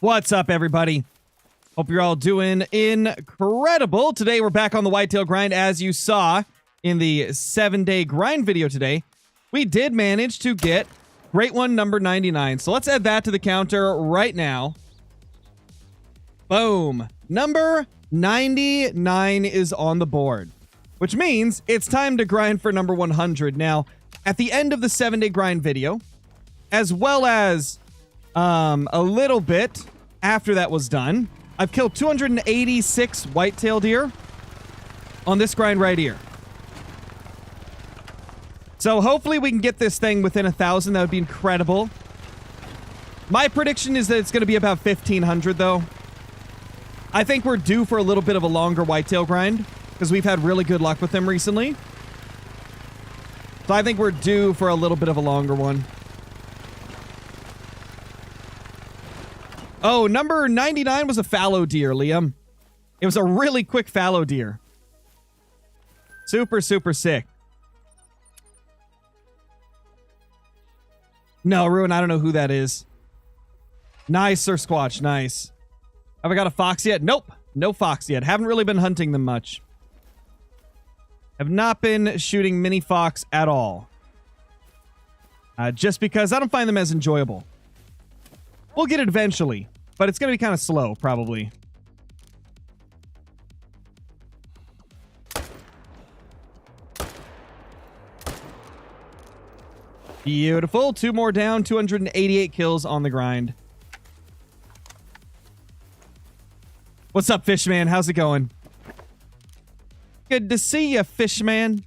What's up, everybody? Hope you're all doing incredible. Today, we're back on the whitetail grind. As you saw in the 7-day grind video today, we did manage to get great one number 99. So let's add that to the counter right now. Boom. Number 99 is on the board, which means it's time to grind for number 100. Now, at the end of the 7-day grind video, as well as a little bit after that was done, I've killed 286 whitetail deer on this grind right here. So hopefully we can get this thing within 1,000. That would be incredible. My prediction is that it's going to be about 1,500 though. I think we're due for a little bit of a longer whitetail grind because we've had really good luck with them recently. So I think we're due for a little bit of a longer one. Oh, number 99 was a fallow deer, Liam. It was a really quick fallow deer. Super, super sick. No, Ruin, I don't know who that is. Nice, Sir Squatch, nice. Have I got a fox yet? Nope, no fox yet. Haven't really been hunting them much. Have not been shooting mini fox at all. Just because I don't find them as enjoyable. We'll get it eventually, but it's going to be kind of slow, probably. Beautiful. 2 more down. 288 kills on the grind. What's up, Fishman? How's it going? Good to see you, Fishman.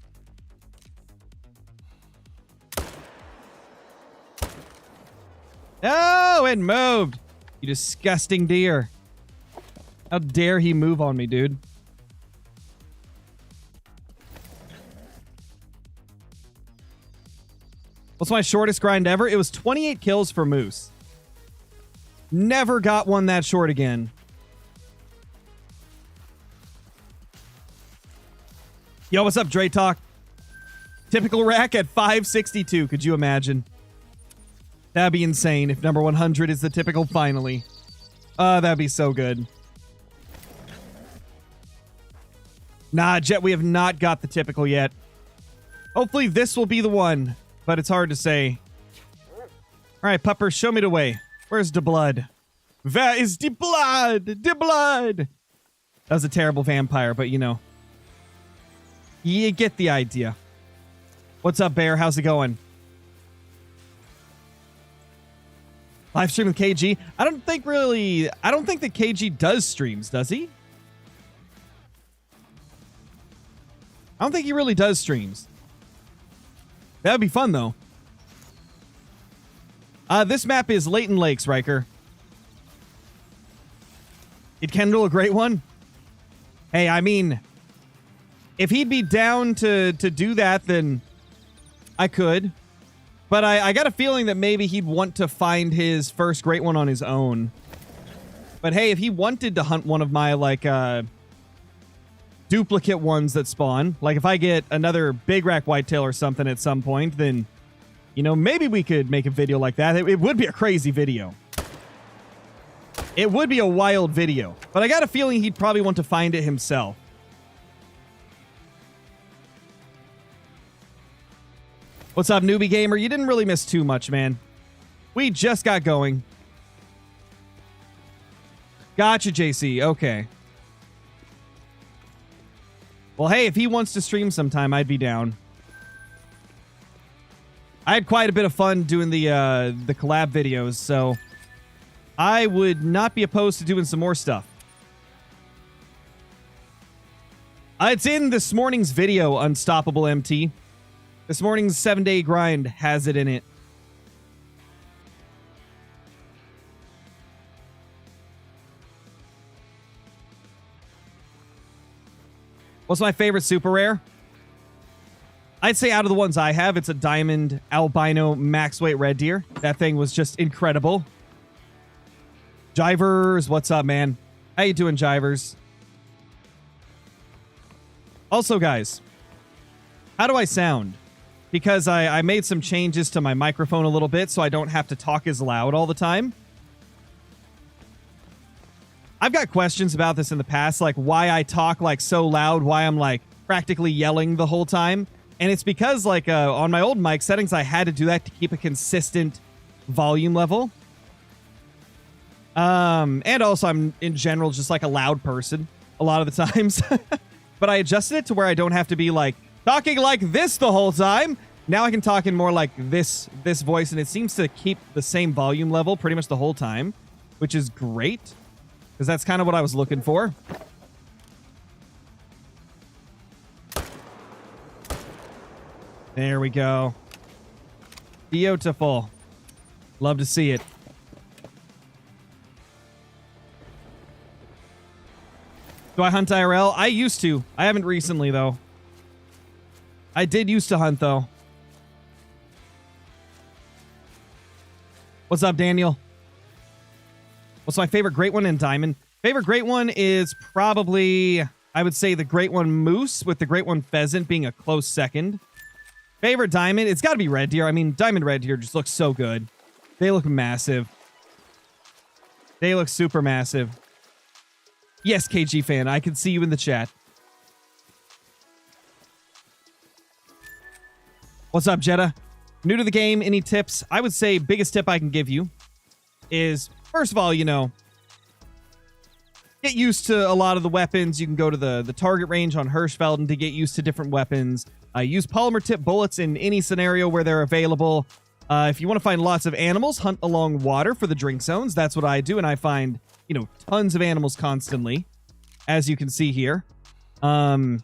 Oh, it moved. You disgusting deer. How dare he move on me, dude? What's my shortest grind ever? It was 28 kills for moose. Never got one that short again. Yo, what's up, Dre Talk? Typical rack at 562. Could you imagine? That'd be insane if number 100 is the typical finally. That'd be so good. Nah, Jet, we have not got the typical yet. Hopefully this will be the one, but it's hard to say. All right, Pupper, show me the way. Where's the blood? Where is the blood? The blood! That was a terrible vampire, but you know. You get the idea. What's up, Bear? How's it going? Live stream with KG. I don't think that KG does streams, does he? I don't think he really does streams. That would be fun, though. This map is Leighton Lakes, Riker. Did Kendall a great one? Hey, I mean, if he'd be down to do that, then I could. But I got a feeling that maybe he'd want to find his first great one on his own. But hey, if he wanted to hunt one of my, like, duplicate ones that spawn, like if I get another big rack whitetail or something at some point, then, you know, maybe we could make a video like that. It would be a crazy video. It would be a wild video. But I got a feeling he'd probably want to find it himself. What's up, newbie gamer? You didn't really miss too much, man. We just got going. Gotcha, JC. Okay. Well, hey, if he wants to stream sometime, I'd be down. I had quite a bit of fun doing the collab videos, so I would not be opposed to doing some more stuff. It's in this morning's video, Unstoppable MT. This morning's 7-day grind has it in it. What's my favorite super rare? I'd say out of the ones I have, it's a diamond albino max weight red deer. That thing was just incredible. Jivers, what's up, man? How you doing, Jivers? Also, guys, how do I sound? Because I made some changes to my microphone a little bit so I don't have to talk as loud all the time. I've got questions about this in the past, like why I talk like so loud, why I'm like practically yelling the whole time. And it's because like on my old mic settings, I had to do that to keep a consistent volume level. And also I'm in general just like a loud person a lot of the times. But I adjusted it to where I don't have to be like talking like this the whole time. Now I can talk in more like this voice, and it seems to keep the same volume level pretty much the whole time, which is great because that's kind of what I was looking for. There we go. Beautiful. Love to see it. Do I hunt IRL? I used to. I haven't recently, though. I did used to hunt, though. What's up, Daniel? What's my favorite great one in Diamond? Favorite great one is probably, I would say, the great one moose, with the great one pheasant being a close second. Favorite diamond, it's got to be red deer. I mean, diamond red deer just looks so good. They look massive. They look super massive. Yes, KG fan, I can see you in the chat. What's up, Jetta? New to the game, any tips? I would say biggest tip I can give you is, first of all, you know, get used to a lot of the weapons. You can go to the target range on Hirschfelden to get used to different weapons. Use polymer tip bullets in any scenario where they're available. If you want to find lots of animals, hunt along water for the drink zones. That's what I do, and I find, you know, tons of animals constantly, as you can see here. If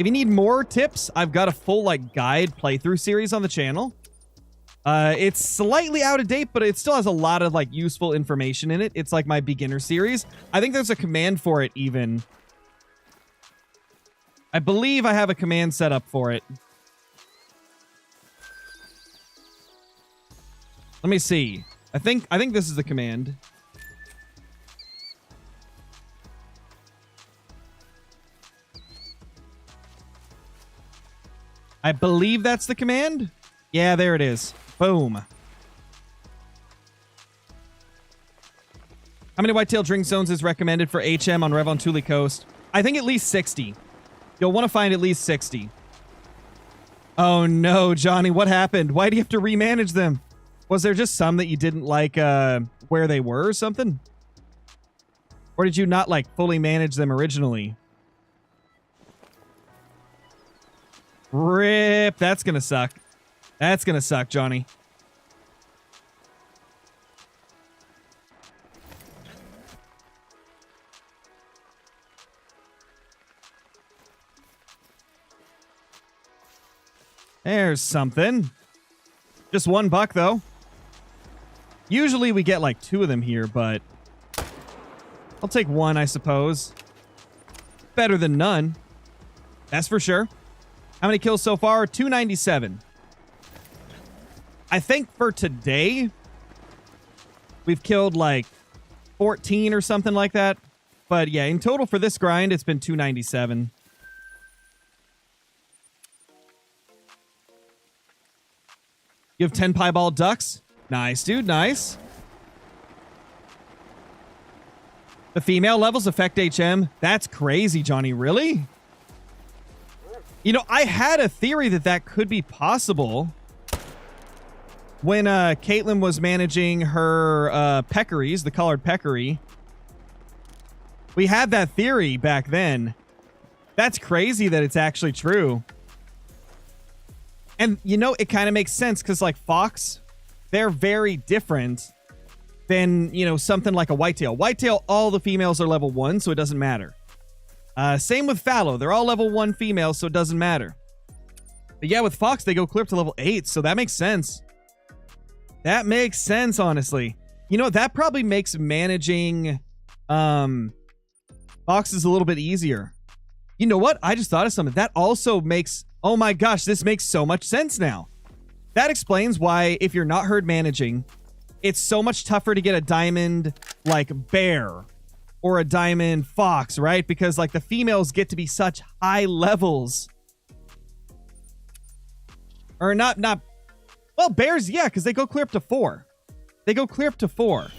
you need more tips, I've got a full like guide playthrough series on the channel. It's slightly out of date, but it still has a lot of like useful information in it. It's like my beginner series. I think there's a command for it even. I believe I have a command set up for it. Let me see. I think this is the command. I believe that's the command. Yeah, there it is. Boom. How many whitetail drink zones is recommended for HM on Revon Tule Coast? I think at least 60. You'll want to find at least 60. Oh no, Johnny, what happened? Why do you have to remanage them? Was there just some that you didn't like where they were or something? Or did you not like fully manage them originally? Rip, that's gonna suck. That's gonna suck, Johnny. There's something. Just $1 though. Usually we get like 2 of them here, but I'll take 1, I suppose. Better than none. That's for sure. How many kills so far? 297. I think for today, we've killed like 14 or something like that. But yeah, in total for this grind, it's been 297. You have 10 piebald ducks? Nice, dude. Nice. The female levels affect HM? That's crazy, Johnny. Really? You know, I had a theory that that could be possible when Caitlin was managing her peccaries, the collared peccary. We had that theory back then. That's crazy that it's actually true. And, you know, it kind of makes sense because, like, fox, they're very different than, you know, something like a whitetail. Whitetail, all the females are level 1, so it doesn't matter. Same with fallow. They're all level 1 females, so it doesn't matter. But yeah, with fox, they go clear up to level 8, so that makes sense. That makes sense, honestly. You know, that probably makes managing foxes a little bit easier. You know what? I just thought of something. That also makes... Oh my gosh, this makes so much sense now. That explains why, if you're not herd managing, it's so much tougher to get a diamond, like, bear or a diamond fox, right? Because, like, the females get to be such high levels. Or not... Well, bears, yeah, because they go clear up to 4. They go clear up to 4.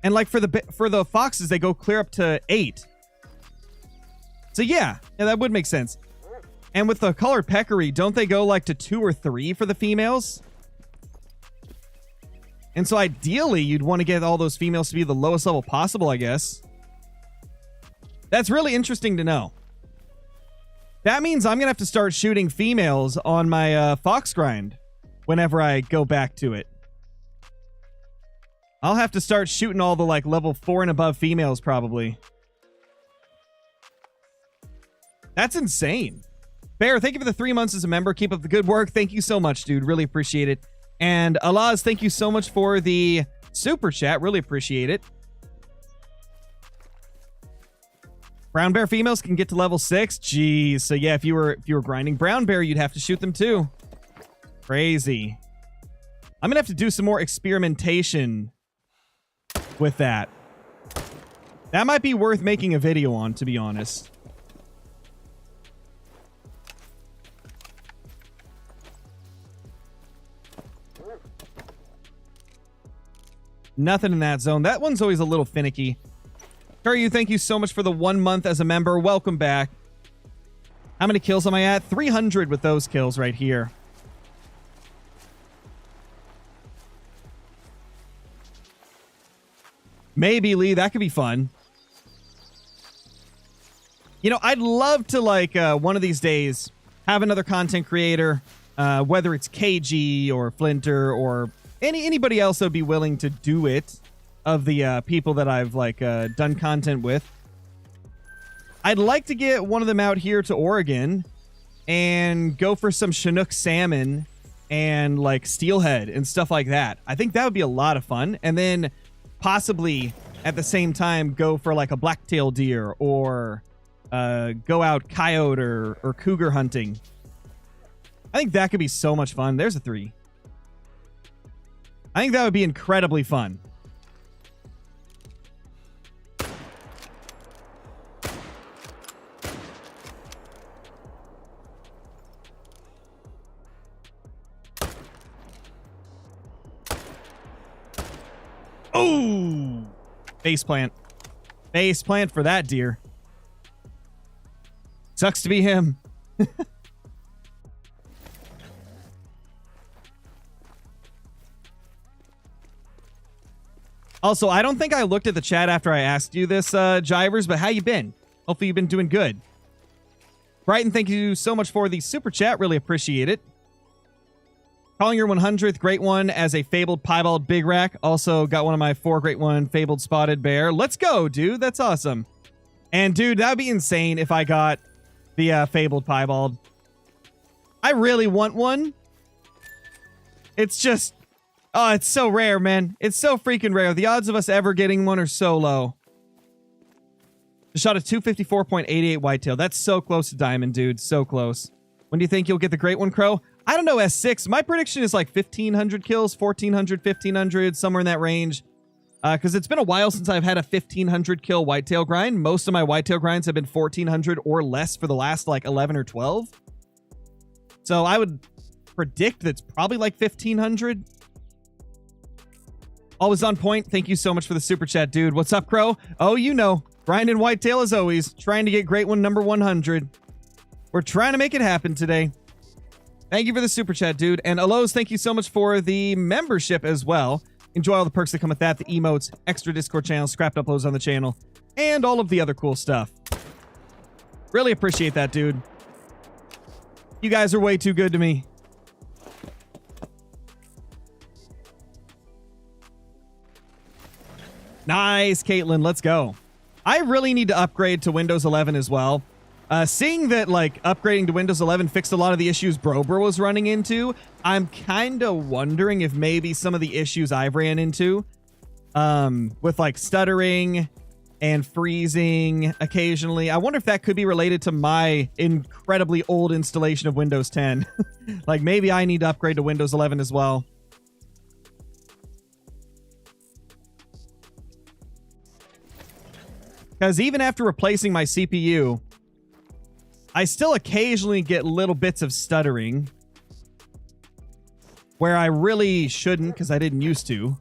And like for the foxes, they go clear up to 8. So yeah, that would make sense. And with the colored peccary, don't they go like to 2 or 3 for the females? And so ideally, you'd want to get all those females to be the lowest level possible, I guess. That's really interesting to know. That means I'm going to have to start shooting females on my fox grind whenever I go back to it. I'll have to start shooting all the like level 4 and above females probably. That's insane. Bear, thank you for the 3 months as a member. Keep up the good work. Thank you so much, dude. Really appreciate it. And Alaz, thank you so much for the super chat. Really appreciate it. Brown bear females can get to level 6. Jeez. So yeah, if you were grinding brown bear, you'd have to shoot them too. Crazy. I'm gonna have to do some more experimentation with that. That might be worth making a video on, to be honest. Nothing in that zone. That one's always a little finicky. Curry, thank you so much for the 1 month as a member. Welcome back. How many kills am I at? 300 with those kills right here. Maybe, Lee. That could be fun. You know, I'd love to, like, one of these days have another content creator, whether it's KG or Flinter or anybody else that would be willing to do it, of the people that I've, like, done content with. I'd like to get one of them out here to Oregon and go for some Chinook salmon and, like, steelhead and stuff like that. I think that would be a lot of fun. And then possibly at the same time go for like a blacktail deer or go out coyote or cougar hunting. I think that could be so much fun. There's a 3. I think that would be incredibly fun. Oh, face plant. Face plant for that deer. Sucks to be him. Also, I don't think I looked at the chat after I asked you this, Jivers, but how you been? Hopefully you've been doing good. Brighton, thank you so much for the super chat. Really appreciate it. Calling your 100th great one as a fabled piebald big rack. Also got one of my 4 great one fabled spotted bear. Let's go, dude. That's awesome. And dude, that would be insane if I got the fabled piebald. I really want one. It's just, oh, it's so rare, man. It's so freaking rare. The odds of us ever getting one are so low. Just shot a 254.88 whitetail. That's so close to diamond, dude. So close. When do you think you'll get the great one, Crow? I don't know, S6. My prediction is like 1,500 kills, 1,400, 1,500, somewhere in that range. Because it's been a while since I've had a 1,500 kill whitetail grind. Most of my whitetail grinds have been 1,400 or less for the last like 11 or 12. So I would predict that's probably like 1,500. Always on point. Thank you so much for the super chat, dude. What's up, Crow? Oh, you know, grinding whitetail as always. Trying to get great one number 100. We're trying to make it happen today. Thank you for the super chat, dude. And Aloes, thank you so much for the membership as well. Enjoy all the perks that come with that, the emotes, extra Discord channels, scrapped uploads on the channel, and all of the other cool stuff. Really appreciate that, dude. You guys are way too good to me. Nice, Caitlin. Let's go. I really need to upgrade to Windows 11 as well. Seeing that, like, upgrading to Windows 11 fixed a lot of the issues Brober was running into, I'm kind of wondering if maybe some of the issues I've ran into, with, like, stuttering and freezing occasionally, I wonder if that could be related to my incredibly old installation of Windows 10. Like, maybe I need to upgrade to Windows 11 as well. Because even after replacing my CPU, I still occasionally get little bits of stuttering where I really shouldn't because I didn't used to.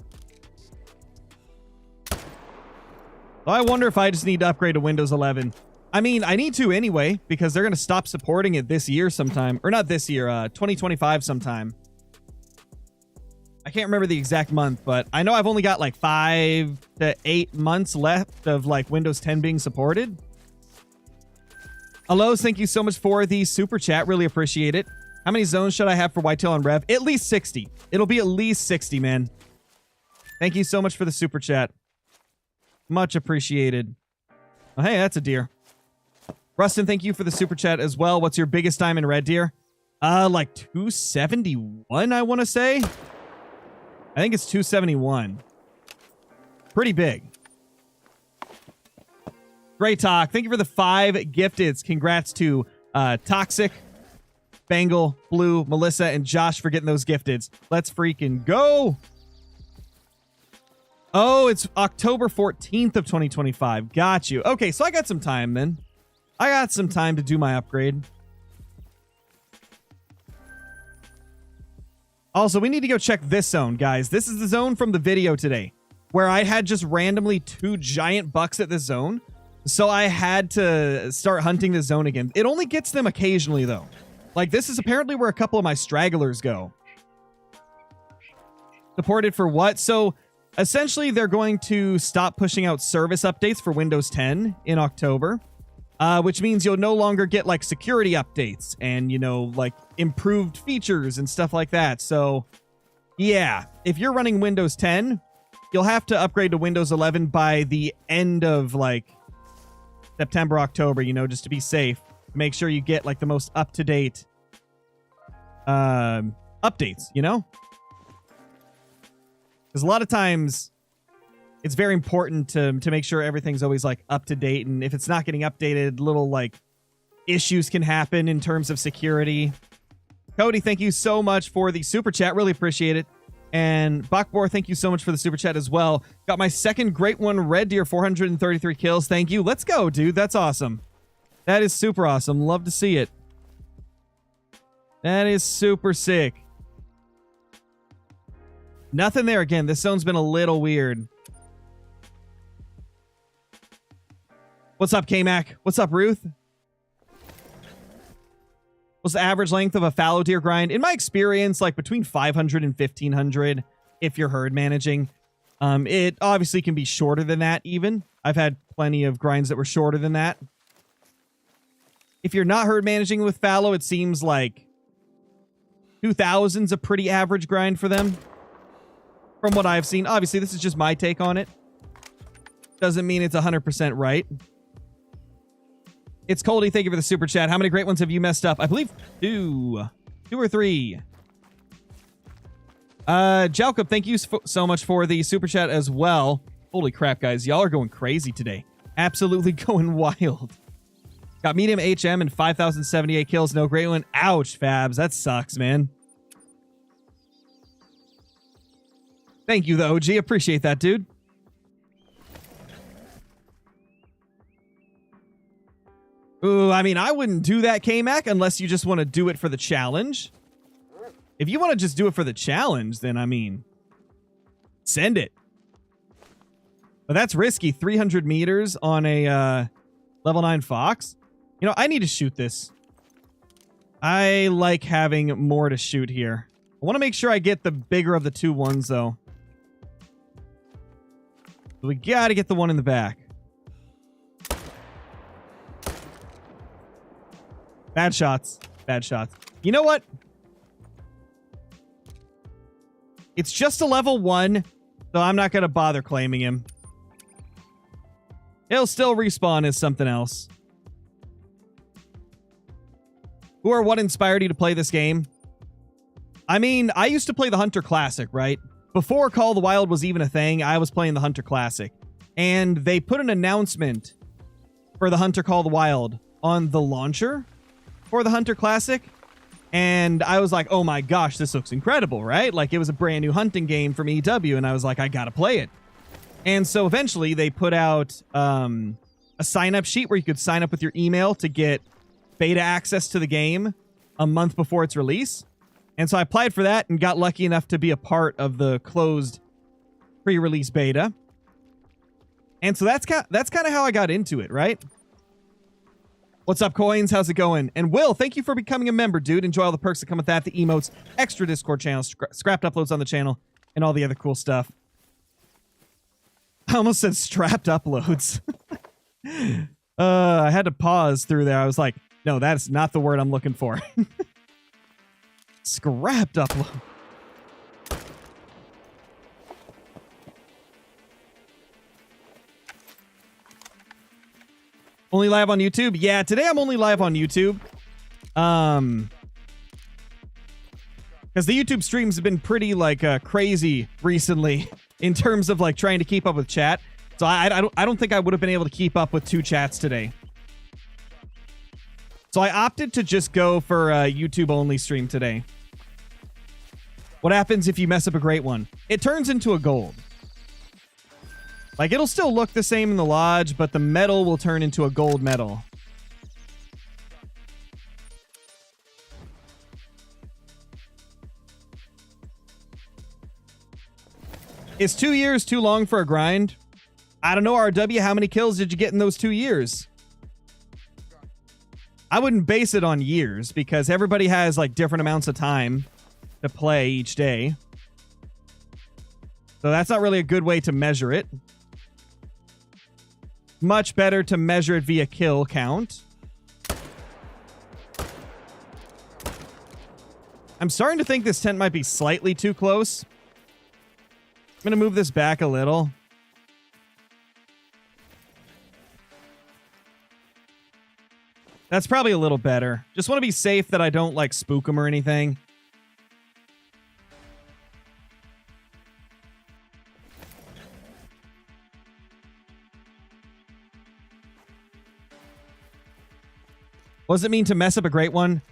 So I wonder if I just need to upgrade to Windows 11. I mean, I need to anyway, because they're going to stop supporting it this year sometime. Or not this year, 2025 sometime. I can't remember the exact month, but I know I've only got like 5 to 8 months left of like Windows 10 being supported. Aloes, thank you so much for the super chat. Really appreciate it. How many zones should I have for Whitetail on Rev? At least 60. It'll be at least 60, man. Thank you so much for the super chat. Much appreciated. Oh, hey, that's a deer. Rustin, thank you for the super chat as well. What's your biggest diamond red deer? Like 271, I want to say. I think it's 271. Pretty big. Great talk. Thank you for the 5 gifteds. Congrats to Toxic, Bangle, Blue, Melissa, and Josh for getting those gifteds. Let's freaking go. Oh, it's October 14th of 2025. Got you. Okay, so I got some time then. I got some time to do my upgrade. Also, we need to go check this zone, guys. This is the zone from the video today where I had just randomly 2 giant bucks at this zone. So I had to start hunting the zone again. It only gets them occasionally, though. Like, this is apparently where a couple of my stragglers go. Supported for what? So, essentially, they're going to stop pushing out service updates for Windows 10 in October. Which means you'll no longer get, like, security updates and, you know, like, improved features and stuff like that. So, yeah. If you're running Windows 10, you'll have to upgrade to Windows 11 by the end of, like, September, October, you know, just to be safe. Make sure you get like the most up-to-date updates, you know? Because a lot of times it's very important to make sure everything's always like up-to-date. And if it's not getting updated, little like issues can happen in terms of security. Cody, thank you so much for the super chat. Really appreciate it. And Bakbor, thank you so much for the super chat as well. Got my second great one, Red Deer, 433 kills. Thank you. Let's go, dude. That's awesome. That is super awesome. Love to see it. That is super sick. Nothing there again. This zone's been a little weird. What's up, K-Mac? What's up, Ruth? What's the average length of a fallow deer grind? In my experience, like between 500 and 1500 if you're herd managing. It obviously can be shorter than that even. I've had plenty of grinds that were shorter than that. If you're not herd managing with fallow, it seems like 2000's a pretty average grind for them. From what I've seen. Obviously, this is just my take on it. Doesn't mean it's 100% right. It's Coldy. Thank you for the super chat. How many great ones have you messed up? I believe 2. 2 or 3. Jacob, thank you so much for the super chat as well. Holy crap, guys. Y'all are going crazy today. Absolutely going wild. Got medium HM and 5,078 kills. No great one. Ouch, Fabs. That sucks, man. Thank you, though, OG. Appreciate that, dude. Ooh, I mean, I wouldn't do that, K-Mac, unless you just want to do it for the challenge. If you want to just do it for the challenge, then, I mean, send it. But that's risky. 300 meters on a level 9 Fox. You know, I need to shoot this. I like having more to shoot here. I want to make sure I get the bigger of the 2 ones, though. We got to get the one in the back. Bad shots. Bad shots. You know what? It's just a level 1, so I'm not going to bother claiming him. He'll still respawn as something else. Who or what inspired you to play this game? I mean, I used to play the Hunter Classic, right? Before Call of the Wild was even a thing, I was playing the Hunter Classic. And they put an announcement for the Hunter Call of the Wild on the launcher for the Hunter Classic. And I was like, oh my gosh, this looks incredible, right? Like, it was a brand new hunting game from EW, and I was like, I gotta play it. And so eventually they put out a sign-up sheet where you could sign up with your email to get beta access to the game a month before its release. And so I applied for that and got lucky enough to be a part of the closed pre-release beta. And so that's kind of how I got into it, right? What's up, Coins? How's it going? And Will, thank you for becoming a member, dude. Enjoy all the perks that come with that, the emotes, extra Discord channels, scrapped uploads on the channel, and all the other cool stuff. I almost said strapped uploads. I had to pause through there. I was like, no, that's not the word I'm looking for. Scrapped upload. Only live on YouTube? Yeah, today I'm only live on YouTube. Because the YouTube streams have been pretty, like, crazy recently in terms of, like, trying to keep up with chat. So I don't think I would have been able to keep up with 2 chats today. So I opted to just go for a YouTube-only stream today. What happens if you mess up a great one? It turns into a gold. Like, it'll still look the same in the lodge, but the medal will turn into a gold medal. Is 2 years too long for a grind? I don't know, RW. How many kills did you get in those 2 years? I wouldn't base it on years because everybody has, like, different amounts of time to play each day. So that's not really a good way to measure it. Much better to measure it via kill count. I'm starting to think this tent might be slightly too close. I'm going to move this back a little. That's probably a little better. Just want to be safe that I don't, like, spook them or anything. What does it mean to mess up a great one?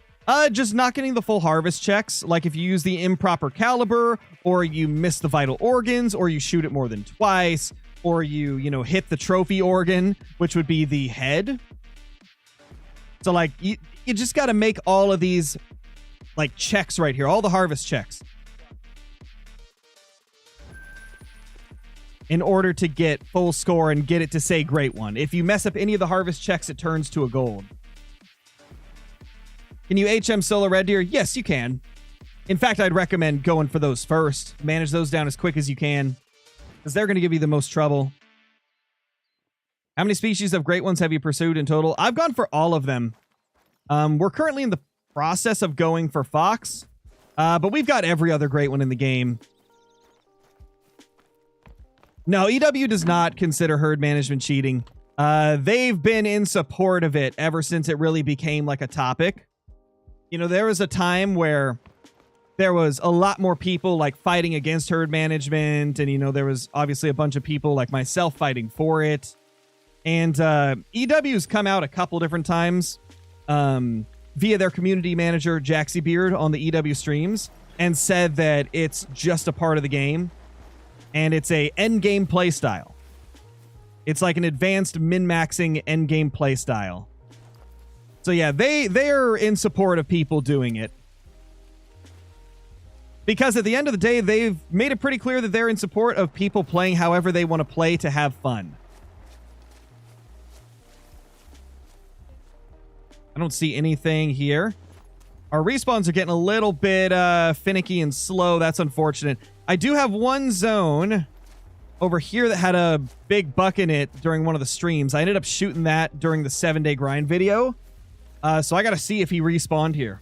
Just not getting the full harvest checks. Like if you use the improper caliber, or you miss the vital organs, or you shoot it more than twice, or you hit the trophy organ, which would be the head. So, like, you just got to make all of these, like, checks right here. All the harvest checks. In order to get full score and get it to say great one. If you mess up any of the harvest checks, it turns to a gold. Can you HM solo red deer? Yes, you can. In fact, I'd recommend going for those first. Manage those down as quick as you can, because they're going to give you the most trouble. How many species of great ones have you pursued in total? I've gone for all of them. We're currently in the process of going for fox, but we've got every other great one in the game. No, EW does not consider herd management cheating. They've been in support of it ever since it really became like a topic. There was a time where there was a lot more people like fighting against herd management, and there was obviously a bunch of people like myself fighting for it. And EW's come out a couple different times via their community manager Jaxie Beard on the EW streams and said that it's just a part of the game and it's a end game play style. It's like an advanced min-maxing end game play style. So yeah, they're in support of people doing it. Because at the end of the day, they've made it pretty clear that they're in support of people playing however they want to play to have fun. I don't see anything here. Our respawns are getting a little bit finicky and slow. That's unfortunate. I do have one zone over here that had a big buck in it during one of the streams. I ended up shooting that during the 7-day grind video. So I got to see if he respawned here.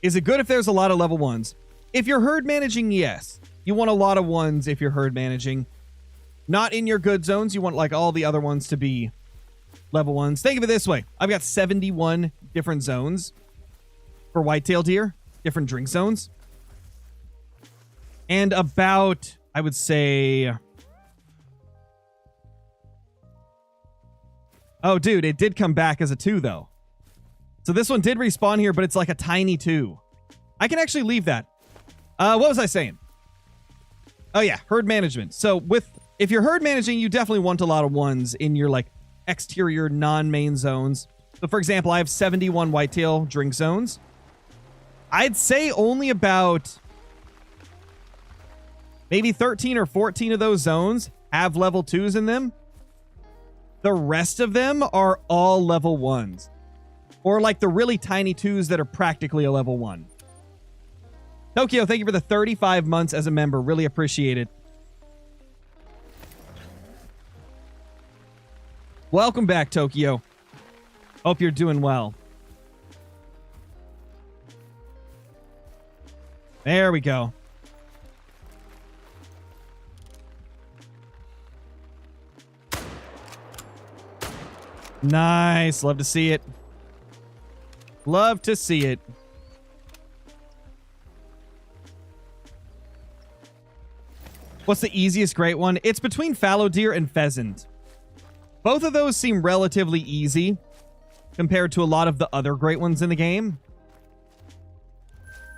Is it good if there's a lot of level 1s? If you're herd managing, yes. You want a lot of 1s if you're herd managing. Not in your good zones. You want like all the other ones to be level 1s. Think of it this way. I've got 71 different zones for whitetail deer. Different drink zones. And about, I would say... Oh, dude, it did come back as a 2, though. So this one did respawn here, but it's like a tiny 2. I can actually leave that. What was I saying? Oh, yeah, herd management. So if you're herd managing, you definitely want a lot of 1s in your, like, exterior non-main zones. So, for example, I have 71 whitetail drink zones. I'd say only about Maybe 13 or 14 of those zones have level 2s in them. The rest of them are all level 1s. Or like the really tiny 2s that are practically a level 1. Tokyo, thank you for the 35 months as a member. Really appreciate it. Welcome back, Tokyo. Hope you're doing well. There we go. Nice. Love to see it. Love to see it. What's the easiest great one? It's between fallow deer and pheasant. Both of those seem relatively easy compared to a lot of the other great ones in the game.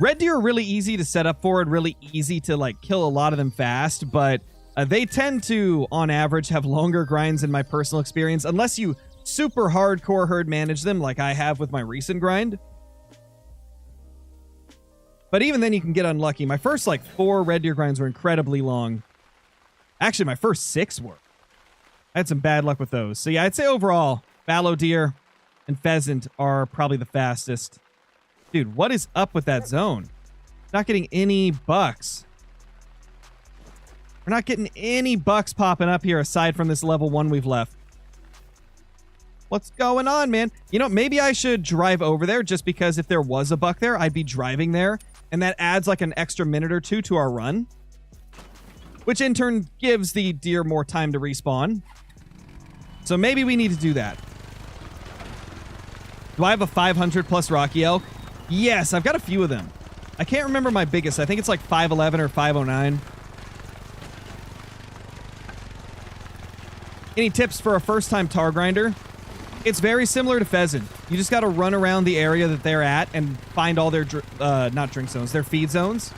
Red deer are really easy to set up for and really easy to like kill a lot of them fast, but they tend to, on average, have longer grinds in my personal experience, unless you super hardcore herd manage them like I have with my recent grind. But even then you can get unlucky. My first like 4 red deer grinds were incredibly long. Actually, my first 6 were. I had some bad luck with those. So yeah, I'd say overall, fallow deer and pheasant are probably the fastest. Dude, what is up with that zone? Not getting any bucks. We're not getting any bucks popping up here aside from this level 1 we've left. What's going on, man? You know, maybe I should drive over there just because if there was a buck there, I'd be driving there. And that adds like an extra minute or 2 to our run. Which in turn gives the deer more time to respawn. So maybe we need to do that. Do I have a 500 plus Rocky Elk? Yes, I've got a few of them. I can't remember my biggest. I think it's like 511 or 509. Any tips for a first-time tar grinder? It's very similar to pheasant. You just got to run around the area that they're at and find all their, not drink zones, their feed zones.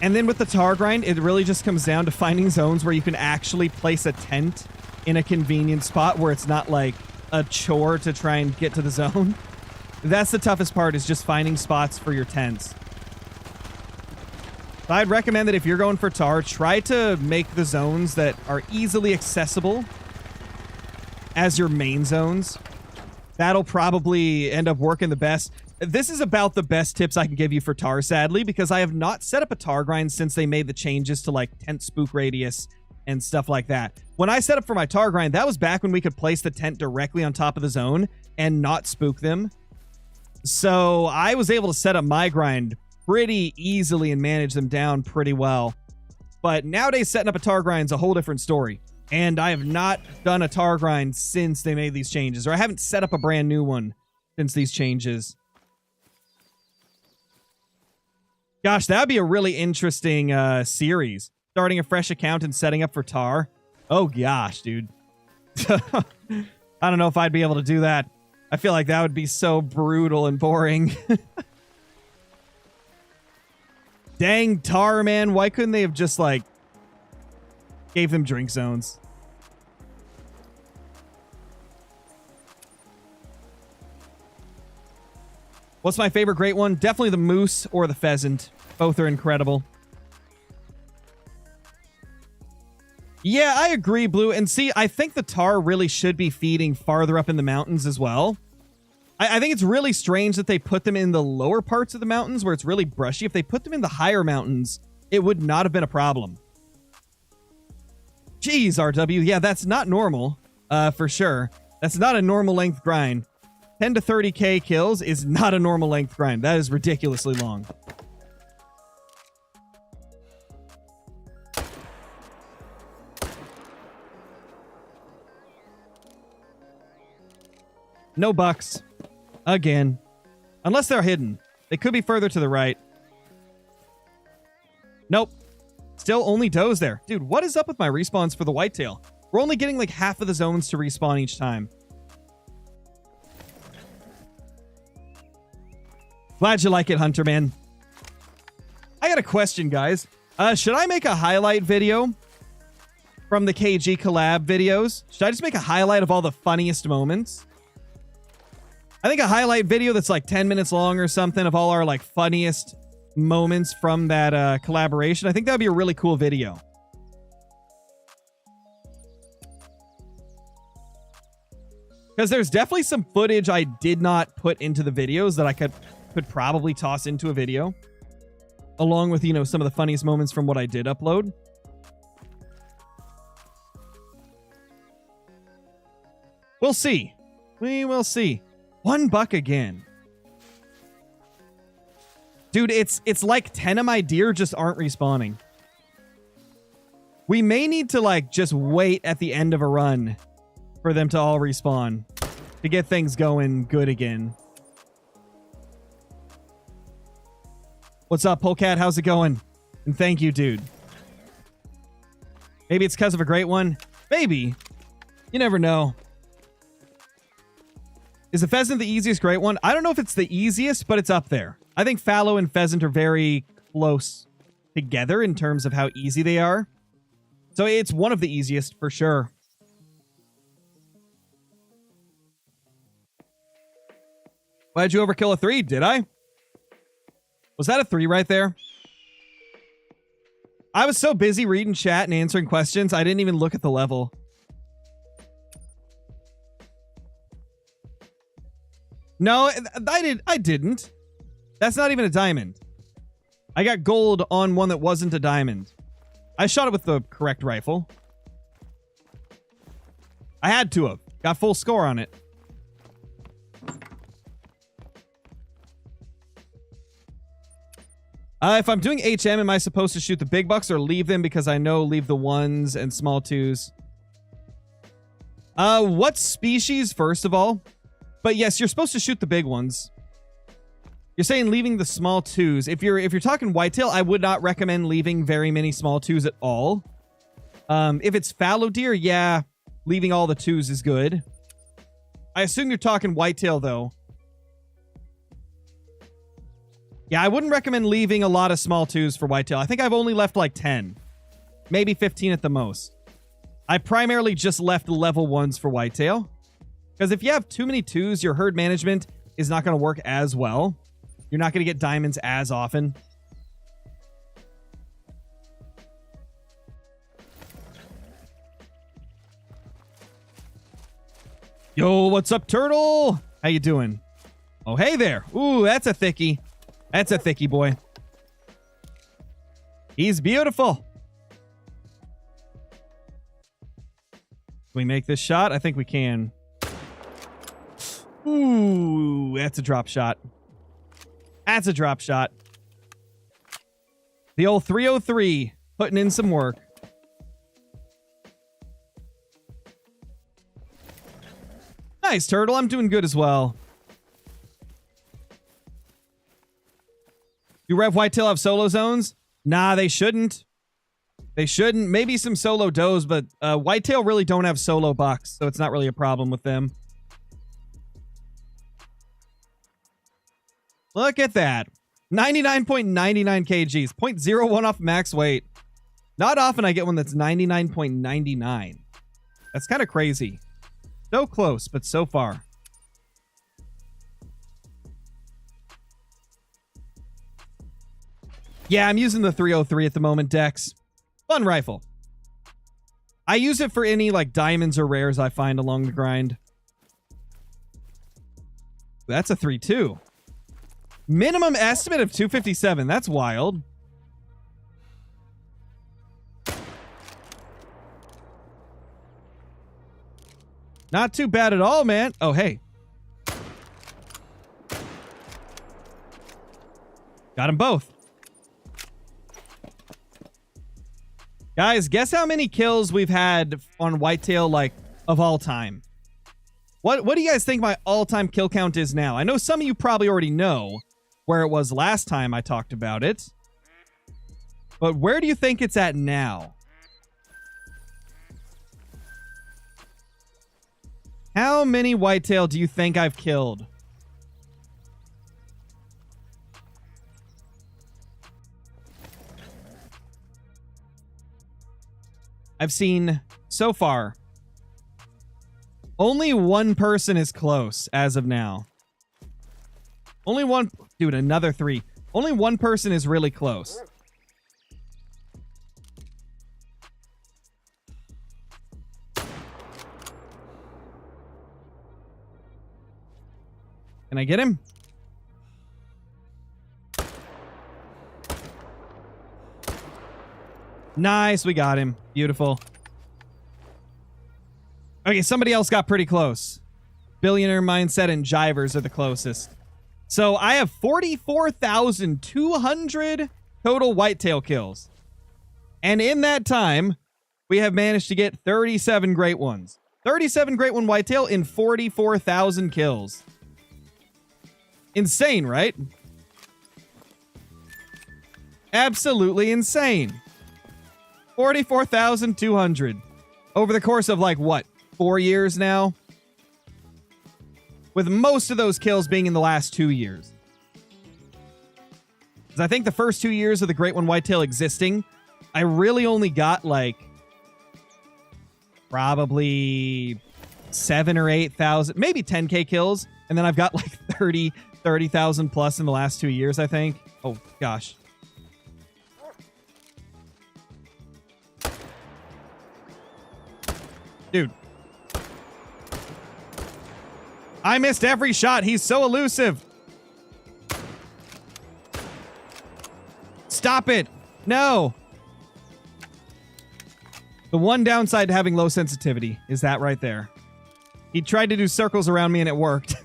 And then with the tar grind, it really just comes down to finding zones where you can actually place a tent in a convenient spot where it's not like a chore to try and get to the zone. That's the toughest part, is just finding spots for your tents. So I'd recommend that if you're going for tar, try to make the zones that are easily accessible as your main zones. That'll probably end up working the best. This is about the best tips I can give you for tar, sadly, because I have not set up a tar grind since they made the changes to like tent spook radius and stuff like that. When I set up for my tar grind, that was back when we could place the tent directly on top of the zone and not spook them. So I was able to set up my grind pretty easily and manage them down pretty well. But nowadays, setting up a tar grind is a whole different story. And I have not done a tar grind since they made these changes, or I haven't set up a brand new one since these changes. Gosh, that'd be a really interesting series. Starting a fresh account and setting up for tar. Oh gosh, dude. I don't know if I'd be able to do that. I feel like that would be so brutal and boring. Dang tar, man. Why couldn't they have just like gave them drink zones? What's my favorite great one? Definitely the moose or the pheasant. Both are incredible. Yeah, I agree, Blue. And see, I think the tar really should be feeding farther up in the mountains as well. I think it's really strange that they put them in the lower parts of the mountains where it's really brushy. If they put them in the higher mountains, it would not have been a problem. Jeez, RW. Yeah, that's not normal, for sure. That's not a normal length grind. 10 to 30k kills is not a normal length grind. That is ridiculously long. No bucks. Again. Unless they're hidden. They could be further to the right. Nope. Still only does there. Dude, what is up with my respawns for the whitetail? We're only getting like half of the zones to respawn each time. Glad you like it, Hunter, man. I got a question, guys. Should I make a highlight video from the KG collab videos? Should I just make a highlight of all the funniest moments? I think a highlight video that's like 10 minutes long or something of all our like funniest moments from that collaboration. I think that would be a really cool video. Because there's definitely some footage I did not put into the videos that I could probably toss into a video. Along with, you know, some of the funniest moments from what I did upload. We'll see. We will see. $1 again. Dude, it's like 10 of my deer just aren't respawning. We may need to, like, just wait at the end of a run for them to all respawn to get things going good again. What's up, Polecat? How's it going? And thank you, dude. Maybe it's because of a great one. Maybe. You never know. Is a pheasant the easiest great one? I don't know if it's the easiest, but it's up there. I think fallow and pheasant are very close together in terms of how easy they are. So it's one of the easiest for sure. Why did you overkill a 3? Did I? Was that a 3 right there? I was so busy reading chat and answering questions, I didn't even look at the level. No, I didn't. That's not even a diamond. I got gold on one that wasn't a diamond. I shot it with the correct rifle. I had to have. Got full score on it. If I'm doing HM, am I supposed to shoot the big bucks or leave them because I know leave the 1s and small 2s? What species, first of all? But yes, you're supposed to shoot the big ones. You're saying leaving the small 2s. If you're talking whitetail, I would not recommend leaving very many small 2s at all. If it's fallow deer, yeah, leaving all the 2s is good. I assume you're talking whitetail, though. Yeah, I wouldn't recommend leaving a lot of small 2s for whitetail. I think I've only left like 10. Maybe 15 at the most. I primarily just left level 1s for whitetail. Because if you have too many 2s, your herd management is not going to work as well. You're not going to get diamonds as often. Yo, what's up, turtle? How you doing? Oh, hey there. Ooh, that's a thickie. That's a thickie, boy. He's beautiful. Can we make this shot? I think we can. Ooh, that's a drop shot. That's a drop shot. The old 303 putting in some work. Nice, turtle. I'm doing good as well. Do Rev Whitetail have solo zones? Nah, they shouldn't. They shouldn't. Maybe some solo does, but Whitetail really don't have solo bucks, so it's not really a problem with them. Look at that. 99.99 kgs. 0.01 off max weight. Not often I get one that's 99.99. That's kind of crazy. So close, but so far. Yeah, I'm using the 303 at the moment, Dex. Fun rifle. I use it for any, like, diamonds or rares I find along the grind. That's a 3.2. Minimum estimate of 257. That's wild. Not too bad at all, man. Oh, hey. Got them both. Guys, guess how many kills we've had on Whitetail, like, of all time? What do you guys think my all-time kill count is now? I know some of you probably already know where it was last time I talked about it. But where do you think it's at now? How many whitetail do you think I've killed? I've seen, so far, only one person is close as of now. Only one... Dude, another 3. Only one person is really close. Can I get him? Nice, we got him. Beautiful. Okay, somebody else got pretty close. Billionaire Mindset and Jivers are the closest. So I have 44,200 total whitetail kills. And in that time, we have managed to get 37 great ones. 37 great one whitetail in 44,000 kills. Insane, right? Absolutely insane. 44,200 over the course of like what, 4 years now? With most of those kills being in the last 2 years. Because I think the first 2 years of the Great One Whitetail existing, I really only got like probably 7 or 8,000, maybe 10K kills. And then I've got like 30,000 plus in the last 2 years, I think. Oh, gosh. Dude. I missed every shot. He's so elusive. Stop it. No. The one downside to having low sensitivity is that right there. He tried to do circles around me and it worked.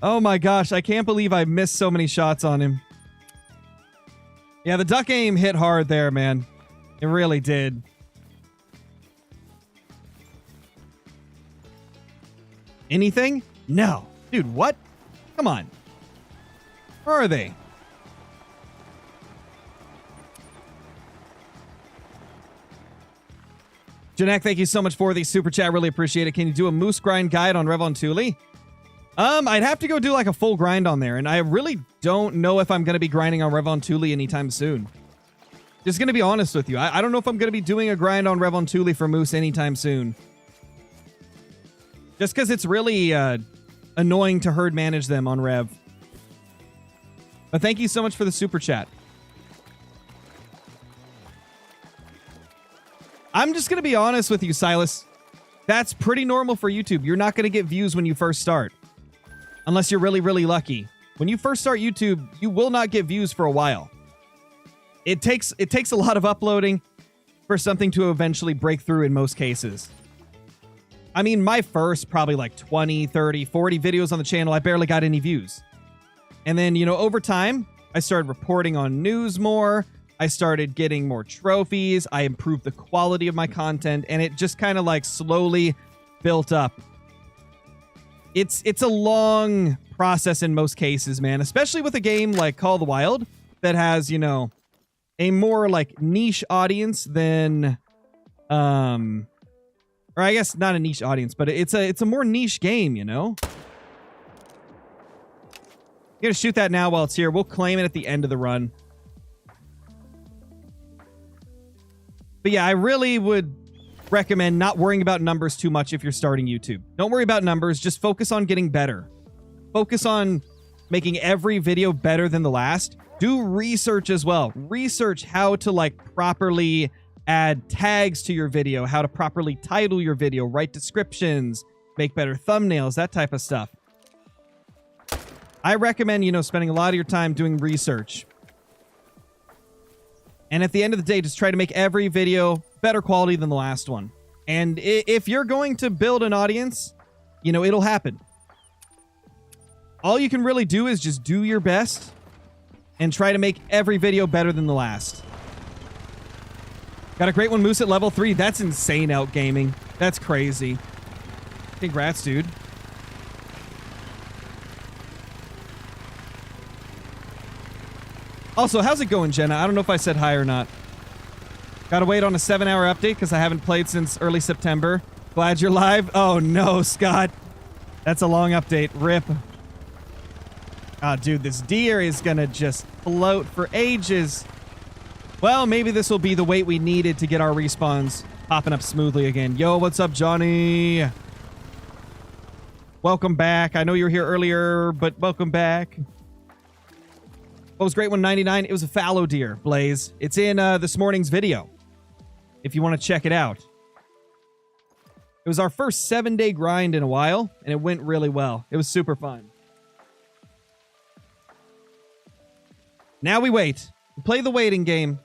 Oh my gosh, I can't believe I missed so many shots on him. Yeah, the duck aim hit hard there, man. It really did. Anything? No. Dude, what? Come on. Where are they? Janek, thank you so much for the super chat. Really appreciate it. Can you do a moose grind guide on Revon Thule? I'd have to go do like a full grind on there, and I really don't know if I'm going to be grinding on Revon Thule anytime soon. Just going to be honest with you. I don't know if I'm going to be doing a grind on Revon Thule for moose anytime soon. Just because it's really annoying to herd manage them on Rev. But thank you so much for the super chat. I'm just going to be honest with you, Silas. That's pretty normal for YouTube. You're not going to get views when you first start. Unless you're really, really lucky. When you first start YouTube, you will not get views for a while. It takes a lot of uploading for something to eventually break through in most cases. I mean, my first probably like 20, 30, 40 videos on the channel, I barely got any views. And then, you know, over time, I started reporting on news more. I started getting more trophies. I improved the quality of my content, and it just kind of like slowly built up. It's a long process in most cases, man, especially with a game like Call of the Wild that has, you know, a more like niche audience than or I guess not a niche audience, but it's a more niche game, you know? I'm gonna shoot that now while it's here. We'll claim it at the end of the run. But yeah, I really would recommend not worrying about numbers too much if you're starting YouTube. Don't worry about numbers. Just focus on getting better. Focus on making every video better than the last. Do research as well. Research how to like properly add tags to your video, how to properly title your video, write descriptions, make better thumbnails, that type of stuff. I recommend, you know, spending a lot of your time doing research. And at the end of the day, just try to make every video better quality than the last one. And if you're going to build an audience, you know, it'll happen. All you can really do is just do your best and try to make every video better than the last. Got a great one, Moose at level 3. That's insane out gaming. That's crazy. Congrats, dude. Also, how's it going, Jenna? I don't know if I said hi or not. Gotta wait on a 7-hour update because I haven't played since early September. Glad you're live. Oh, no, Scott. That's a long update. RIP. Ah, dude, this deer is gonna just float for ages. Well, maybe this will be the wait we needed to get our respawns popping up smoothly again. Yo, what's up, Johnny? Welcome back. I know you were here earlier, but welcome back. What was Great One 99? It was a fallow deer, Blaze. It's in this morning's video, if you want to check it out. It was our first 7-day grind in a while, and it went really well. It was super fun. Now we wait. We play the waiting game.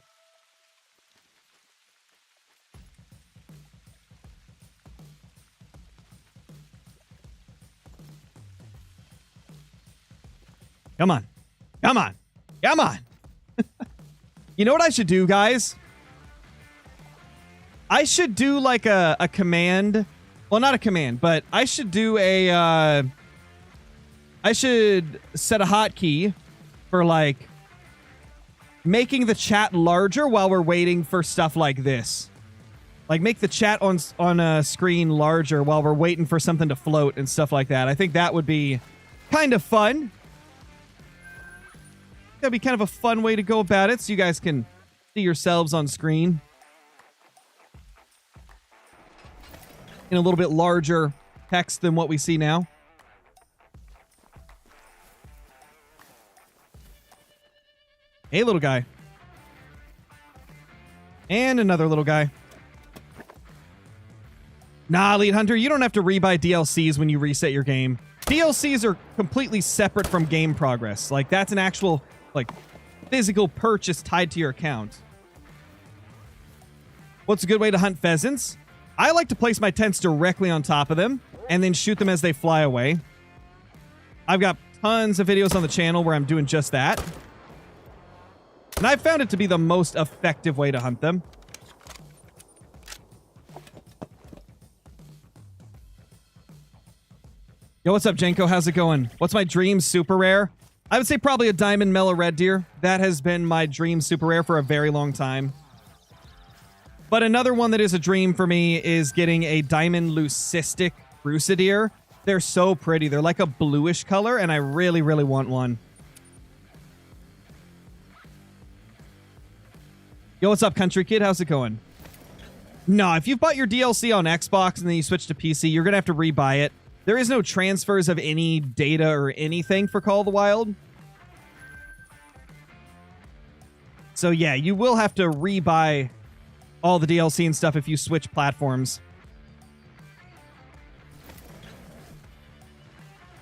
Come on. Come on. Come on. You know what I should do, guys? I should do like a command. Well, not a command, but I should do a... I should set a hotkey for like making the chat larger while we're waiting for stuff like this. Like make the chat on a screen larger while we're waiting for something to float and stuff like that. I think that would be kind of fun. That'd be kind of a fun way to go about it so you guys can see yourselves on screen in a little bit larger text than what we see now. Hey, little guy. And another little guy. Nah, Elite Hunter, you don't have to rebuy DLCs when you reset your game. DLCs are completely separate from game progress. Like, that's an actual... like physical purchase tied to your account. What's a good way to hunt pheasants? I like to place my tents directly on top of them and then shoot them as they fly away. I've got tons of videos on the channel where I'm doing just that. And I've found it to be the most effective way to hunt them. Yo, what's up, Jenko? How's it going? What's my dream super rare? I would say probably a diamond mellow red deer. That has been my dream super rare for a very long time. But another one that is a dream for me is getting a diamond leucistic rusa deer. They're so pretty. They're like a bluish color, and I really, really want one. Yo, what's up, country kid? How's it going? No, if you've bought your DLC on Xbox and then you switch to PC, you're going to have to rebuy it. There is no transfers of any data or anything for Call of the Wild. So yeah, you will have to rebuy all the DLC and stuff if you switch platforms.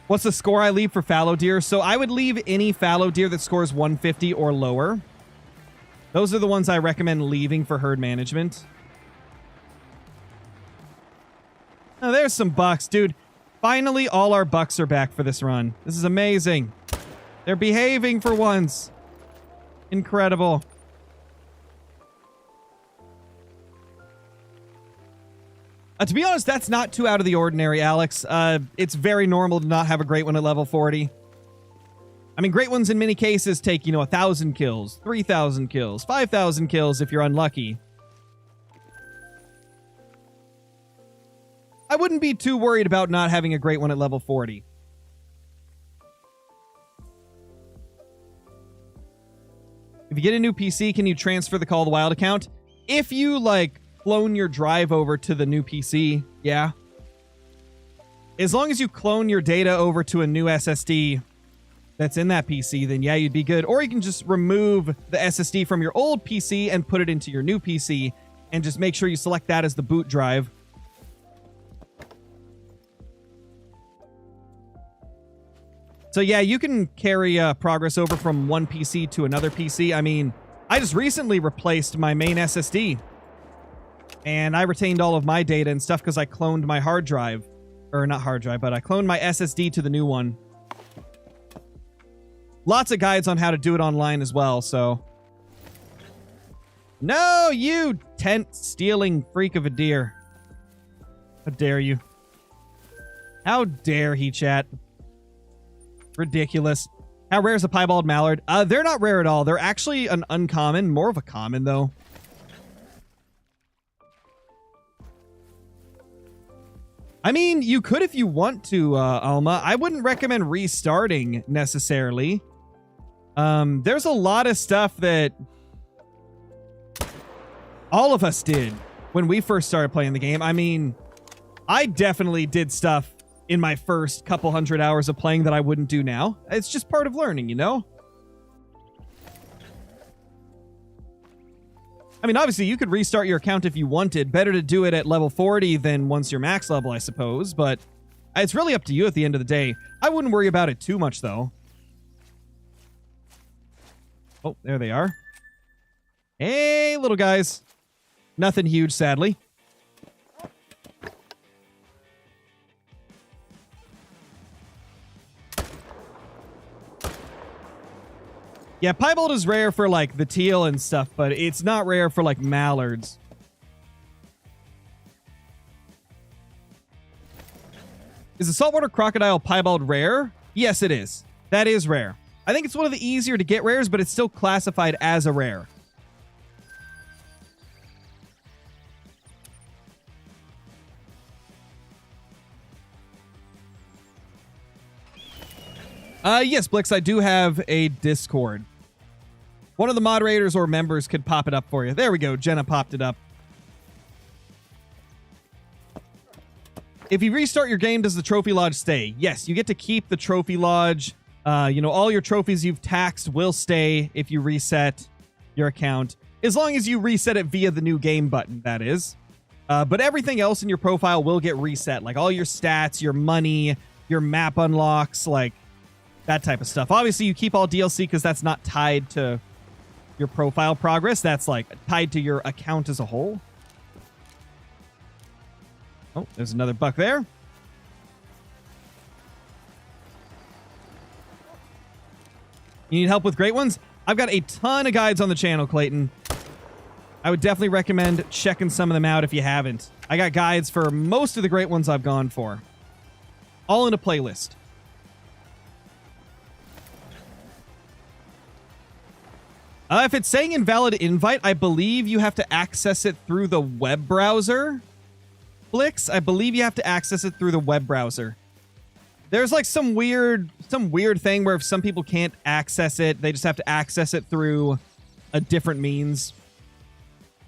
What's the score I leave for fallow deer? So I would leave any fallow deer that scores 150 or lower. Those are the ones I recommend leaving for herd management. Oh, there's some bucks, dude. Finally, all our bucks are back for this run. This is amazing. They're behaving for once. Incredible. To be honest, that's not too out of the ordinary, Alex. It's very normal to not have a great one at level 40. I mean, great ones in many cases take, 1,000 kills, 3,000 kills, 5,000 kills if you're unlucky. I wouldn't be too worried about not having a great one at level 40. If you get a new PC, can you transfer the Call of the Wild account? If you, clone your drive over to the new PC, yeah. As long as you clone your data over to a new SSD that's in that PC, then yeah, you'd be good. Or you can just remove the SSD from your old PC and put it into your new PC and just make sure you select that as the boot drive. So yeah, you can carry progress over from one PC to another PC. I mean, I just recently replaced my main SSD. And I retained all of my data and stuff because I cloned my hard drive. Or not hard drive, but I cloned my SSD to the new one. Lots of guides on how to do it online as well, so... No, you tent-stealing freak of a deer. How dare you? How dare he, chat? Ridiculous. How rare is a piebald mallard? They're not rare at all. They're actually an uncommon. More of a common, though. I mean, you could if you want to, Alma. I wouldn't recommend restarting, necessarily. There's a lot of stuff that all of us did when we first started playing the game. I mean, I definitely did stuff in my first couple hundred hours of playing that I wouldn't do now. It's just part of learning, you know? I mean, obviously, you could restart your account if you wanted. Better to do it at level 40 than once you're max level, I suppose. But it's really up to you at the end of the day. I wouldn't worry about it too much, though. Oh, there they are. Hey, little guys. Nothing huge, sadly. Yeah, piebald is rare for, like, the teal and stuff, but it's not rare for, like, mallards. Is the saltwater crocodile piebald rare? Yes, it is. That is rare. I think it's one of the easier to get rares, but it's still classified as a rare. Yes, Blix, I do have a Discord. One of the moderators or members could pop it up for you. There we go. Jenna popped it up. If you restart your game, does the trophy lodge stay? Yes, you get to keep the trophy lodge. You know, all your trophies you've taxed will stay if you reset your account. As long as you reset it via the new game button, that is. But everything else in your profile will get reset. Like all your stats, your money, your map unlocks, like that type of stuff. Obviously, you keep all DLC because that's not tied to your profile progress. That's like tied to your account as a whole. Oh, there's another buck there. You need help with great ones? I've got a ton of guides on the channel, Clayton. I would definitely recommend checking some of them out if you haven't. I got guides for most of the great ones I've gone for. All in a playlist. If it's saying invalid invite, I believe you have to access it through the web browser. Blix, I believe you have to access it through the web browser. There's like some weird thing where if some people can't access it, they just have to access it through a different means.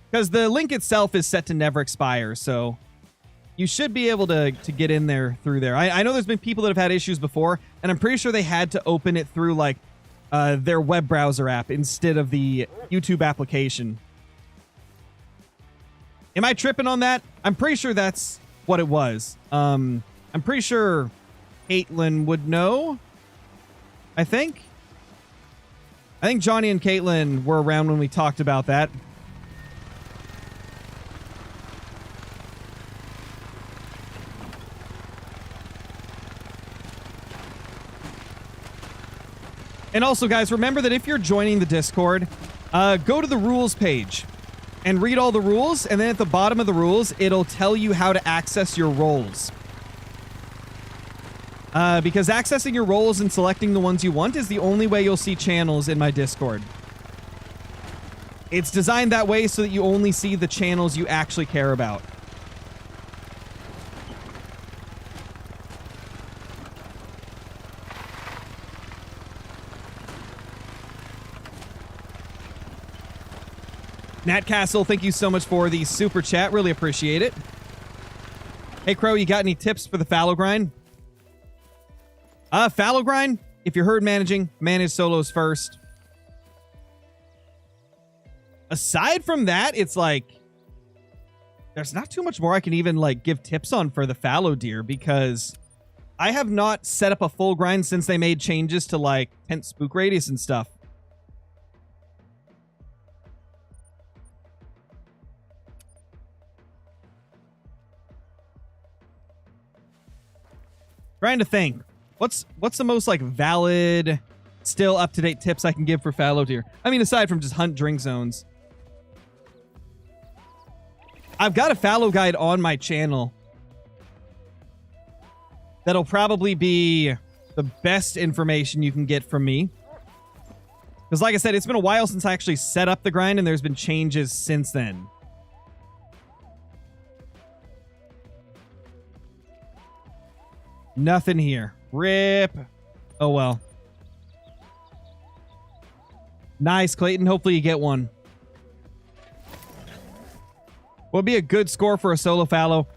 Because the link itself is set to never expire, so you should be able to get in there through there. I know there's been people that have had issues before, and I'm pretty sure they had to open it through like their web browser app instead of the YouTube application. Am I tripping on that? I'm pretty sure that's what it was. I'm pretty sure Caitlin would know. I think Johnny and Caitlin were around when we talked about that. And also, guys, remember that if you're joining the Discord, go to the rules page and read all the rules, and then at the bottom of the rules, it'll tell you how to access your roles. Because accessing your roles and selecting the ones you want is the only way you'll see channels in my Discord. It's designed that way so that you only see the channels you actually care about. Nat Castle, thank you so much for the super chat. Really appreciate it. Hey, Crow, you got any tips for the fallow grind? Fallow grind, if you're herd managing, manage solos first. Aside from that, it's like there's not too much more I can even like give tips on for the fallow deer, because I have not set up a full grind since they made changes to like tent spook radius and stuff. Trying to think. What's the most like valid, still up-to-date tips I can give for fallow deer? I mean, aside from just hunt drink zones. I've got a fallow guide on my channel that'll probably be the best information you can get from me. Because like I said, it's been a while since I actually set up the grind, and there's been changes since then. Nothing here. Rip. Oh, well. Nice, Clayton. Hopefully you get one. What'd be a good score for a solo fallow?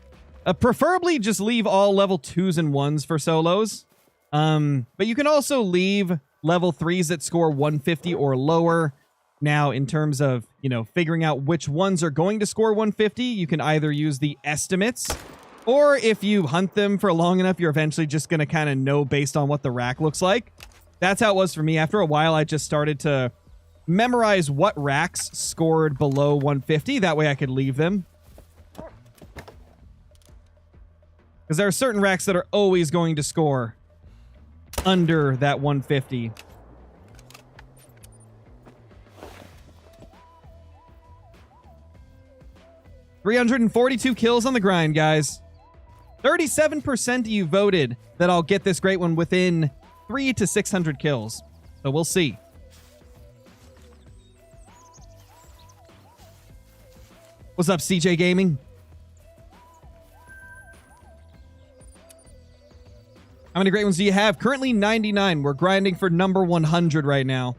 Preferably just leave all level 2s and 1s for solos. But you can also leave level 3s that score 150 or lower. Now, in terms of, figuring out which ones are going to score 150, you can either use the estimates, or if you hunt them for long enough, you're eventually just going to kind of know based on what the rack looks like. That's how it was for me. After a while, I just started to memorize what racks scored below 150. That way I could leave them. Because there are certain racks that are always going to score under that 150. $342 kills on the grind, guys. 37% of you voted that I'll get this great one within 300 to 600 kills. So we'll see. What's up, CJ Gaming? How many great ones do you have? Currently 99. We're grinding for number 100 right now.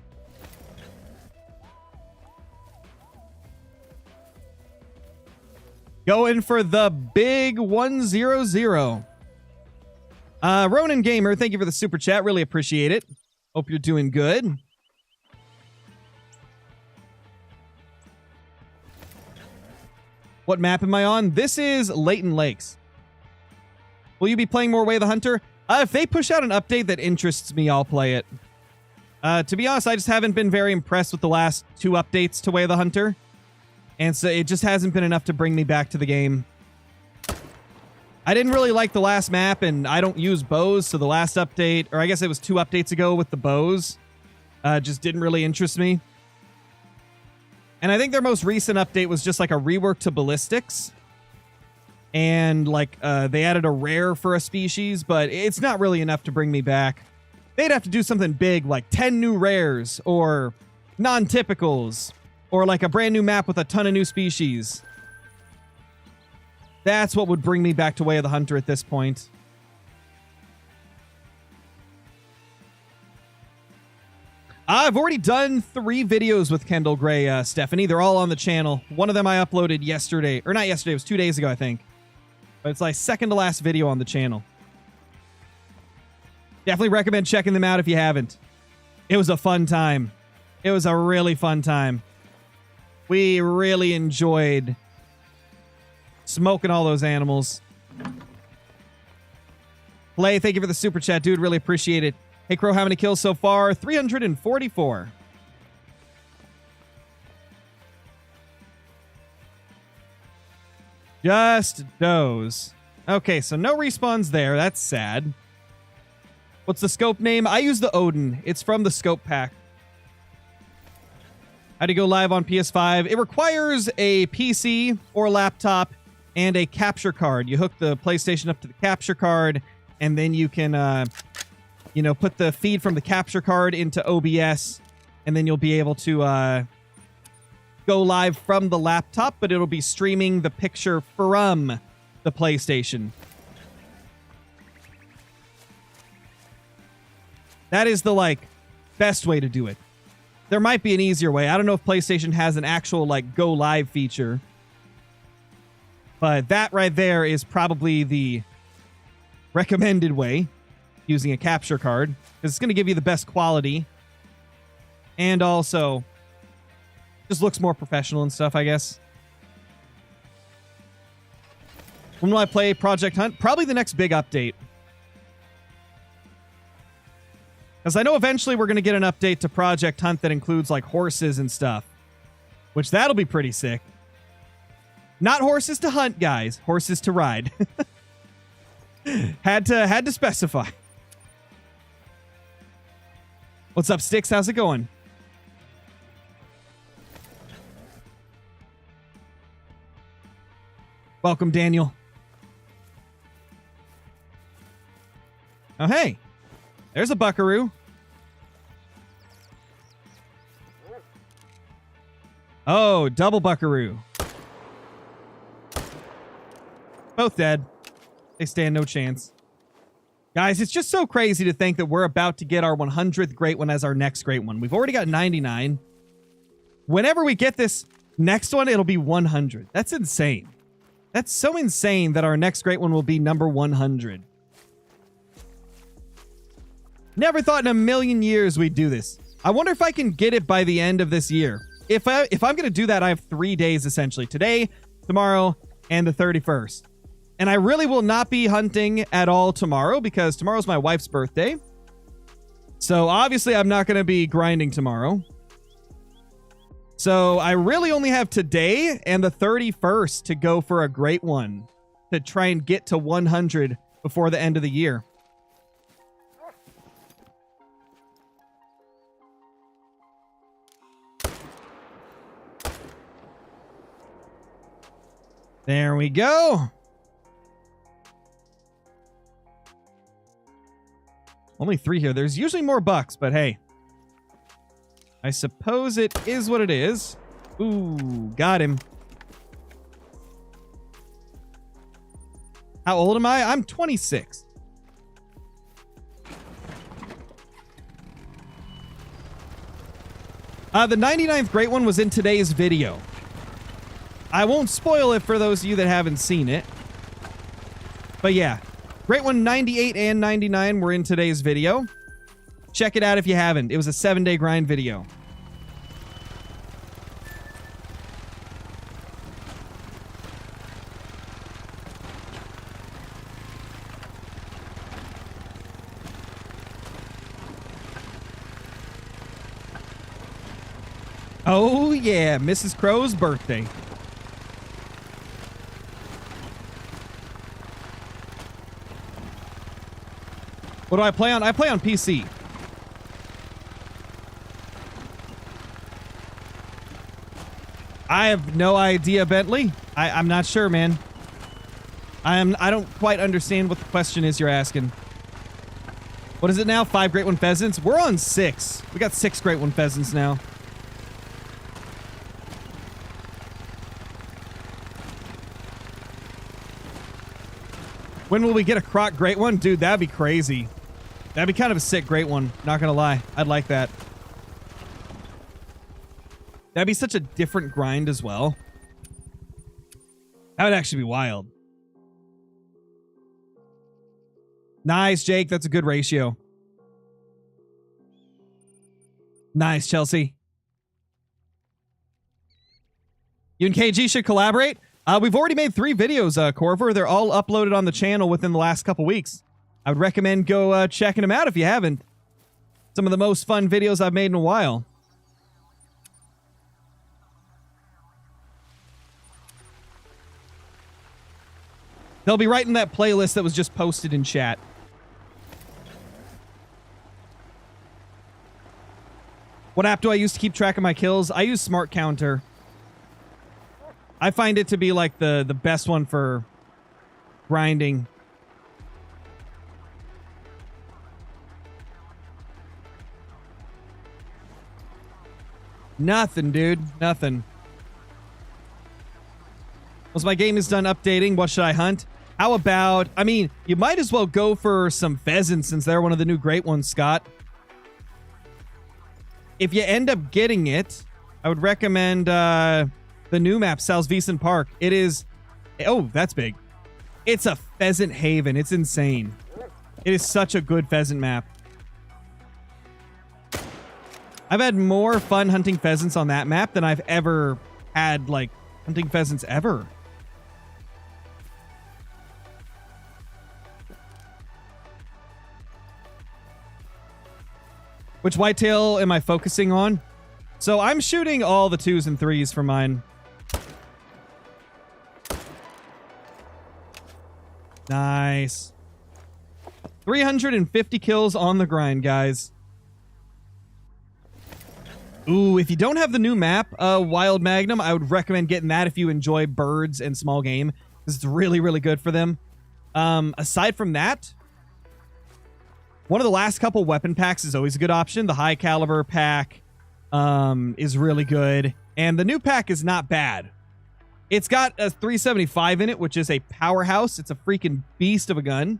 Going for the big 100. Ronan Gamer, thank you for the super chat. Really appreciate it. Hope you're doing good. What map am I on? This is Leighton Lakes. Will you be playing more Way of the Hunter? If they push out an update that interests me, I'll play it. To be honest, I just haven't been very impressed with the last 2 updates to Way of the Hunter. And so it just hasn't been enough to bring me back to the game. I didn't really like the last map, and I don't use bows, so the last update, or I guess it was 2 updates ago with the bows, just didn't really interest me. And I think their most recent update was just like a rework to ballistics. And like they added a rare for a species, but it's not really enough to bring me back. They'd have to do something big like 10 new rares or non-typicals or like a brand new map with a ton of new species. That's what would bring me back to Way of the Hunter at this point. I've already done 3 videos with Kendall Gray, Stephanie. They're all on the channel. One of them I uploaded yesterday. Or not yesterday, it was 2 days ago, I think. But it's like second to last video on the channel. Definitely recommend checking them out if you haven't. It was a fun time. It was a really fun time. We really enjoyed smoking all those animals. Play, thank you for the super chat, dude. Really appreciate it. Hey, Crow, how many kills so far? 344. Just does. Okay, so no respawns there. That's sad. What's the scope name? I use the Odin. It's from the scope pack. How do you go live on PS5? It requires a PC or laptop and a capture card. You hook the PlayStation up to the capture card, and then you can, put the feed from the capture card into OBS, and then you'll be able to go live from the laptop, but it'll be streaming the picture from the PlayStation. That is the, best way to do it. There might be an easier way. I don't know if PlayStation has an actual, go live feature. But that right there is probably the recommended way, using a capture card, because it's going to give you the best quality. And also, just looks more professional and stuff, I guess. When will I play Project Hunt? Probably the next big update. Because I know eventually we're going to get an update to Project Hunt that includes, horses and stuff. Which that'll be pretty sick. Not horses to hunt, guys. Horses to ride. Had to specify. What's up, Sticks? How's it going? Welcome, Daniel. Oh, hey. There's a buckaroo. Oh, double buckaroo. Both dead. They stand no chance. Guys, it's just so crazy to think that we're about to get our 100th great one as our next great one. We've already got 99. Whenever we get this next one, it'll be 100. That's insane. That's so insane that our next great one will be number 100. Never thought in a million years we'd do this. I wonder if I can get it by the end of this year. If I'm going to do that, I have 3 days essentially. Today, tomorrow, and the 31st. And I really will not be hunting at all tomorrow because tomorrow's my wife's birthday. So obviously I'm not going to be grinding tomorrow. So I really only have today and the 31st to go for a great one to try and get to 100 before the end of the year. There we go. Only 3 here. There's usually more bucks, but hey. I suppose it is what it is. Ooh, got him. How old am I? I'm 26. The 99th Great One was in today's video. I won't spoil it for those of you that haven't seen it. But yeah, Great One 98 and 99 were in today's video. Check it out if you haven't. It was a 7-day grind video. Oh yeah, Mrs. Crow's birthday. What do I play on? I play on PC. I have no idea, Bentley. I'm not sure, man. I don't quite understand what the question is you're asking. What is it now? 5 Great One pheasants? We're on 6. We got 6 Great One pheasants now. When will we get a croc Great One? Dude, that'd be crazy. That'd be kind of a sick Great One. Not gonna lie. I'd like that. That'd be such a different grind as well. That would actually be wild. Nice, Jake. That's a good ratio. Nice, Chelsea. You and KG should collaborate. We've already made 3 videos, Corver. They're all uploaded on the channel within the last couple weeks. I would recommend go checking them out if you haven't. Some of the most fun videos I've made in a while. They'll be right in that playlist that was just posted in chat. What app do I use to keep track of my kills? I use Smart Counter. I find it to be like the best one for grinding. Nothing, dude. Nothing. Once my game is done updating, what should I hunt? How about, I mean, you might as well go for some pheasants since they're one of the new Great Ones, Scott. If you end up getting it, I would recommend the new map, Salsvesen Park. It is, oh, that's big. It's a pheasant haven. It's insane. It is such a good pheasant map. I've had more fun hunting pheasants on that map than I've ever had, like, hunting pheasants ever. Which whitetail am I focusing on? So I'm shooting all the 2s and 3s for mine. Nice. 350 kills on the grind, guys. Ooh, if you don't have the new map, Wild Magnum, I would recommend getting that if you enjoy birds and small game, because it's really, really good for them. Aside from that, one of the last couple weapon packs is always a good option. The high caliber pack is really good, and the new pack is not bad. It's got a 375 in it, which is a powerhouse. It's a freaking beast of a gun.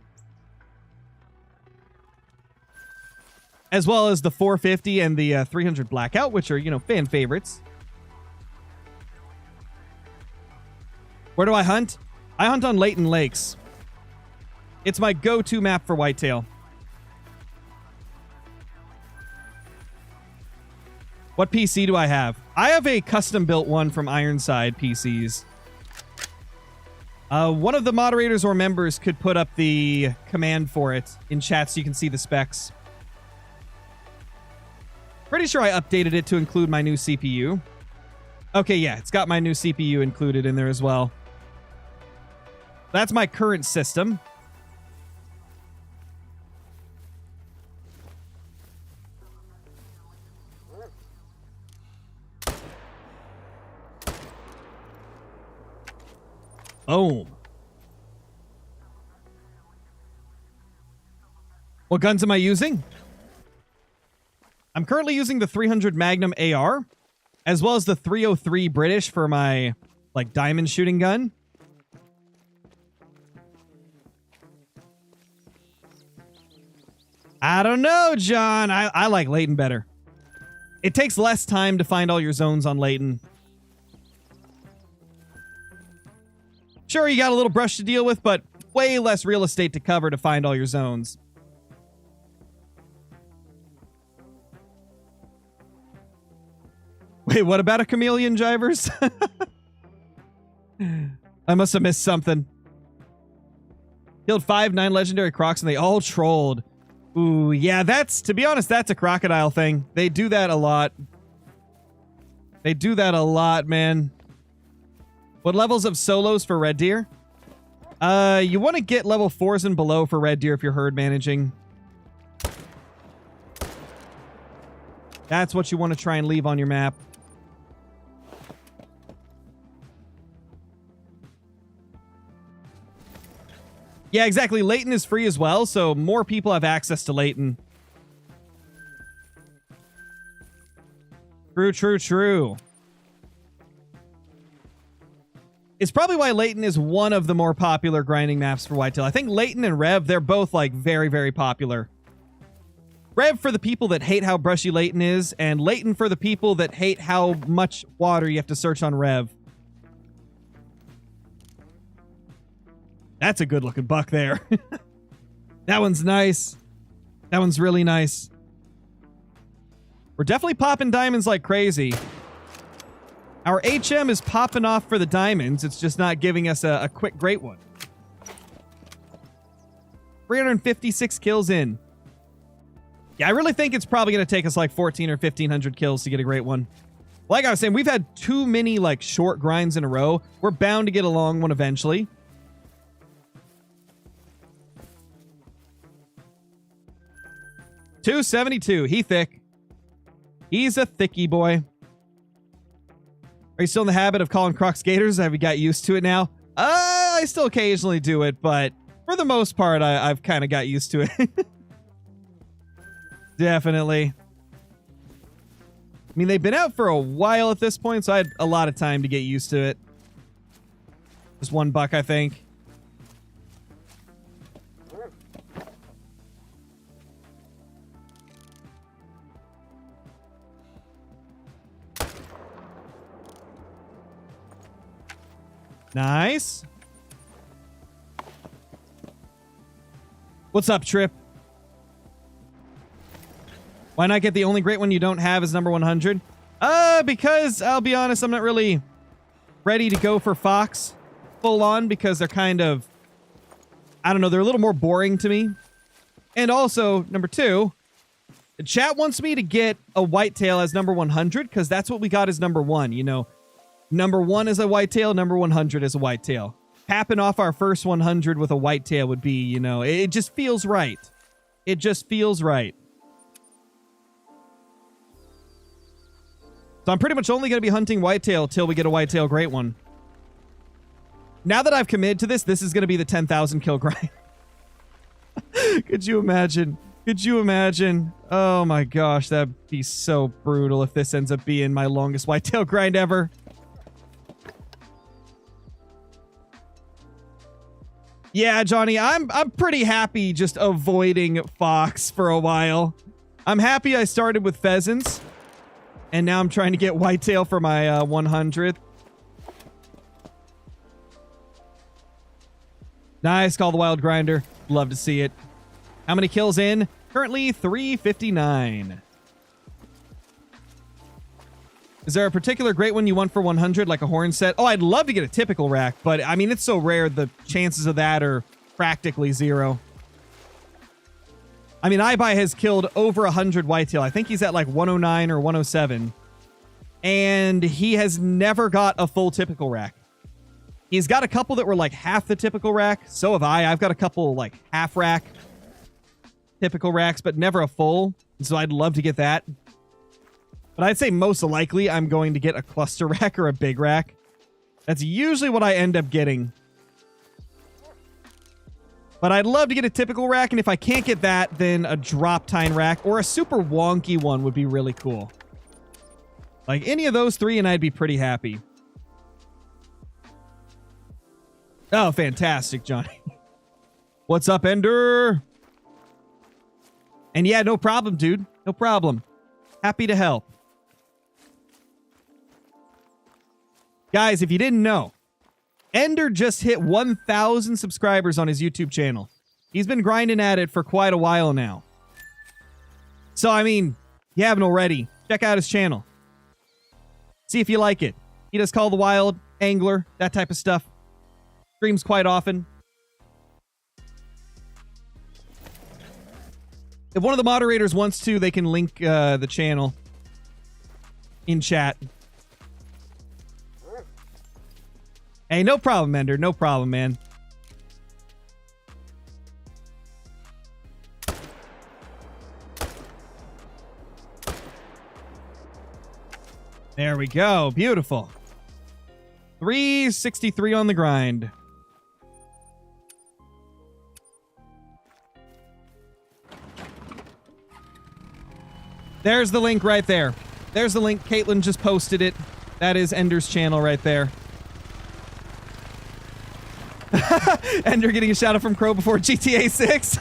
As well as the 450 and the 300 Blackout, which are, you know, fan favorites. Where do I hunt? I hunt on Layton Lakes. It's my go-to map for whitetail. What PC do I have? I have a custom-built one from Ironside PCs. One of the moderators or members could put up the command for it in chat so you can see the specs. Pretty sure I updated it to include my new CPU. Okay, yeah, it's got my new CPU included in there as well. That's my current system. Boom. What guns am I using? I'm currently using the 300 Magnum AR, as well as the 303 British for my, like, diamond shooting gun. I don't know, John. I like Leighton better. It takes less time to find all your zones on Leighton. Sure, you got a little brush to deal with, but way less real estate to cover to find all your zones. Wait, what about a chameleon, Jivers? I must have missed something. Killed 5 9 legendary crocs and they all trolled. Ooh, yeah, that's, to be honest, that's a crocodile thing. They do that a lot. They do that a lot, man. What levels of solos for red deer? You want to get level 4s and below for red deer if you're herd managing. That's what you want to try and leave on your map. Yeah, exactly. Leighton is free as well, so more people have access to Leighton. True, true, true. It's probably why Leighton is one of the more popular grinding maps for Whitetail. I think Leighton and Rev, they're both like very, very popular. Rev for the people that hate how brushy Leighton is, and Leighton for the people that hate how much water you have to search on Rev. That's a good looking buck there. That one's nice. That one's really nice. We're definitely popping diamonds like crazy. Our HM is popping off for the diamonds. It's just not giving us a quick great one. 356 kills in. Yeah, I really think it's probably going to take us like 14 or 1500 kills to get a great one. Like I was saying, we've had too many like short grinds in a row. We're bound to get a long one eventually. $272. He thick. He's a thicky boy. Are you still in the habit of calling crocs gators? Have you got used to it now? I still occasionally do it, but for the most part, I've kind of got used to it. Definitely. I mean, they've been out for a while at this point, so I had a lot of time to get used to it. Just one buck, I think. Nice. What's up, Trip? Why not get the only great one you don't have as number 100? Because I'll be honest, I'm not really ready to go for Fox full on because they're kind of, I don't know, they're a little more boring to me. And also, number 2, the chat wants me to get a Whitetail as number 100 because that's what we got as number 1, you know. Number 1 is a Whitetail, number 100 is a Whitetail. Capping off our first 100 with a Whitetail would be, you know, it just feels right. It just feels right. So I'm pretty much only going to be hunting Whitetail till we get a Whitetail great one. Now that I've committed to this, this is going to be the 10,000 kill grind. Could you imagine? Could you imagine? Oh my gosh, that'd be so brutal if this ends up being my longest Whitetail grind ever. Yeah, Johnny, I'm pretty happy just avoiding Fox for a while. I'm happy I started with pheasants, and now I'm trying to get Whitetail for my 100th. Nice, call the wild grinder. Love to see it. How many kills in? Currently 359. Is there a particular great one you want for 100, like a horn set? Oh, I'd love to get a typical rack, but I mean, it's so rare, the chances of that are practically zero. I mean, iBuy has killed over 100 whitetail. I think he's at like 109 or 107. And he has never got a full typical rack. He's got a couple that were like half the typical rack. So have I. I've got a couple like half rack typical racks, but never a full. So I'd love to get that. But I'd say most likely I'm going to get a cluster rack or a big rack. That's usually what I end up getting. But I'd love to get a typical rack, and if I can't get that, then a drop tine rack or a super wonky one would be really cool. Like any of those three, and I'd be pretty happy. Oh, fantastic, Johnny. What's up, Ender? And yeah, no problem, dude. No problem. Happy to help. Guys, if you didn't know, Ender just hit 1,000 subscribers on his YouTube channel. He's been grinding at it for quite a while now. So, I mean, if you haven't already, check out his channel. See if you like it. He does Call the Wild, Angler, that type of stuff. Streams quite often. If one of the moderators wants to, they can link the channel in chat. Hey, no problem, Ender. No problem, man. There we go. Beautiful. 363 on the grind. There's the link right there. There's the link. Caitlin just posted it. That is Ender's channel right there. Ender getting a shout out from Crow before GTA 6.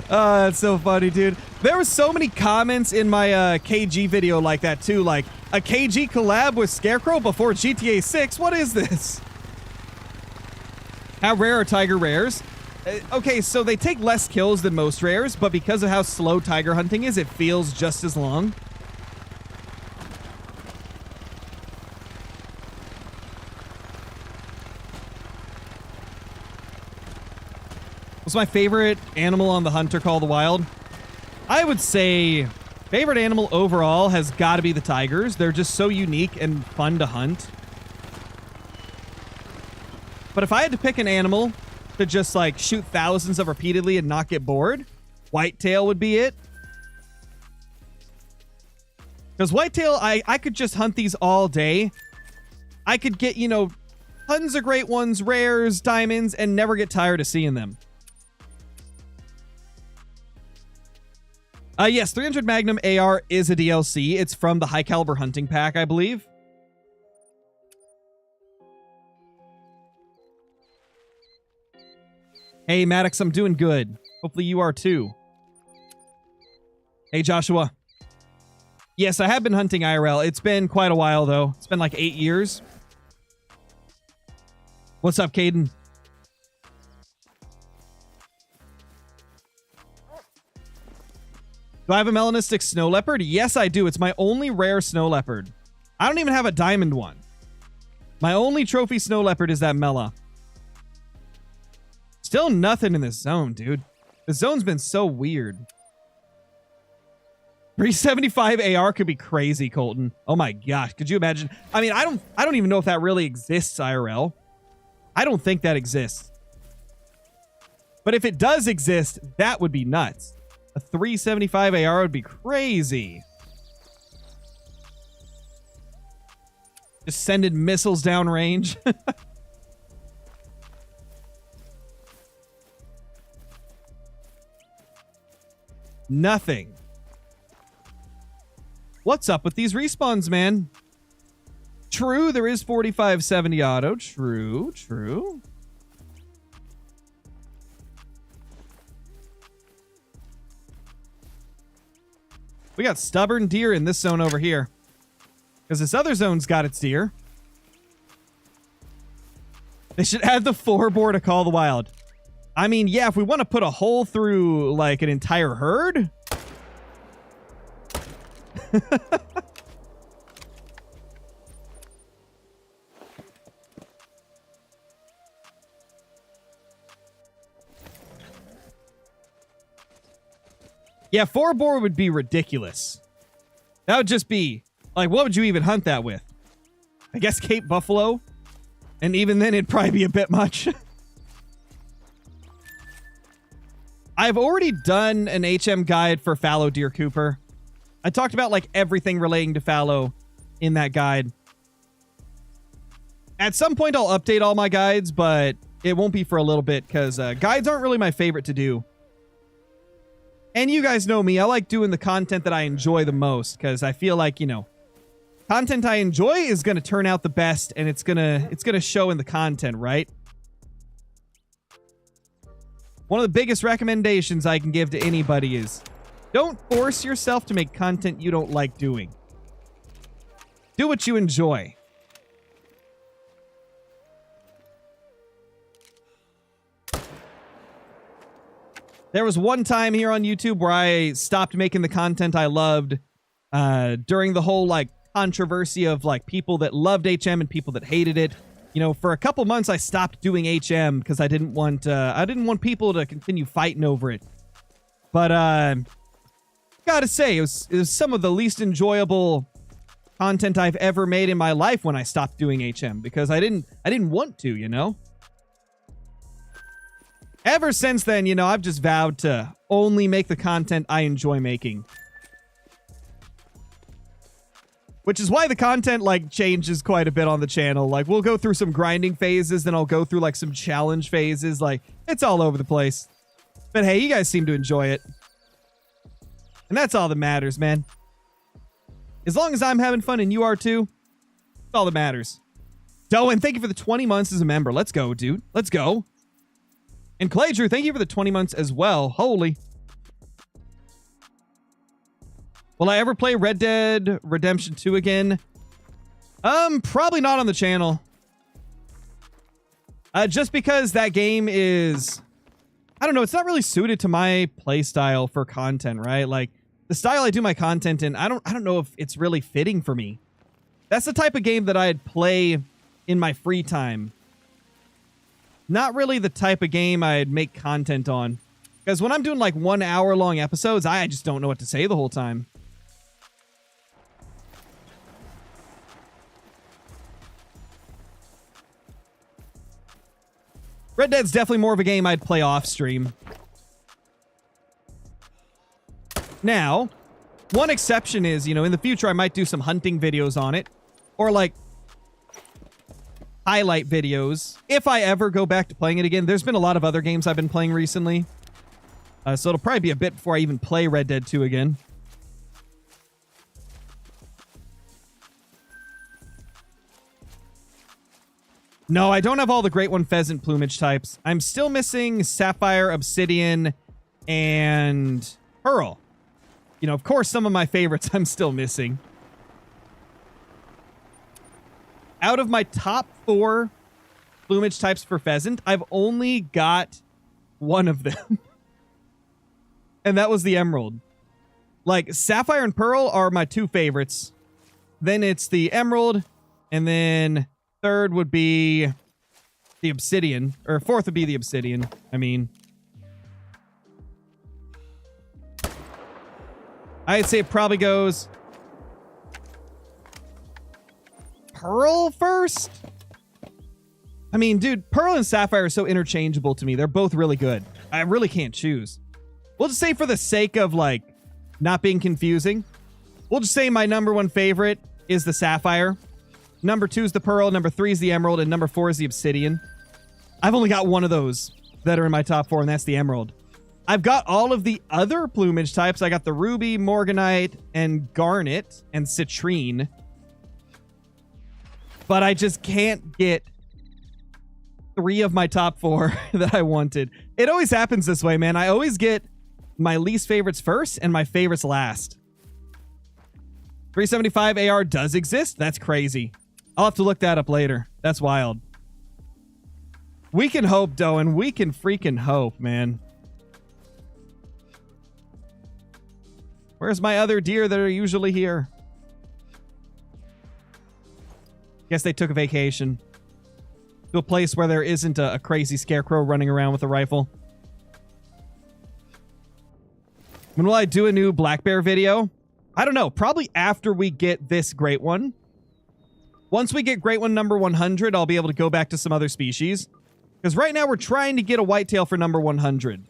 That's so funny, dude. There were so many comments in my KG video like that too, like a KG collab with Scarecrow before GTA 6. What is this? How rare are tiger rares? Okay, so they take less kills than most rares, but because of how slow tiger hunting is, it feels just as long. What's my favorite animal on the Hunter Call the Wild? I would say favorite animal overall has got to be the tigers. They're just so unique and fun to hunt. But if I had to pick an animal to just like shoot thousands of repeatedly and not get bored, whitetail would be it. Because whitetail, I could just hunt these all day. I could get, you know, tons of great ones, rares, diamonds, and never get tired of seeing them. Yes, 300 Magnum AR is a DLC. It's from the High Caliber Hunting Pack, I believe. Hey, Maddox, I'm doing good. Hopefully you are too. Hey, Joshua. Yes, I have been hunting IRL. It's been quite a while, though. It's been like 8 years. What's up, Caden? Do I have a melanistic snow leopard? Yes, I do. It's my only rare snow leopard. I don't even have a diamond one. My only trophy snow leopard is that Mela. Still nothing in this zone, dude. The zone's been so weird. 375 AR could be crazy, Colton. Oh my gosh, could you imagine? I mean, I don't even know if that really exists, IRL. I don't think that exists. But if it does exist, that would be nuts. A 375 AR would be crazy. Just sending missiles downrange. Nothing. What's up with these respawns, man? True, there is 4570 auto. True, true. We got stubborn deer in this zone over here. Because this other zone's got its deer. They should add the 4-bore to Call the Wild. I mean, yeah, if we want to put a hole through, like, an entire herd. Yeah, 4-bore would be ridiculous. That would just be, like, what would you even hunt that with? I guess Cape Buffalo? And even then, it'd probably be a bit much. I've already done an HM guide for fallow deer Cooper. I talked about, like, everything relating to fallow in that guide. At some point, I'll update all my guides, but it won't be for a little bit because guides aren't really my favorite to do. And you guys know me. I like doing the content that I enjoy the most because I feel like, you know, content I enjoy is going to turn out the best and it's going to show in the content, right? One of the biggest recommendations I can give to anybody is don't force yourself to make content you don't like doing. Do what you enjoy. There was one time here on YouTube where I stopped making the content I loved during the whole, like, controversy of, like, people that loved HM and people that hated it. You know, for a couple months I stopped doing HM because I didn't want people to continue fighting over it. But gotta say, it was some of the least enjoyable content I've ever made in my life when I stopped doing HM because I didn't want to, you know? Ever since then, you know, I've just vowed to only make the content I enjoy making. Which is why the content, like, changes quite a bit on the channel. Like, we'll go through some grinding phases, then I'll go through, like, some challenge phases. Like, it's all over the place. But hey, you guys seem to enjoy it. And that's all that matters, man. As long as I'm having fun and you are too, that's all that matters. Doan, thank you for the 20 months as a member. Let's go, dude. Let's go. And Clay Drew, thank you for the 20 months as well. Holy. Will I ever play Red Dead Redemption 2 again? Probably not on the channel. Just because that game is, I don't know, it's not really suited to my play style for content, right? Like, the style I do my content in, I don't know if it's really fitting for me. That's the type of game that I'd play in my free time. Not really the type of game I'd make content on. Because when I'm doing, like, 1 hour long episodes, I just don't know what to say the whole time. Red Dead's definitely more of a game I'd play off stream. Now, one exception is, you know, in the future I might do some hunting videos on it. Or, like, highlight videos. If I ever go back to playing it again. There's been a lot of other games I've been playing recently. So it'll probably be a bit before I even play Red Dead 2 again. No, I don't have all the Great One pheasant plumage types. I'm still missing Sapphire, Obsidian, and Pearl. You know, of course, some of my favorites I'm still missing. Out of my top 4 plumage types for pheasant, I've only got one of them. And that was the emerald. Like, Sapphire and Pearl are my 2 favorites. Then it's the emerald, and then third would be the obsidian, or fourth would be the obsidian. I mean, I'd say it probably goes Pearl first. I mean, dude, Pearl and Sapphire are so interchangeable to me. They're both really good. I really can't choose. We'll just say, for the sake of, like, not being confusing, we'll just say my number 1 favorite is the Sapphire. Number 2 is the Pearl. Number 3 is the Emerald. And number 4 is the Obsidian. I've only got one of those that are in my top 4, and that's the Emerald. I've got all of the other plumage types. I got the Ruby, Morganite, and Garnet, and Citrine. But I just can't get 3 of my top 4 that I wanted. It always happens this way, man. I always get my least favorites first and my favorites last. 375 AR does exist? That's crazy. I'll have to look that up later. That's wild. We can hope, Doan. We can freaking hope, man. Where's my other deer that are usually here? Guess they took a vacation to a place where there isn't a crazy scarecrow running around with a rifle. When will I do a new black bear video? I don't know. Probably after we get this great one. Once we get great one number 100, I'll be able to go back to some other species. Because right now we're trying to get a whitetail for number 100.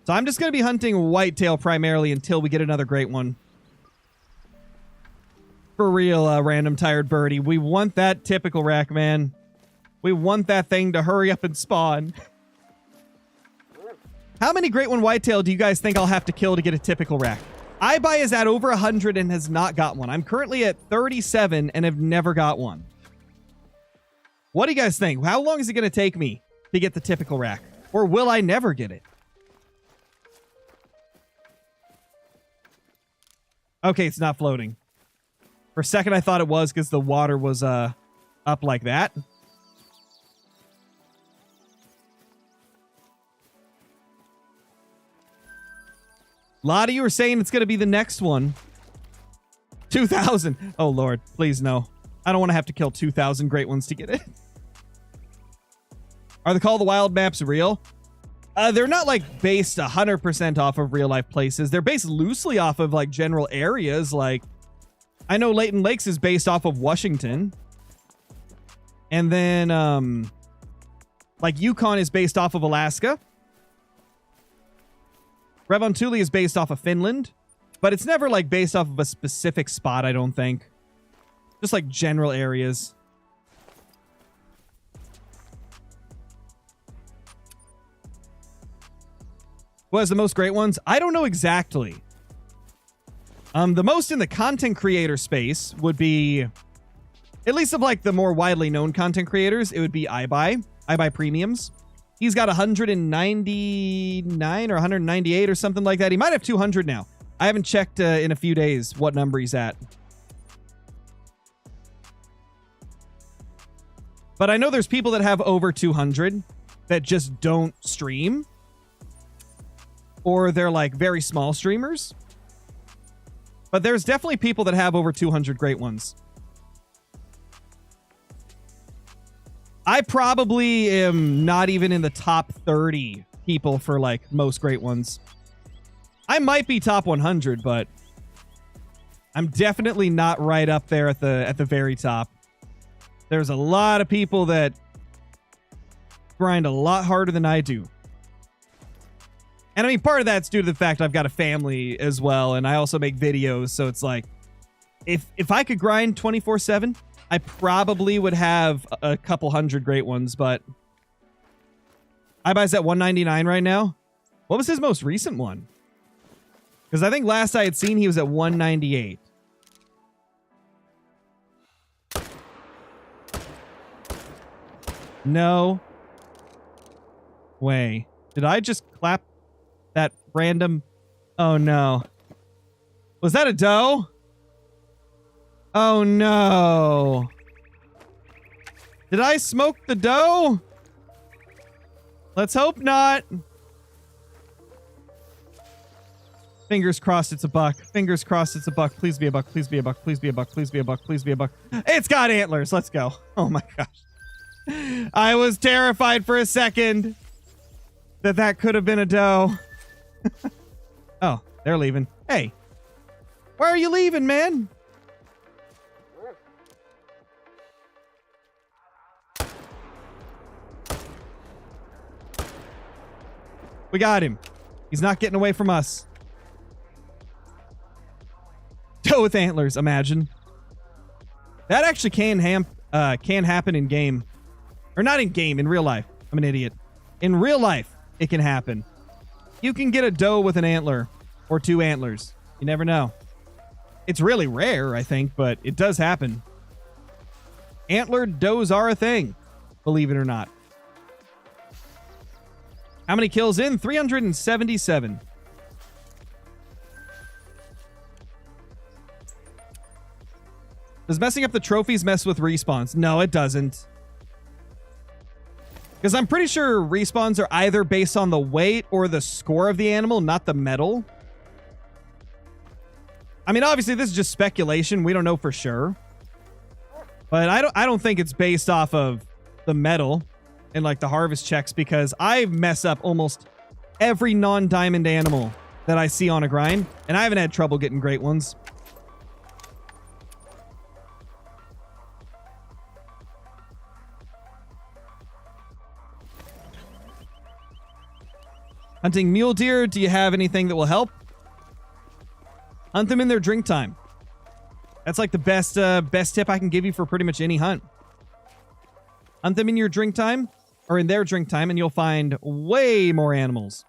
So I'm just going to be hunting whitetail primarily until we get another great one. For real, random tired birdie. We want that typical rack, man. We want that thing to hurry up and spawn. How many great one whitetail do you guys think I'll have to kill to get a typical rack? iBuy is at over 100 and has not got one. I'm currently at 37 and have never got one. What do you guys think? How long is it going to take me to get the typical rack? Or will I never get it? Okay, it's not floating. For a second, I thought it was because the water was up like that. A lot of you are saying it's going to be the next one. 2,000. Oh, Lord. Please, no. I don't want to have to kill 2,000 great ones to get it. Are the Call of the Wild maps real? They're not, like, based 100% off of real-life places. They're based loosely off of, like, general areas. Like, I know Leighton Lakes is based off of Washington. And then, like, Yukon is based off of Alaska. Revontuli is based off of Finland, but it's never like based off of a specific spot, I don't think. Just like general areas. What has the most great ones? I don't know exactly. The most in the content creator space would be, at least of like the more widely known content creators, it would be iBuy Premiums. He's got 199 or 198 or something like that. He might have 200 now. I haven't checked in a few days what number he's at. But I know there's people that have over 200 that just don't stream. Or they're like very small streamers. But there's definitely people that have over 200 great ones. I probably am not even in the top 30 people for like most great ones. I might be top 100, but I'm definitely not right up there at the very top. There's a lot of people that grind a lot harder than I do. And I mean, part of that's due to the fact I've got a family as well, and I also make videos, so it's like if I could grind 24/7, I probably would have a couple hundred great ones, but iBuy's at 199 right now. What was his most recent one? Because I think last I had seen he was at 198. No way. Did I just clap that random? Oh no. Was that a doe? Oh no. Did I smoke the doe? Let's hope not. Fingers crossed it's a buck. Fingers crossed it's a buck. Please be a buck. Please be a buck. Please be a buck. Please be a buck. Please be a buck. It's got antlers. Let's go. Oh my gosh. I was terrified for a second that could have been a doe. Oh, they're leaving. Hey. Why are you leaving, man? We got him. He's not getting away from us. Doe with antlers, imagine. That actually can happen in game. Or not in game, in real life. I'm an idiot. In real life, it can happen. You can get a doe with an antler. Or two antlers. You never know. It's really rare, I think, but it does happen. Antlered does are a thing. Believe it or not. How many kills in? 377. Does messing up the trophies mess with respawns? No, it doesn't. Because I'm pretty sure respawns are either based on the weight or the score of the animal, not the medal. I mean, obviously, this is just speculation. We don't know for sure. But I don't think it's based off of the medal and like the harvest checks, because I mess up almost every non-diamond animal that I see on a grind, and I haven't had trouble getting great ones. Hunting mule deer, do you have anything that will help? Hunt them in their drink time. That's like the best tip I can give you for pretty much any hunt. Hunt them in your drink time, or in their drink time, and you'll find way more animals.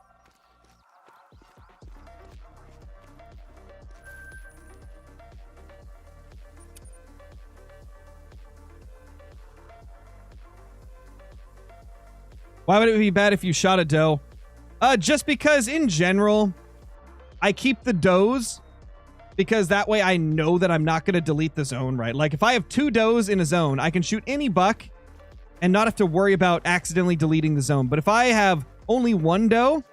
Why would it be bad if you shot a doe? Just because in general, I keep the does because that way I know that I'm not going to delete the zone, right? Like if I have 2 does in a zone, I can shoot any buck and not have to worry about accidentally deleting the zone. But if I have only 1 doe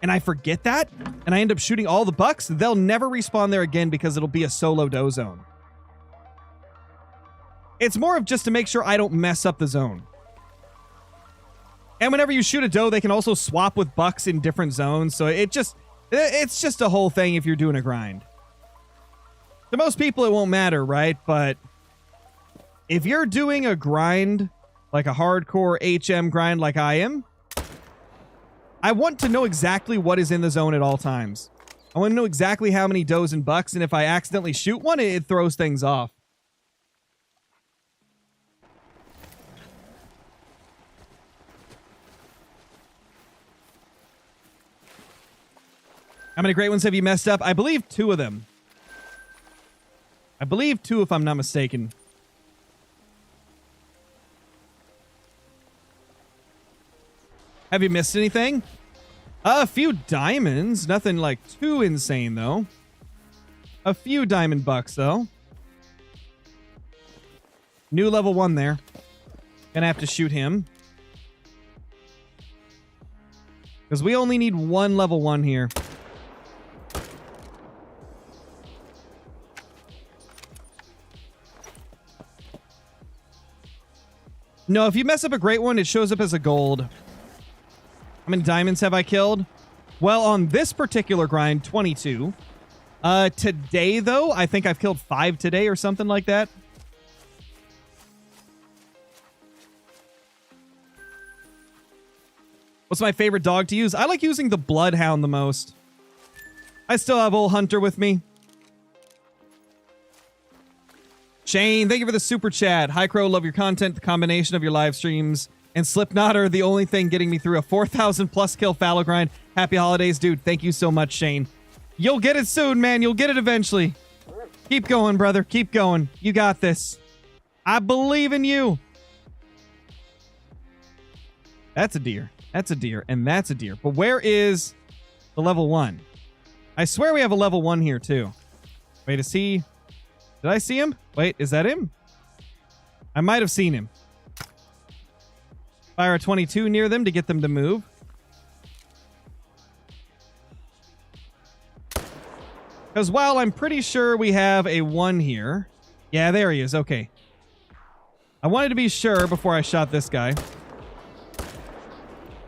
and I forget that and I end up shooting all the bucks, they'll never respawn there again because it'll be a solo doe zone. It's more of just to make sure I don't mess up the zone. And whenever you shoot a doe, they can also swap with bucks in different zones. So it's just a whole thing if you're doing a grind. To most people, it won't matter, right? But if you're doing a grind, like a hardcore HM grind like I am, I want to know exactly what is in the zone at all times. I want to know exactly how many does and bucks, and if I accidentally shoot one, it throws things off. How many great ones have you messed up? I believe 2 of them. I believe 2 if I'm not mistaken. Have you missed anything? A few diamonds. Nothing like too insane though. A few diamond bucks though. New level 1 there. Gonna have to shoot him. Because we only need 1 level 1 here. No, if you mess up a great one, it shows up as a gold. How many diamonds have I killed? Well, on this particular grind, 22. Today, though, I think I've killed 5 today or something like that. What's my favorite dog to use? I like using the Bloodhound the most. I still have old Hunter with me. Shane, thank you for the super chat. Hi, Crow, love your content. The combination of your live streams and Slipknot are the only thing getting me through a 4,000 plus kill fallow grind. Happy holidays, dude. Thank you so much, Shane. You'll get it soon, man. You'll get it eventually. Keep going, brother. Keep going. You got this. I believe in you. That's a deer. That's a deer. And that's a deer. But where is the level 1? I swear we have a level 1 here, too. Wait, is he... Did I see him? Wait, is that him? I might have seen him. Fire a 22 near them to get them to move. Because while I'm pretty sure we have a 1 here. Yeah, there he is. Okay. I wanted to be sure before I shot this guy.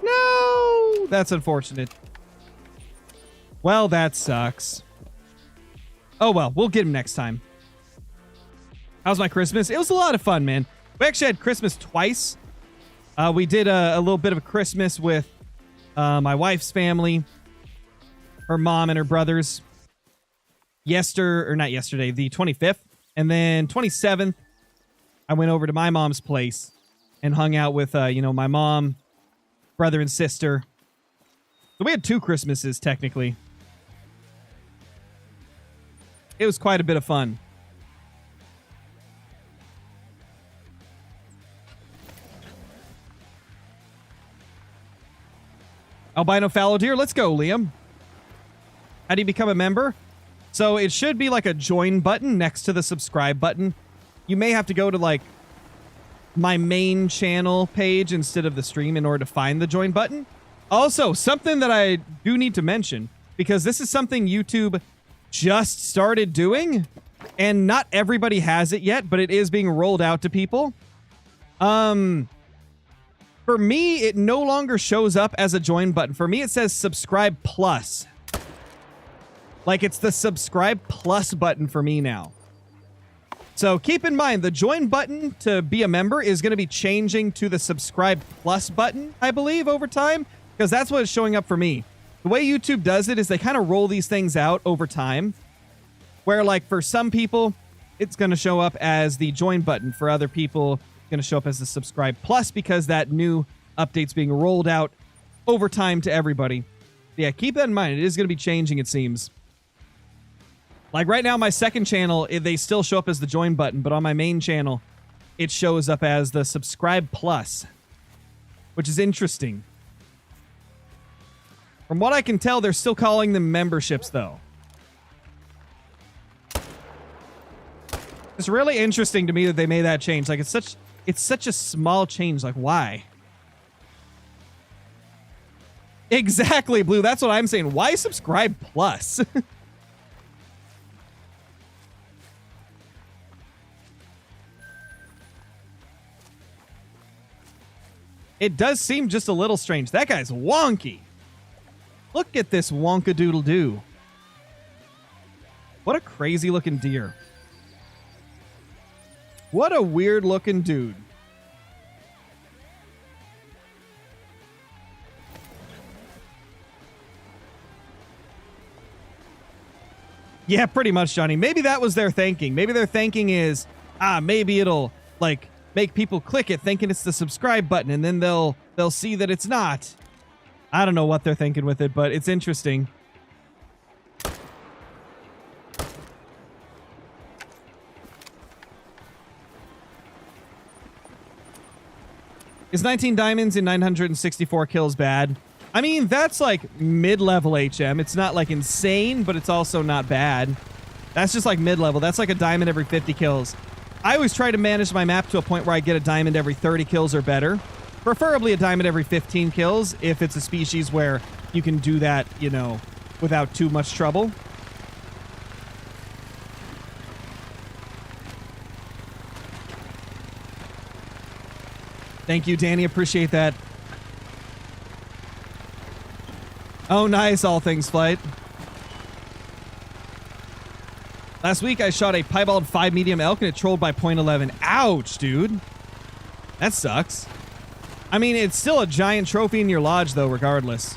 No! That's unfortunate. Well, that sucks. Oh well, we'll get him next time. How's my Christmas? It was a lot of fun, man. We actually had Christmas twice. We did a little bit of a Christmas with my wife's family, her mom and her brothers. The 25th. And then 27th, I went over to my mom's place and hung out with, my mom, brother, and sister. So we had 2 Christmases, technically. It was quite a bit of fun. Albino fallow deer. Let's go, Liam. How do you become a member? So it should be like a join button next to the subscribe button. You may have to go to like my main channel page instead of the stream in order to find the join button. Also, something that I do need to mention, because this is something YouTube just started doing, and not everybody has it yet, but it is being rolled out to people. For me, it no longer shows up as a join button. For me, it says subscribe plus. Like, it's the subscribe plus button for me now. So keep in mind, the join button to be a member is going to be changing to the subscribe plus button, I believe, over time, because that's what is showing up for me. The way YouTube does it is they kind of roll these things out over time, where like for some people, it's going to show up as the join button. For other people, it's going to show up as the subscribe plus because that new update's being rolled out over time to everybody. Yeah, keep that in mind. It is going to be changing, it seems. Like right now, my second channel, they still show up as the join button, but on my main channel, it shows up as the subscribe plus, which is interesting. From what I can tell, they're still calling them memberships, though. It's really interesting to me that they made that change. Like, it's such a small change. Like, why? Exactly, Blue. That's what I'm saying. Why subscribe plus? It does seem just a little strange. That guy's wonky. Look at this wonka-doodle-doo. What a crazy-looking deer. What a weird-looking dude. Yeah, pretty much, Johnny. Maybe that was their thinking. Maybe their thinking is, maybe it'll, like, make people click it thinking it's the subscribe button, and then they'll see that it's not. I don't know what they're thinking with it, but it's interesting. Is 19 diamonds and 964 kills bad? I mean, that's like mid-level HM. It's not like insane, but it's also not bad. That's just like mid-level. That's like a diamond every 50 kills. I always try to manage my map to a point where I get a diamond every 30 kills or better. Preferably a diamond every 15 kills if it's a species where you can do that, you know, without too much trouble. Thank you, Danny. Appreciate that. Oh, nice. All things flight. Last week, I shot a piebald 5 medium elk and it trolled by .11. Ouch, dude. That sucks. I mean, it's still a giant trophy in your lodge, though, regardless.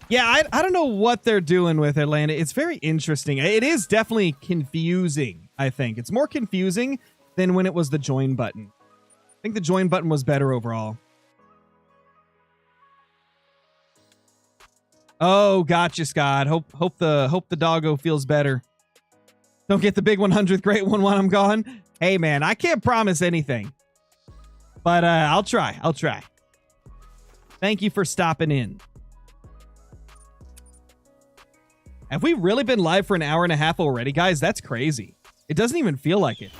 Yeah, I don't know what they're doing with Atlanta. It's very interesting. It is definitely confusing, I think. It's more confusing than when it was the join button. I think the join button was better overall. Oh, gotcha, Scott. Hope the doggo feels better. Don't get the big 100th great one while I'm gone. Hey, man, I can't promise anything. But I'll try. I'll try. Thank you for stopping in. Have we really been live for an hour and a half already, guys? That's crazy. It doesn't even feel like it.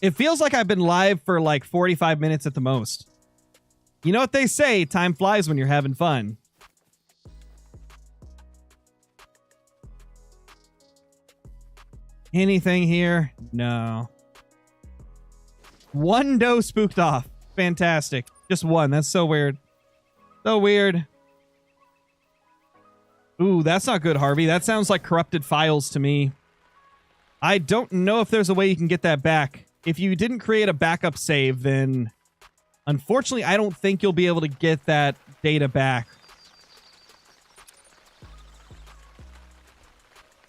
It feels like I've been live for like 45 minutes at the most. You know what they say, time flies when you're having fun. Anything here? No. One doe spooked off. Fantastic. Just one. That's so weird. So weird. Ooh, that's not good, Harvey. That sounds like corrupted files to me. I don't know if there's a way you can get that back. If you didn't create a backup save, then unfortunately, I don't think you'll be able to get that data back.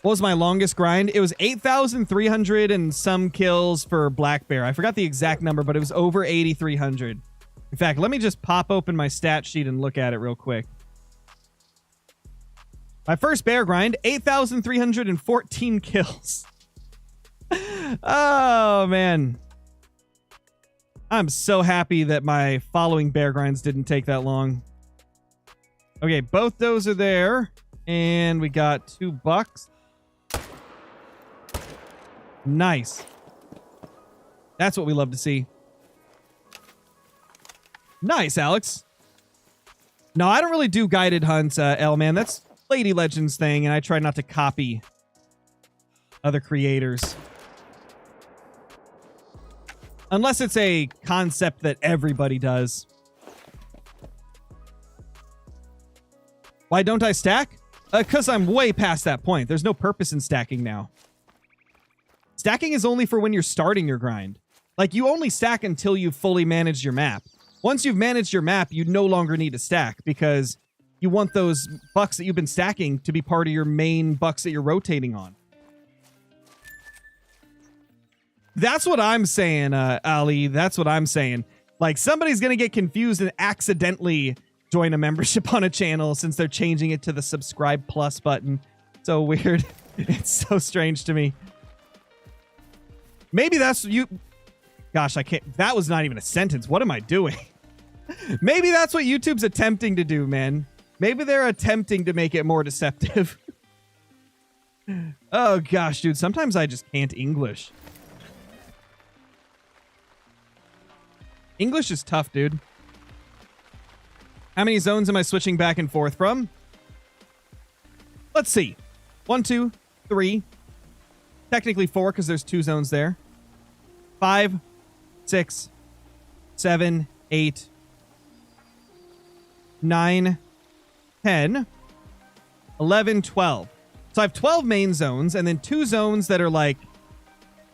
What was my longest grind? It was 8,300 and some kills for black bear. I forgot the exact number, but it was over 8,300. In fact, let me just pop open my stat sheet and look at it real quick. My first bear grind, 8,314 kills. Oh, man. I'm so happy that my following bear grinds didn't take that long. Okay, both those are there. And we got 2 bucks. Nice. That's what we love to see. Nice, Alex. No, I don't really do guided hunts, man. That's Lady Legends thing, and I try not to copy other creators. Unless it's a concept that everybody does. Why don't I stack? Because I'm way past that point. There's no purpose in stacking now. Stacking is only for when you're starting your grind. Like, you only stack until you've fully managed your map. Once you've managed your map, you no longer need to stack because you want those bucks that you've been stacking to be part of your main bucks that you're rotating on. That's what I'm saying, Ali. That's what I'm saying. Like, somebody's going to get confused and accidentally join a membership on a channel since they're changing it to the subscribe plus button. So weird. It's so strange to me. Maybe that's you. Gosh, I can't. That was not even a sentence. What am I doing? Maybe that's what YouTube's attempting to do, man. Maybe they're attempting to make it more deceptive. Oh, gosh, dude. Sometimes I just can't English. English is tough, dude. How many zones am I switching back and forth from? Let's see. 1, 2, 3. Technically 4 because there's 2 zones there. 5, 6, 7, 8, 9, 10, 11, 12. So I have 12 main zones and then 2 zones that are like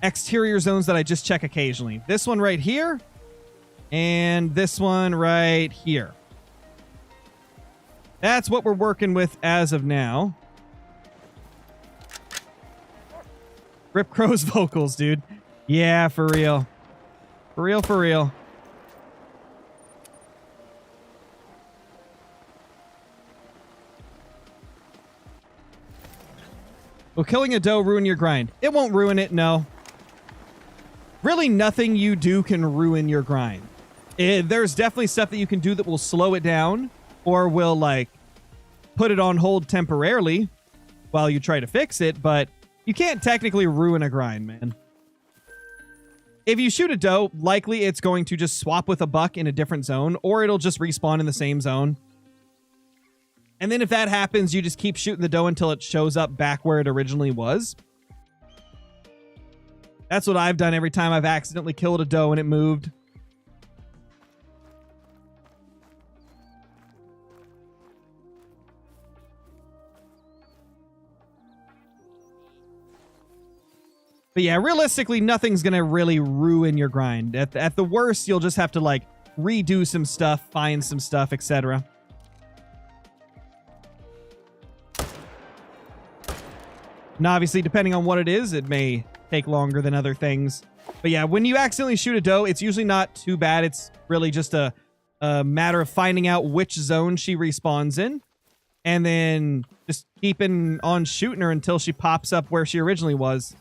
exterior zones that I just check occasionally. This one right here and this one right here. That's what we're working with as of now. Rip Crow's vocals, dude. Yeah, for real. For real, for real. Will killing a doe ruin your grind? It won't ruin it, no. Really, nothing you do can ruin your grind. There's definitely stuff that you can do that will slow it down or will, like, put it on hold temporarily while you try to fix it, but you can't technically ruin a grind, man. If you shoot a doe, likely it's going to just swap with a buck in a different zone, or it'll just respawn in the same zone. And then if that happens, you just keep shooting the doe until it shows up back where it originally was. That's what I've done every time I've accidentally killed a doe and it moved. But yeah, realistically, nothing's going to really ruin your grind. At the worst, you'll just have to, like, redo some stuff, find some stuff, etc. And obviously, depending on what it is, it may take longer than other things. But yeah, when you accidentally shoot a doe, it's usually not too bad. It's really just a matter of finding out which zone she respawns in. And then just keeping on shooting her until she pops up where she originally was.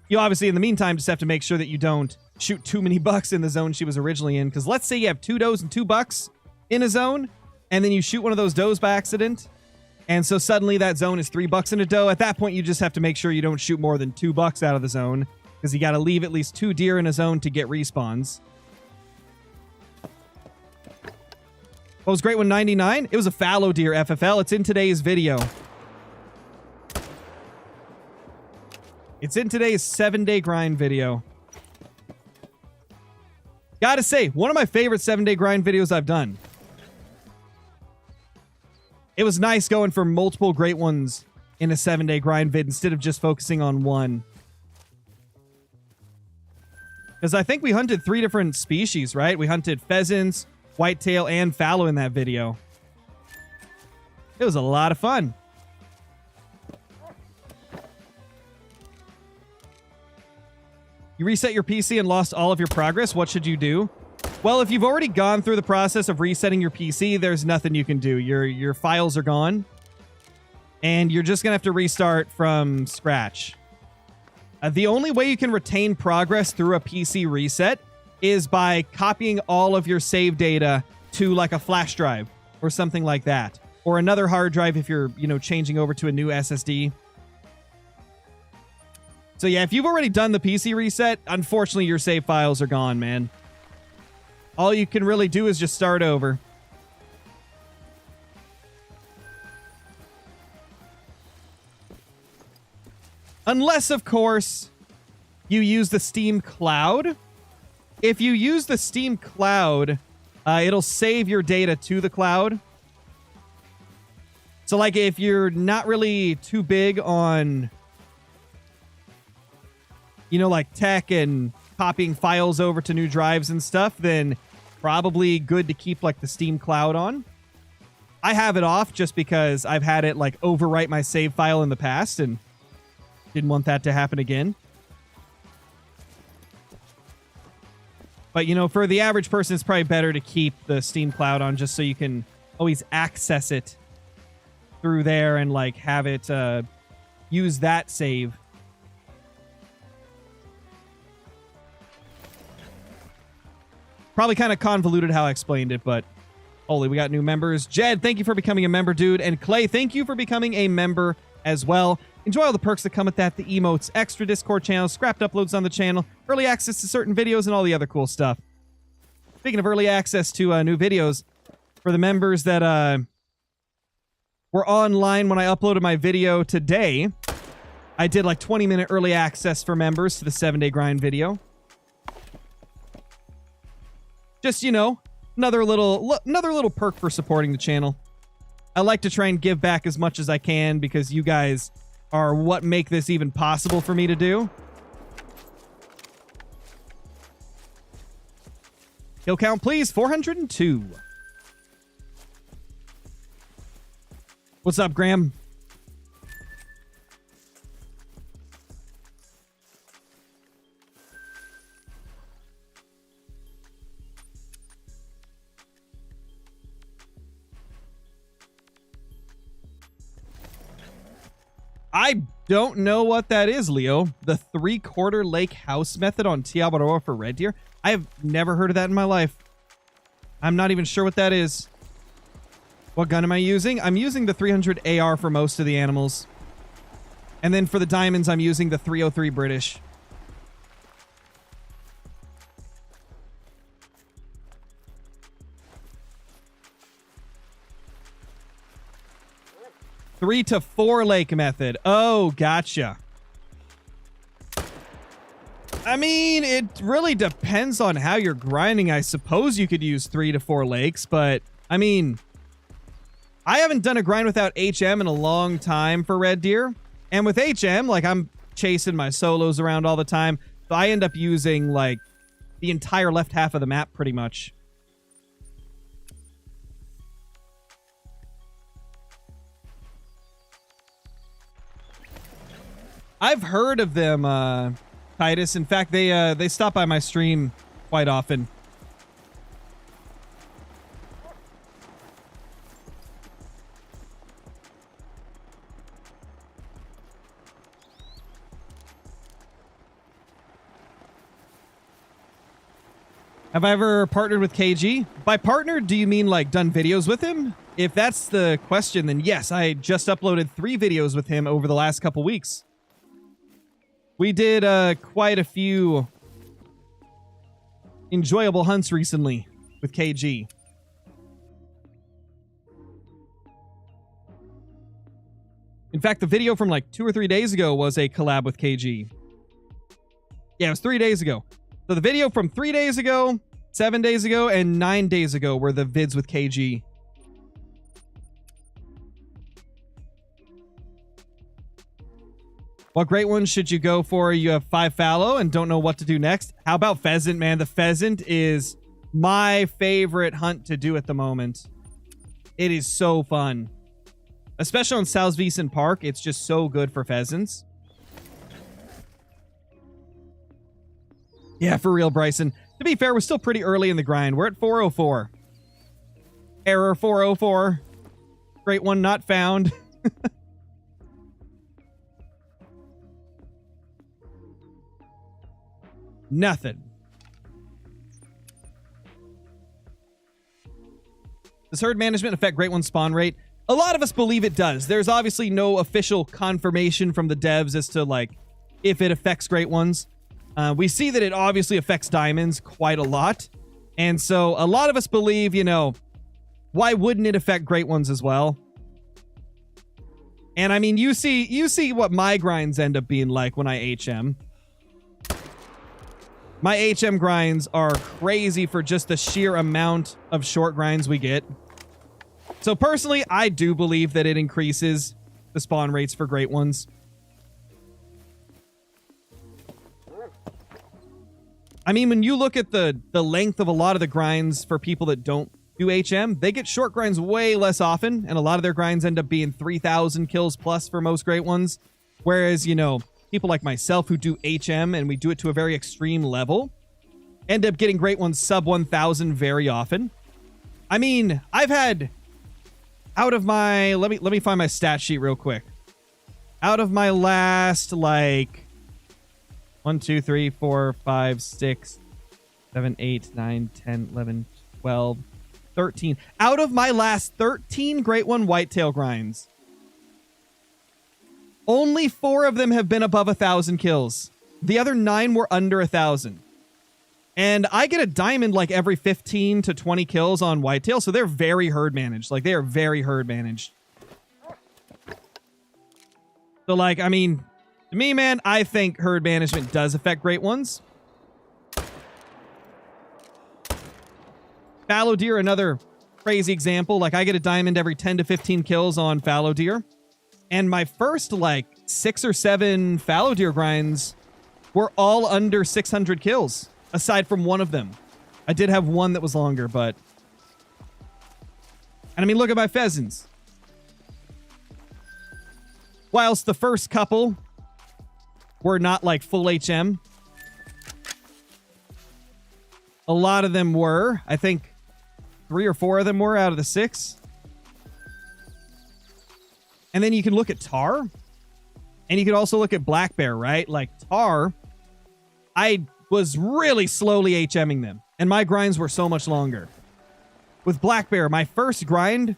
You obviously, in the meantime, just have to make sure that you don't shoot too many bucks in the zone she was originally in. Because let's say you have 2 does and 2 bucks in a zone, and then you shoot one of those does by accident, and so suddenly that zone is 3 bucks in a doe. At that point, you just have to make sure you don't shoot more than 2 bucks out of the zone, because you got to leave at least 2 deer in a zone to get respawns. What was Great One 99? It was a fallow deer FFL. It's in today's video. It's in today's 7-day grind video. Gotta say, one of my favorite 7-day grind videos I've done. It was nice going for multiple great ones in a 7-day grind vid instead of just focusing on one. Because I think we hunted 3 different species, right? We hunted pheasants, whitetail, and fallow in that video. It was a lot of fun. You reset your PC and lost all of your progress. What should you do? Well, if you've already gone through the process of resetting your PC, there's nothing you can do. Your files are gone. And you're just going to have to restart from scratch. The only way you can retain progress through a PC reset is by copying all of your save data to like a flash drive or something like that. Or another hard drive if you're, changing over to a new SSD. So yeah, if you've already done the PC reset, unfortunately your save files are gone, man. All you can really do is just start over. Unless, of course, you use the Steam Cloud, If you use the Steam Cloud, it'll save your data to the cloud. So, like, if you're not really too big on, you know, like tech and copying files over to new drives and stuff, then probably good to keep, like, the Steam Cloud on. I have it off just because I've had it, like, overwrite my save file in the past and didn't want that to happen again. But, you know, for the average person, it's probably better to keep the Steam Cloud on just so you can always access it through there and, like, have it use that save. Probably kind of convoluted how I explained it, but holy, we got new members. Jed, thank you for becoming a member, dude. And Clay, thank you for becoming a member as well. Enjoy all the perks that come with that, the emotes, extra Discord channels, scrapped uploads on the channel, early access to certain videos, and all the other cool stuff. Speaking of early access to new videos, for the members that were online when I uploaded my video today, I did like 20-minute early access for members to the 7-day grind video. Just, you know, another little perk for supporting the channel. I like to try and give back as much as I can because you guys are what make this even possible for me to do. Kill count, please. 402. What's up, Graham? I don't know what that is, Leo. The 3/4 lake house method on Tiabaroa for red deer? I have never heard of that in my life. I'm not even sure what that is. What gun am I using? I'm using the 300 AR for most of the animals. And then for the diamonds, I'm using the 303 British. Three to 4 lake method. Oh, gotcha. I mean, it really depends on how you're grinding. I suppose you could use 3 to 4 lakes, but I mean, I haven't done a grind without HM in a long time for red deer. And with HM, like, I'm chasing my solos around all the time. So I end up using, like, the entire left half of the map pretty much. I've heard of them, Titus. In fact, they stop by my stream quite often. Have I ever partnered with KG? By partnered, do you mean like done videos with him? If that's the question, then yes, I just uploaded 3 videos with him over the last couple weeks. We did quite a few enjoyable hunts recently with KG. In fact, the video from like 2 or 3 days ago was a collab with KG. Yeah, it was 3 days ago. So the video from 3 days ago, 7 days ago, and 9 days ago were the vids with KG. What great ones should you go for? You have 5 fallow and don't know what to do next. How about pheasant, man? The pheasant is my favorite hunt to do at the moment. It is so fun. Especially on Salsvisen Park, it's just so good for pheasants. Yeah, for real, Bryson. To be fair, we're still pretty early in the grind. We're at 404. Error 404. Great one not found. Nothing. Does herd management affect great one spawn rate? A lot of us believe it does. There's obviously no official confirmation from the devs as to, like, if it affects great ones. We see that it obviously affects diamonds quite a lot. And so a lot of us believe, you know, why wouldn't it affect great ones as well? And I mean, you see what my grinds end up being like when I HM. My HM grinds are crazy for just the sheer amount of short grinds we get. So personally, I do believe that it increases the spawn rates for great ones. I mean, when you look at the length of a lot of the grinds for people that don't do HM, they get short grinds way less often, and a lot of their grinds end up being 3,000 kills plus for most great ones. Whereas, you know, people like myself who do HM, and we do it to a very extreme level, end up getting great ones sub 1,000 very often. I mean, I've had, out of my, let me find my stat sheet real quick. Out of my last, like, 1, 2, 3, 4, 5, 6, 7, 8, 9, 10, 11, 12, 13. Out of my last 13 Great One Whitetail grinds, only 4 of them have been above 1,000 kills. The other 9 were under 1,000. And I get a diamond like every 15 to 20 kills on Whitetail, so they're very herd managed. Like, they are very herd managed. So, like, I mean, to me, man, I think herd management does affect great ones. Fallow deer, another crazy example. Like, I get a diamond every 10 to 15 kills on fallow deer. And my first, like, 6 or 7 fallow deer grinds were all under 600 kills, aside from one of them. I did have one that was longer, but... And I mean, look at my pheasants. Whilst the first couple were not, like, full HM, a lot of them were. I think 3 or 4 of them were out of the 6. And then you can look at tar. And you can also look at black bear, right? Like, tar, I was really slowly HMing them. And my grinds were so much longer. With black bear, my first grind,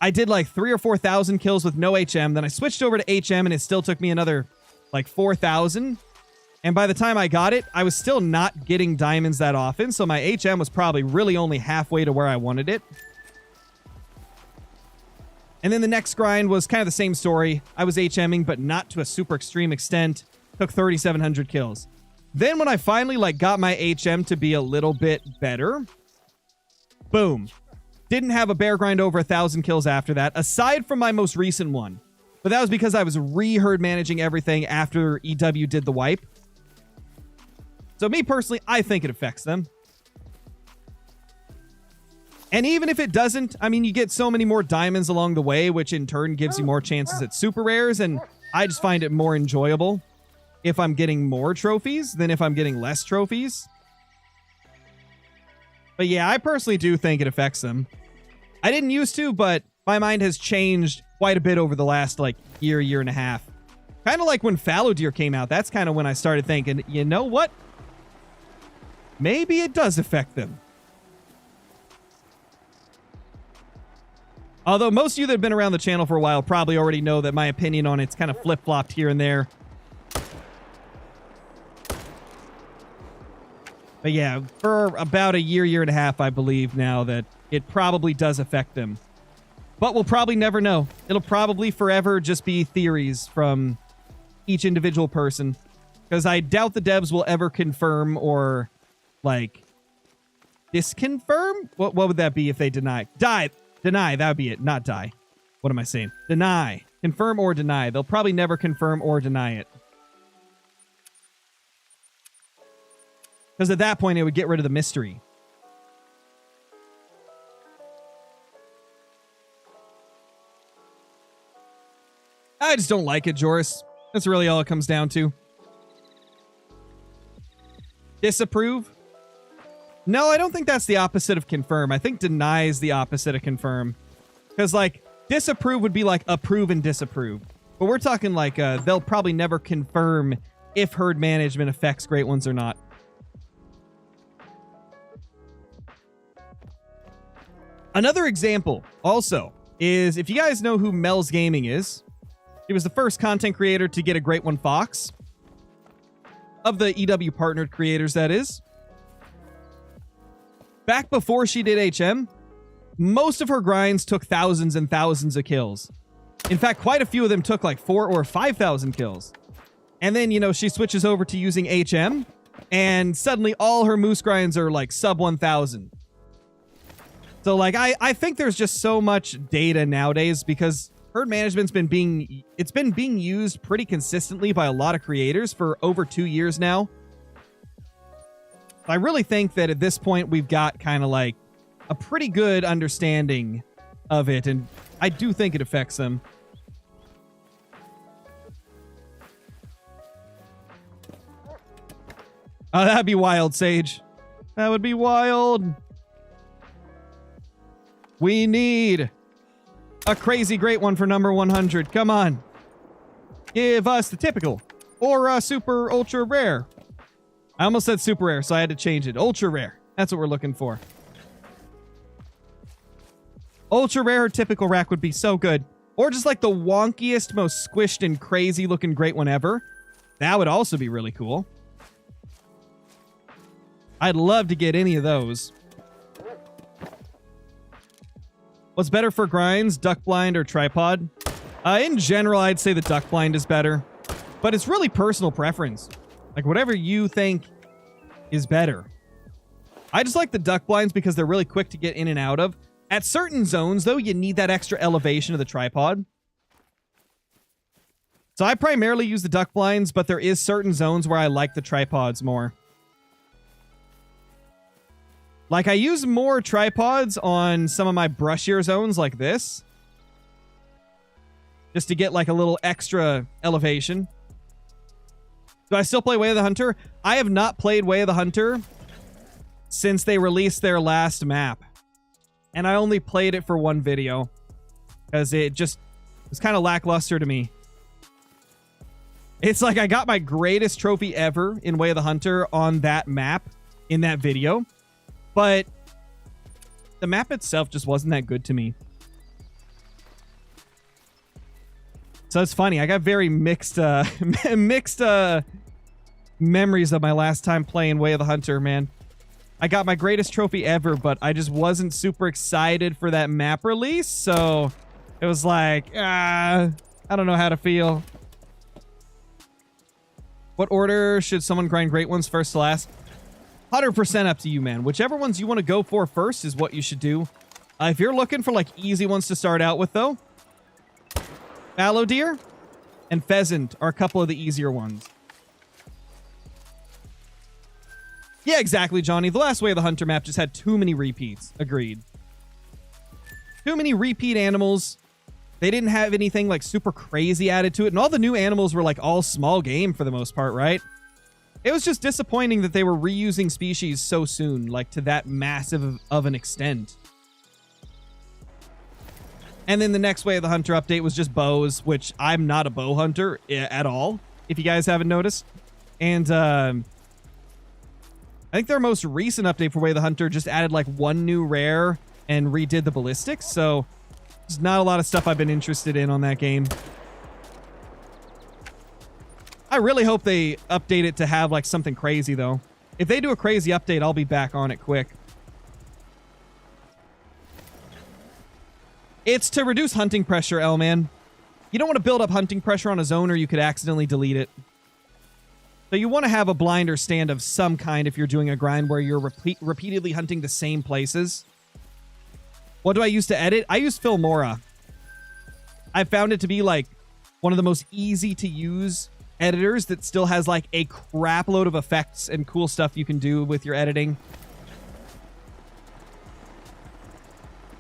I did like 3,000 or 4,000 kills with no HM. Then I switched over to HM and it still took me another like 4,000. And by the time I got it, I was still not getting diamonds that often. So my HM was probably really only halfway to where I wanted it. And then the next grind was kind of the same story. I was HMing, but not to a super extreme extent. Took 3,700 kills. Then when I finally like got my HM to be a little bit better, boom. Didn't have a bear grind over 1,000 kills after that, aside from my most recent one. But that was because I was re-herd managing everything after EW did the wipe. So me personally, I think it affects them. And even if it doesn't, I mean, you get so many more diamonds along the way, which in turn gives you more chances at super rares. And I just find it more enjoyable if I'm getting more trophies than if I'm getting less trophies. But yeah, I personally do think it affects them. I didn't used to, but my mind has changed quite a bit over the last like year and a half. Kind of like when fallow deer came out. That's kind of when I started thinking, you know what? Maybe it does affect them. Although most of you that have been around the channel for a while probably already know that my opinion on it's kind of flip-flopped here and there. But yeah, for about a year and a half, I believe now that it probably does affect them. But we'll probably never know. It'll probably forever just be theories from each individual person. Because I doubt the devs will ever confirm or, like, disconfirm? What would that be if they deny? Deny, that would be it, not die. What am I saying? Deny. Confirm or deny. They'll probably never confirm or deny it. Because at that point, it would get rid of the mystery. I just don't like it, Joris. That's really all it comes down to. Disapprove? No, I don't think that's the opposite of confirm. I think deny is the opposite of confirm. Because, like, disapprove would be like approve and disapprove. But we're talking like they'll probably never confirm if herd management affects great ones or not. Another example, also, is if you guys know who Mel's Gaming is, he was the first content creator to get a Great One Fox. Of the EW partnered creators, that is. Back before she did HM, most of her grinds took thousands and thousands of kills. In fact, quite a few of them took like 4,000 or 5,000 kills. And then, you know, she switches over to using HM, and suddenly all her moose grinds are like sub 1,000. So like I think there's just so much data nowadays because herd management's been being used pretty consistently by a lot of creators for over 2 years now. I really think that at this point we've got kind of like a pretty good understanding of it, and I do think it affects them. Oh, that'd be wild, Sage. That would be wild. We need a crazy great one for number 100. Come on. Give us the typical or a super ultra rare. I almost said super rare, so I had to change it. Ultra rare. That's what we're looking for. Ultra rare or typical rack would be so good. Or just like the wonkiest, most squished and crazy looking great one ever. That would also be really cool. I'd love to get any of those. What's better for grinds, duck blind or tripod? In general, I'd say the duck blind is better. But it's really personal preference. Like whatever you think is better. I just like the duck blinds because they're really quick to get in and out of. At certain zones, though, you need that extra elevation of the tripod. So I primarily use the duck blinds, but there is certain zones where I like the tripods more. Like, I use more tripods on some of my brushier zones like this. Just to get, like, a little extra elevation. Do I still play Way of the Hunter? I have not played Way of the Hunter since they released their last map. And I only played it for one video. Because it was kind of lackluster to me. It's like I got my greatest trophy ever in Way of the Hunter on that map in that video. But the map itself just wasn't that good to me. So it's funny. I got very mixed memories of my last time playing Way of the Hunter, man. I got my greatest trophy ever, but I just wasn't super excited for that map release. So it was like, I don't know how to feel. What order should someone grind great ones first to last? 100% up to you, man. Whichever ones you want to go for first is what you should do. If you're looking for like easy ones to start out with, though, fallow deer and pheasant are a couple of the easier ones. Yeah, exactly, Johnny. The last Way of the Hunter map just had too many repeats. Agreed. Too many repeat animals. They didn't have anything like super crazy added to it. And all the new animals were like all small game for the most part, right? It was just disappointing that they were reusing species so soon, like to that massive of an extent. And then the next Way of the Hunter update was just bows, which I'm not a bow hunter at all, if you guys haven't noticed. And I think their most recent update for Way of the Hunter just added like one new rare and redid the ballistics. So there's not a lot of stuff I've been interested in on that game. I really hope they update it to have like something crazy though. If they do a crazy update, I'll be back on it quick. It's to reduce hunting pressure, L-Man. You don't want to build up hunting pressure on a zone or you could accidentally delete it. So you want to have a blind or stand of some kind if you're doing a grind where you're repeatedly hunting the same places. What do I use to edit? I use Filmora. I found it to be like one of the most easy to use editors that still has like a crap load of effects and cool stuff you can do with your editing.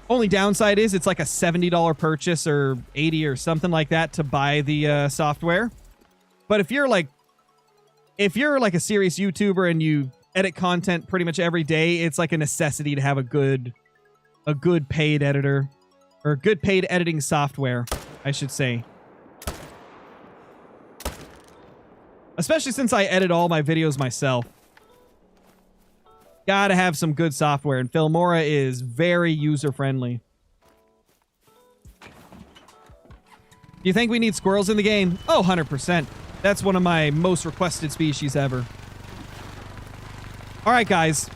Only downside is it's like a $70 purchase or $80 or something like that to buy the software. But if you're like a serious YouTuber and you edit content pretty much every day, it's like a necessity to have a good paid editor or good paid editing software, I should say. Especially since I edit all my videos myself. Gotta have some good software, and Filmora is very user-friendly. Do you think we need squirrels in the game? Oh, 100%. That's one of my most requested species ever. Alright, guys.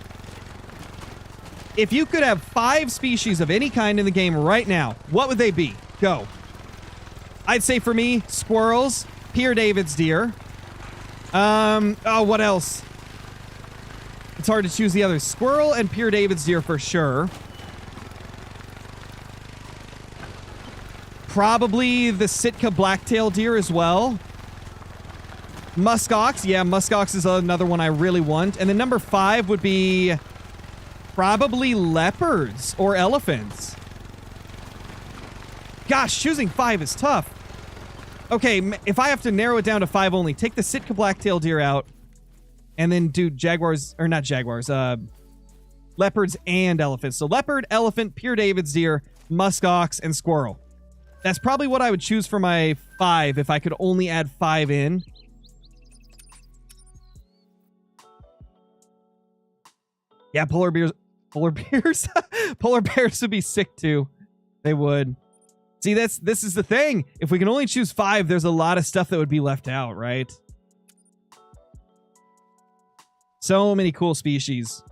If you could have 5 species of any kind in the game right now, what would they be? Go. I'd say for me, squirrels, Pierre David's deer. Oh, what else? hard to choose the others. Squirrel and Pure David's deer for sure. Probably the Sitka blacktail deer as well. Muskox. Yeah, muskox is another one I really want. And then number 5 would be probably leopards or elephants. Gosh, choosing 5 is tough. Okay, if I have to narrow it down to 5 only, take the Sitka blacktail deer out and then do jaguars, or not jaguars, leopards and elephants. So leopard, elephant, Pure David's deer, muskox, and squirrel. That's probably what I would choose for my 5 if I could only add 5 in. Yeah, polar bears, polar bears would be sick too. They would. See, this is the thing. If we can only choose 5, there's a lot of stuff that would be left out, right? So many cool species.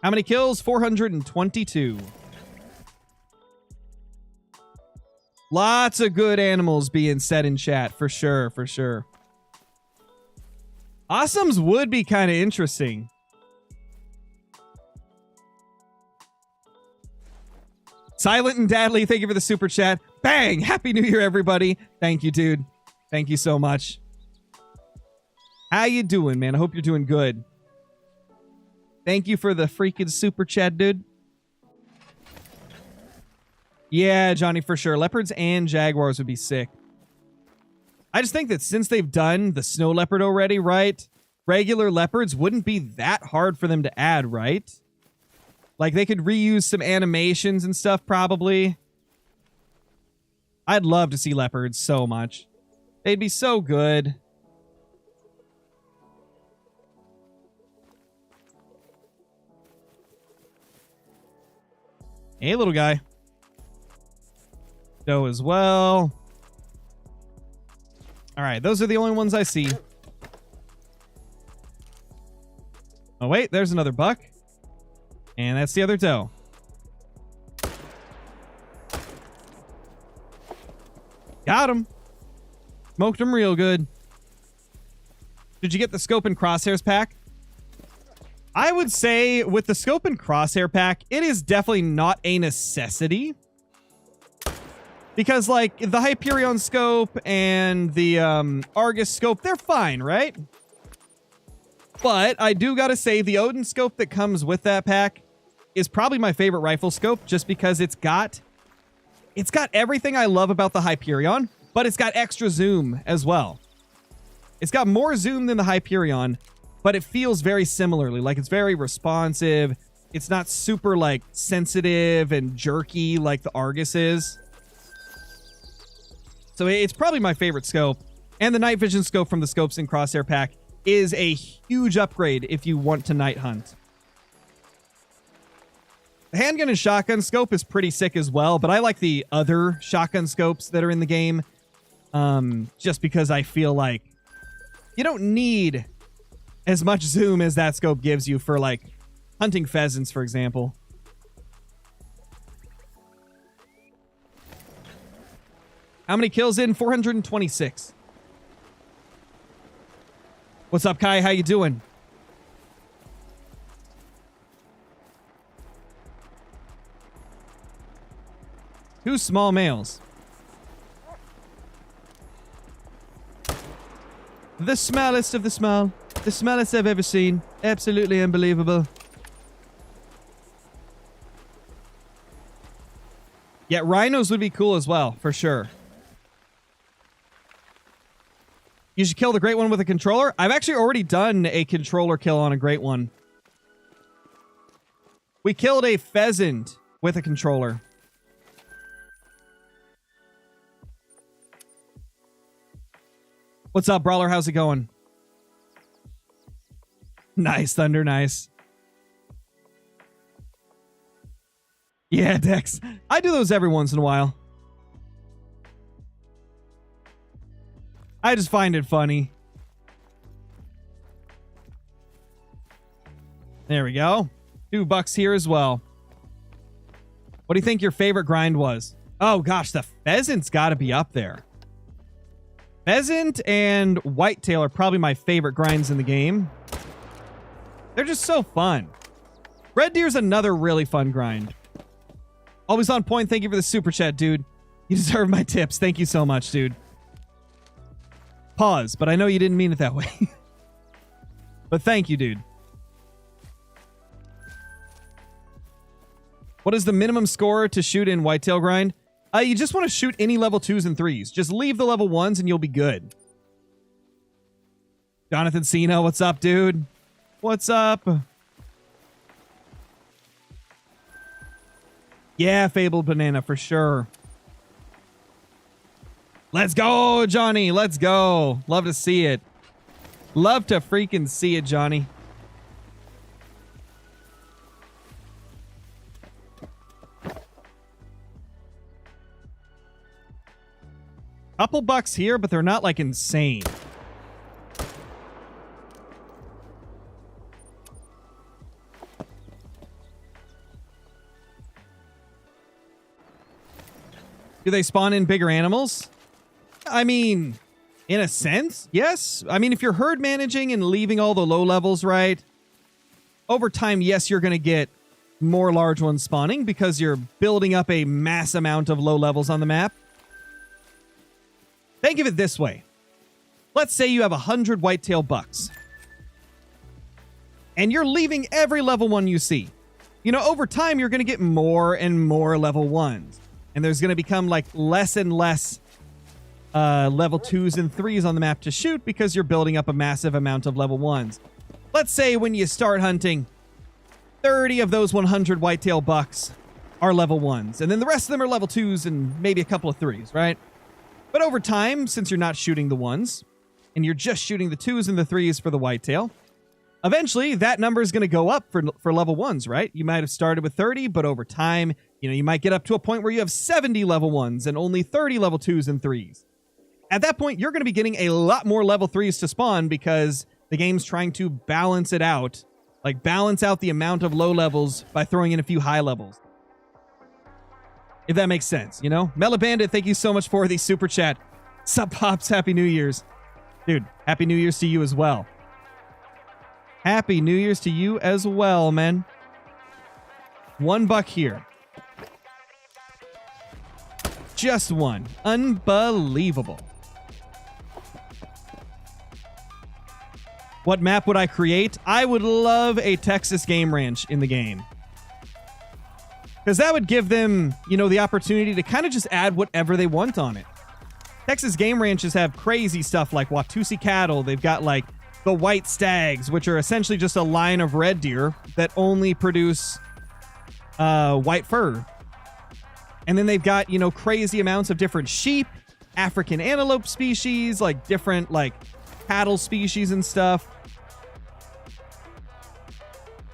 How many kills? 422. Lots of good animals being said in chat, for sure, for sure. Awesomes would be kind of interesting. Silent and Dadley, thank you for the super chat. Bang! Happy New Year, everybody. Thank you, dude. Thank you so much. How you doing, man? I hope you're doing good. Thank you for the freaking super chat, dude. Yeah, Johnny, for sure. Leopards and jaguars would be sick. I just think that since they've done the snow leopard already, right? Regular leopards wouldn't be that hard for them to add, right? Like, they could reuse some animations and stuff, probably. I'd love to see leopards so much. They'd be so good. Hey, little guy. Doe as well. All right, those are the only ones I see. Oh, wait, there's another buck. And that's the other doe. Got him. Smoked him real good. Did you get the scope and crosshairs pack? I would say with the scope and crosshair pack, it is definitely not a necessity. Because, like, the Hyperion scope and the Argus scope, they're fine, right? But I do gotta say, the Odin scope that comes with that pack is probably my favorite rifle scope, just because it's got everything I love about the Hyperion, but it's got extra zoom as well. It's got more zoom than the Hyperion, but it feels very similarly. Like, it's very responsive. It's not super, like, sensitive and jerky like the Argus is. So it's probably my favorite scope. And the night vision scope from the Scopes and Crosshair pack is a huge upgrade if you want to night hunt. The handgun and shotgun scope is pretty sick as well, but I like the other shotgun scopes that are in the game. Just because I feel like you don't need as much zoom as that scope gives you for, like, hunting pheasants, for example. How many kills in? 426. What's up, Kai? How you doing? Two small males. The smallest of the small. The smallest I've ever seen. Absolutely unbelievable. Yeah, rhinos would be cool as well, for sure. You should kill the great one with a controller. I've actually already done a controller kill on a great one. We killed a pheasant with a controller. What's up, Brawler? How's it going? Nice, Thunder. Nice. Yeah, Dex. I do those every once in a while. I just find it funny. There we go. $2 here as well. What do you think your favorite grind was? Oh gosh, the pheasant's got to be up there. Pheasant and whitetail are probably my favorite grinds in the game. They're just so fun. Red deer's another really fun grind. Always on point. Thank you for the super chat, dude. You deserve my tips. Thank you so much, dude. Pause, but I know you didn't mean it that way. But thank you, dude. What is the minimum score to shoot in whitetail grind? You just want to shoot any level 2s and 3s. Just leave the level 1s and you'll be good. Jonathan Cena, what's up, dude? What's up? Yeah, Fabled Banana for sure. Let's go, Johnny. Let's go. Love to see it. Love to freaking see it, Johnny. Couple bucks here, but they're not like insane. Do they spawn in bigger animals? I mean, in a sense, yes. I mean, if you're herd managing and leaving all the low levels right, over time, yes, you're going to get more large ones spawning because you're building up a mass amount of low levels on the map. Think of it this way. Let's say you have 100 whitetail bucks. And you're leaving every level 1 you see. You know, over time, you're going to get more and more level 1s. And there's going to become like less and less level 2s and 3s on the map to shoot because you're building up a massive amount of level 1s. Let's say when you start hunting, 30 of those 100 whitetail bucks are level 1s. And then the rest of them are level 2s and maybe a couple of 3s, right? But over time, since you're not shooting the 1s, and you're just shooting the 2s and the 3s for the whitetail, eventually that number is going to go up for level 1s, right? You might have started with 30, but over time, you know, you might get up to a point where you have 70 level 1s and only 30 level 2s and 3s. At that point, you're going to be getting a lot more level 3s to spawn because the game's trying to balance it out, like balance out the amount of low levels by throwing in a few high levels. If that makes sense, you know? Mela Bandit, thank you so much for the super chat. Sup, Pops, Happy New Year's. Dude, Happy New Year's to you as well. Happy New Year's to you as well, man. $1 here. Just one. Unbelievable. What map would I create? I would love a Texas Game Ranch in the game. Because that would give them, you know, the opportunity to kind of just add whatever they want on it. Texas Game Ranches have crazy stuff like Watusi cattle. They've got like the white stags, which are essentially just a line of red deer that only produce white fur. And then they've got, you know, crazy amounts of different sheep, African antelope species, like different like cattle species and stuff.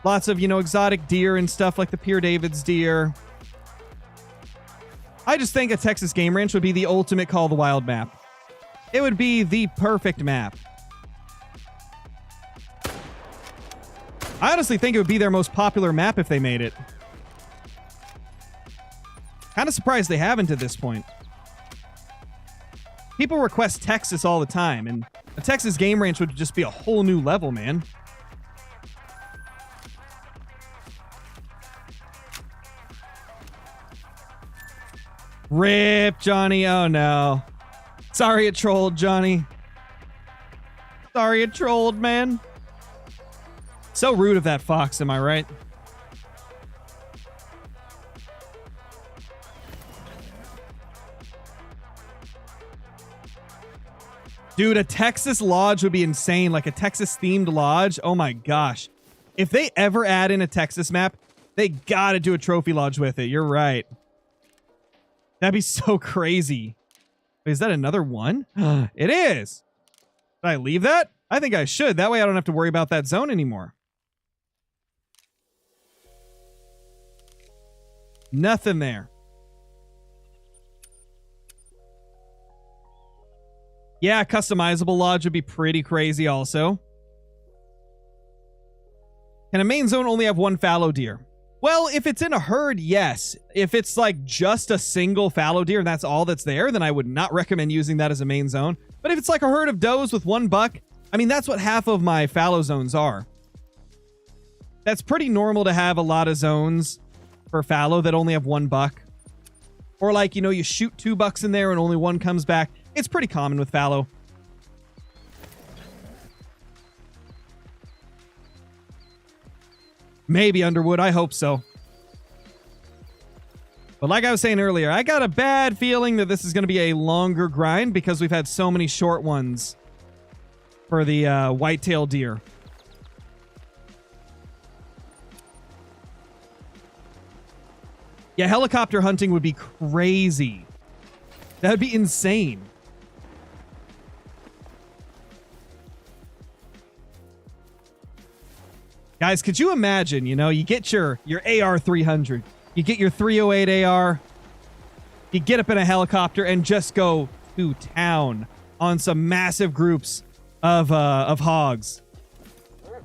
Lots of, you know, exotic deer and stuff like the Pierre David's deer. I just think a Texas Game Ranch would be the ultimate Call of the Wild map. It would be the perfect map. I honestly think it would be their most popular map if they made it. Kind of surprised they haven't at this point. People request Texas all the time, and a Texas Game Ranch would just be a whole new level, man. Rip, Johnny. Oh, no. Sorry it trolled, Johnny. Sorry it trolled, man. So rude of that fox, am I right? Dude, a Texas lodge would be insane. Like a Texas-themed lodge. Oh, my gosh. If they ever add in a Texas map, they gotta do a trophy lodge with it. You're right. That'd be so crazy. Wait, is that another one? It is. Did I leave that? I think I should. That way I don't have to worry about that zone anymore. Nothing there. Yeah, customizable lodge would be pretty crazy also. Can a main zone only have one fallow deer? Well, if it's in a herd, yes. If it's like just a single fallow deer and that's all that's there, then I would not recommend using that as a main zone. But if it's like a herd of does with one buck, I mean, that's what half of my fallow zones are. That's pretty normal to have a lot of zones for fallow that only have one buck. Or like, you know, you shoot 2 bucks in there and only one comes back. It's pretty common with fallow. Maybe Underwood. I hope so. But like I was saying earlier, I got a bad feeling that this is going to be a longer grind because we've had so many short ones for the whitetail deer. Yeah, helicopter hunting would be crazy. That would be insane. Guys, could you imagine, you know, you get your AR-300, you get your 308 AR, you get up in a helicopter and just go to town on some massive groups of hogs.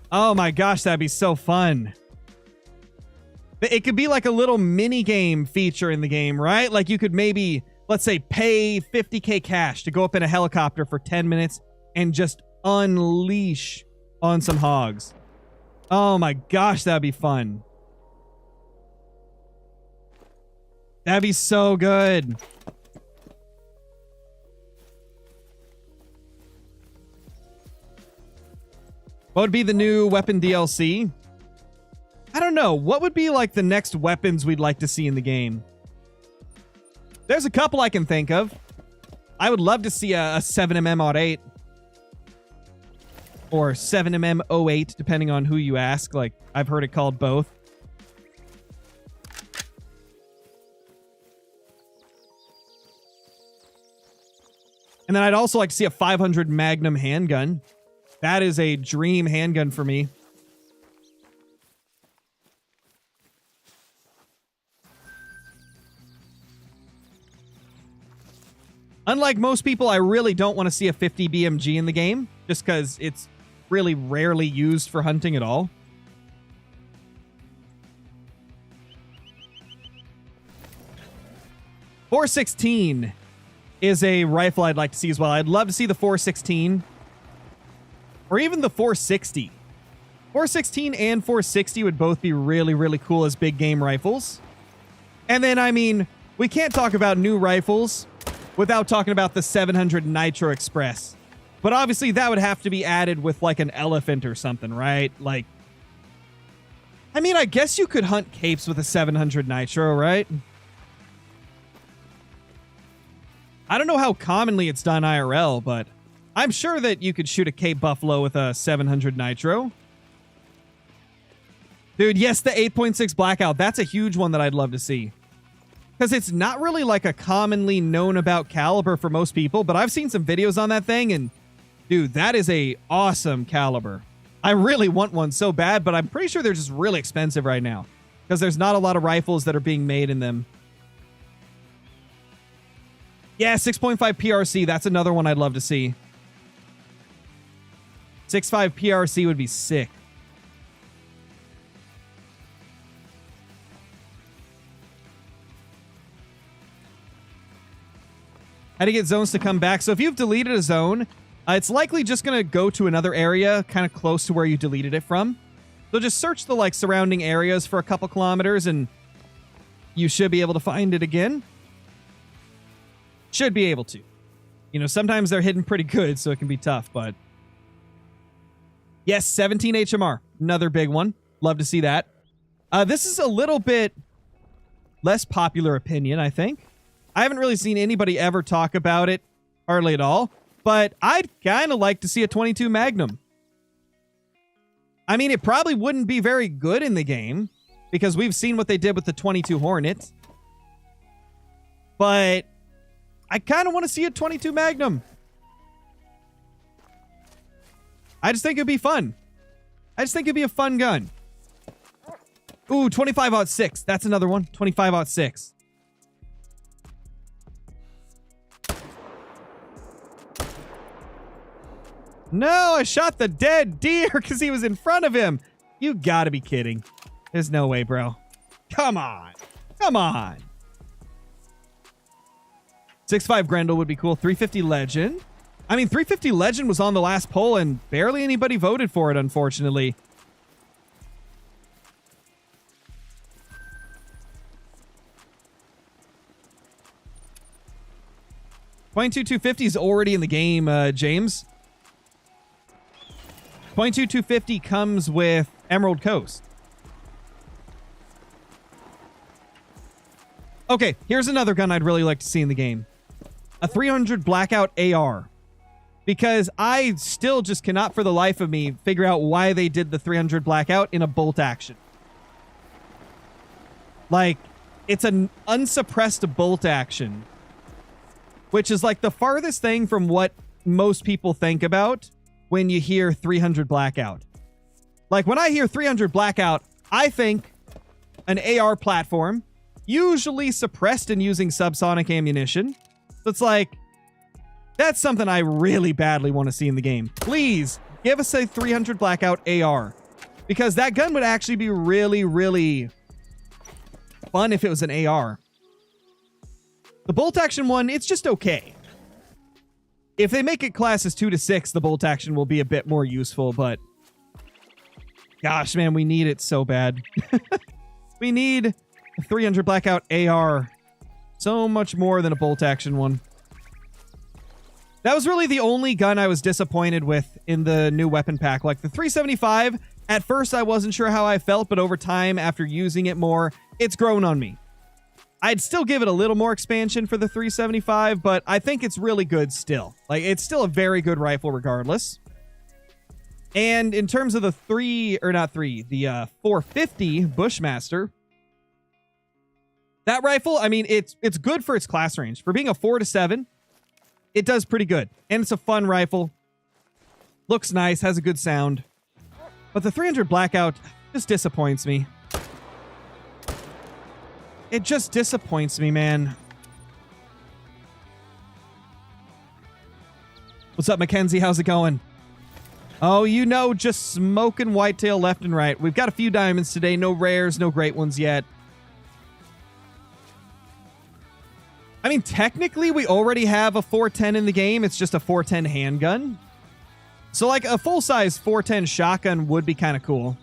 Oh my gosh, that'd be so fun. It could be like a little mini game feature in the game, right? Like you could maybe, let's say, pay 50K cash to go up in a helicopter for 10 minutes and just unleash on some hogs. Oh my gosh, that'd be fun. That'd be so good. What would be the new weapon DLC? I don't know. What would be like the next weapons we'd like to see in the game? There's a couple I can think of. I would love to see a 7mm Odd 8. Or 7mm 08, depending on who you ask. Like, I've heard it called both. And then I'd also like to see a 500 Magnum handgun. That is a dream handgun for me. Unlike most people, I really don't want to see a 50 BMG in the game, just because it's really rarely used for hunting at all. .416 is a rifle I'd like to see as well. I'd love to see the .416 or even the .460. .416 and .460 would both be really, really cool as big game rifles. And then, I mean, we can't talk about new rifles without talking about the 700 Nitro Express. But obviously that would have to be added with like an elephant or something, right? Like, I mean, I guess you could hunt capes with a 700 Nitro, right? I don't know how commonly it's done IRL, but I'm sure that you could shoot a Cape Buffalo with a 700 Nitro. Dude, yes, the 8.6 Blackout. That's a huge one that I'd love to see. Because it's not really like a commonly known about caliber for most people, but I've seen some videos on that thing, and dude, that is a awesome caliber. I really want one so bad, but I'm pretty sure they're just really expensive right now because there's not a lot of rifles that are being made in them. Yeah, 6.5 PRC. That's another one I'd love to see. 6.5 PRC would be sick. How to get zones to come back. So if you've deleted a zone, it's likely just going to go to another area kind of close to where you deleted it from. So just search the like surrounding areas for a couple kilometers and you should be able to find it again. Should be able to. You know, sometimes they're hidden pretty good, so it can be tough, but yes, 17 HMR. Another big one. Love to see that. This is a little bit less popular opinion, I think. I haven't really seen anybody ever talk about it, hardly at all, but I'd kind of like to see a 22 Magnum. I mean, it probably wouldn't be very good in the game because we've seen what they did with the 22 Hornet, but I kind of want to see a 22 Magnum. I just think it'd be fun. I just think it'd be a fun gun. Ooh, 25-06. That's another one. 25-06. No, I shot the dead deer because he was in front of him. You gotta be kidding. There's no way, bro. Come on. Come on. 6.5 Grendel would be cool. 350 Legend. I mean, 350 Legend was on the last poll and barely anybody voted for it, unfortunately. .22 250 is already in the game, James. .22 250 comes with Emerald Coast. Okay, here's another gun I'd really like to see in the game. A 300 Blackout AR. Because I still just cannot for the life of me figure out why they did the 300 Blackout in a bolt action. Like, it's an unsuppressed bolt action. Which is like the farthest thing from what most people think about when you hear 300 Blackout. Like, when I hear 300 Blackout, I think an AR platform, usually suppressed and using subsonic ammunition. So it's like, that's something I really badly want to see in the game. Please, give us a 300 Blackout AR. Because that gun would actually be really, really fun if it was an AR. The bolt action one, it's just okay. If they make it classes 2 to 6, the bolt action will be a bit more useful, but gosh, man, we need it so bad. We need a 300 Blackout AR so much more than a bolt action one. That was really the only gun I was disappointed with in the new weapon pack. Like the 375, at first I wasn't sure how I felt, but over time, after using it more, it's grown on me. I'd still give it a little more expansion for the 375, but I think it's really good still. Like, it's still a very good rifle regardless. And in terms of the 450 Bushmaster, that rifle, I mean, it's good for its class range. For being a 4 to 7, it does pretty good. And it's a fun rifle. Looks nice, has a good sound. But the 300 Blackout just disappoints me. It just disappoints me, man. What's up, Mackenzie? How's it going? Oh, you know, just smoking Whitetail left and right. We've got a few diamonds today. No rares, no great ones yet. I mean, technically, we already have a 410 in the game. It's just a 410 handgun. So, like, a full-size 410 shotgun would be kind of cool.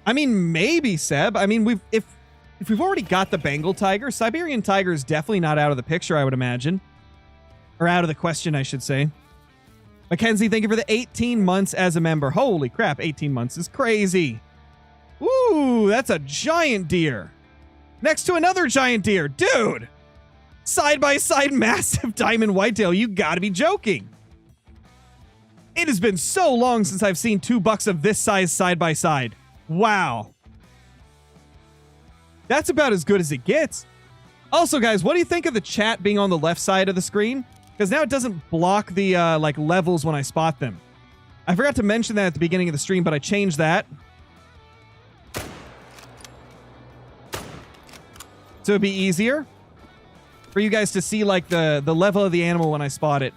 I mean, maybe, Seb. I mean, if we've already got the Bengal Tiger, Siberian Tiger is definitely not out of the picture, I would imagine. Or out of the question, I should say. Mackenzie, thank you for the 18 months as a member. Holy crap, 18 months is crazy. Ooh, that's a giant deer. Next to another giant deer. Dude! Side-by-side massive diamond whitetail. You gotta be joking. It has been so long since I've seen 2 bucks of this size side-by-side. Wow. That's about as good as it gets. Also, guys, what do you think of the chat being on the left side of the screen? Because now it doesn't block the like levels when I spot them. I forgot to mention that at the beginning of the stream, but I changed that. So it'd be easier for you guys to see like the level of the animal when I spot it.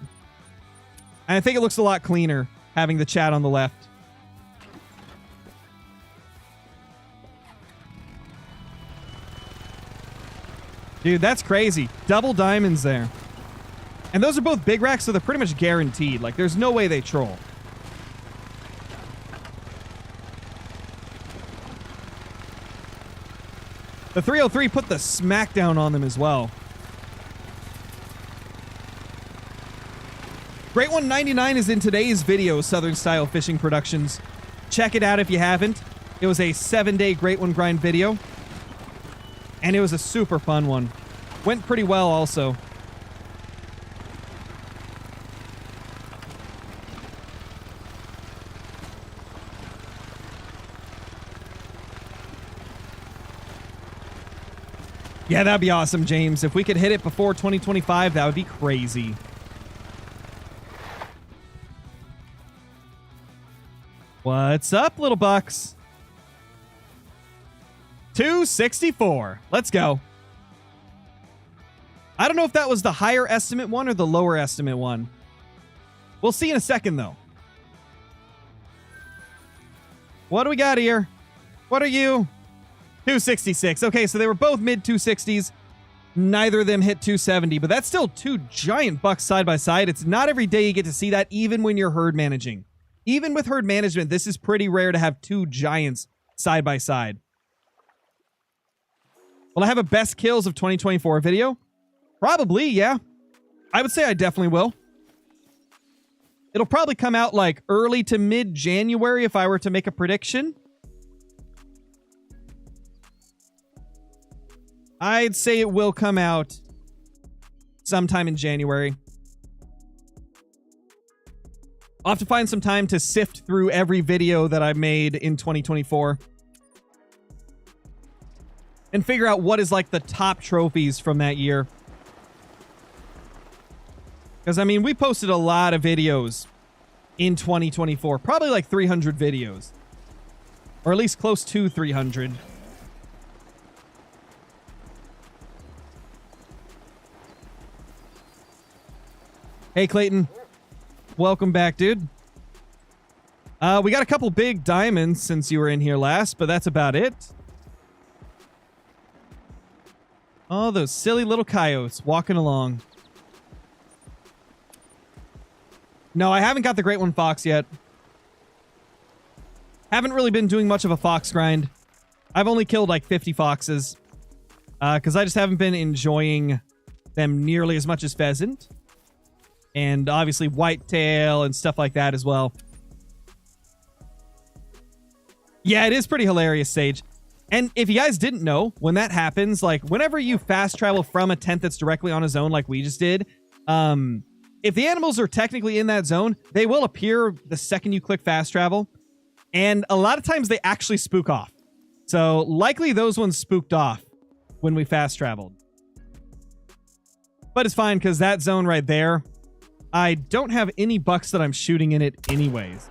And I think it looks a lot cleaner having the chat on the left. Dude, that's crazy. Double diamonds there. And those are both big racks, so they're pretty much guaranteed. Like, there's no way they troll. The 303 put the smackdown on them as well. Great 199 is in today's video, Southern Style Fishing Productions. Check it out if you haven't. It was a 7-day Great One Grind video. And it was a super fun one. Went pretty well also. Yeah, that'd be awesome, James. If we could hit it before 2025, that would be crazy. What's up, little bucks? 264. Let's go. I don't know if that was the higher estimate one or the lower estimate one. We'll see in a second, though. What do we got here? What are you? 266. Okay, so they were both mid 260s. Neither of them hit 270, but that's still two giant bucks side by side. It's not every day you get to see that, even when you're herd managing. Even with herd management, this is pretty rare to have two giants side by side. Will I have a best kills of 2024 video? Probably, yeah. I would say I definitely will. It'll probably come out like early to mid-January if I were to make a prediction. I'd say it will come out sometime in January. I'll have to find some time to sift through every video that I've made in 2024 and figure out what is like the top trophies from that year. Because, I mean, we posted a lot of videos in 2024. Probably like 300 videos. Or at least close to 300. Hey, Clayton. Welcome back, dude. We got a couple big diamonds since you were in here last, but that's about it. Oh, those silly little coyotes walking along. No, I haven't got the Great One Fox yet. Haven't really been doing much of a fox grind. I've only killed like 50 foxes. Because I just haven't been enjoying them nearly as much as pheasant. And obviously whitetail and stuff like that as well. Yeah, it is pretty hilarious, Sage. And if you guys didn't know, when that happens, like whenever you fast travel from a tent that's directly on a zone like we just did, if the animals are technically in that zone, they will appear the second you click fast travel. And a lot of times they actually spook off. So likely those ones spooked off when we fast traveled. But it's fine because that zone right there, I don't have any bucks that I'm shooting in it anyways.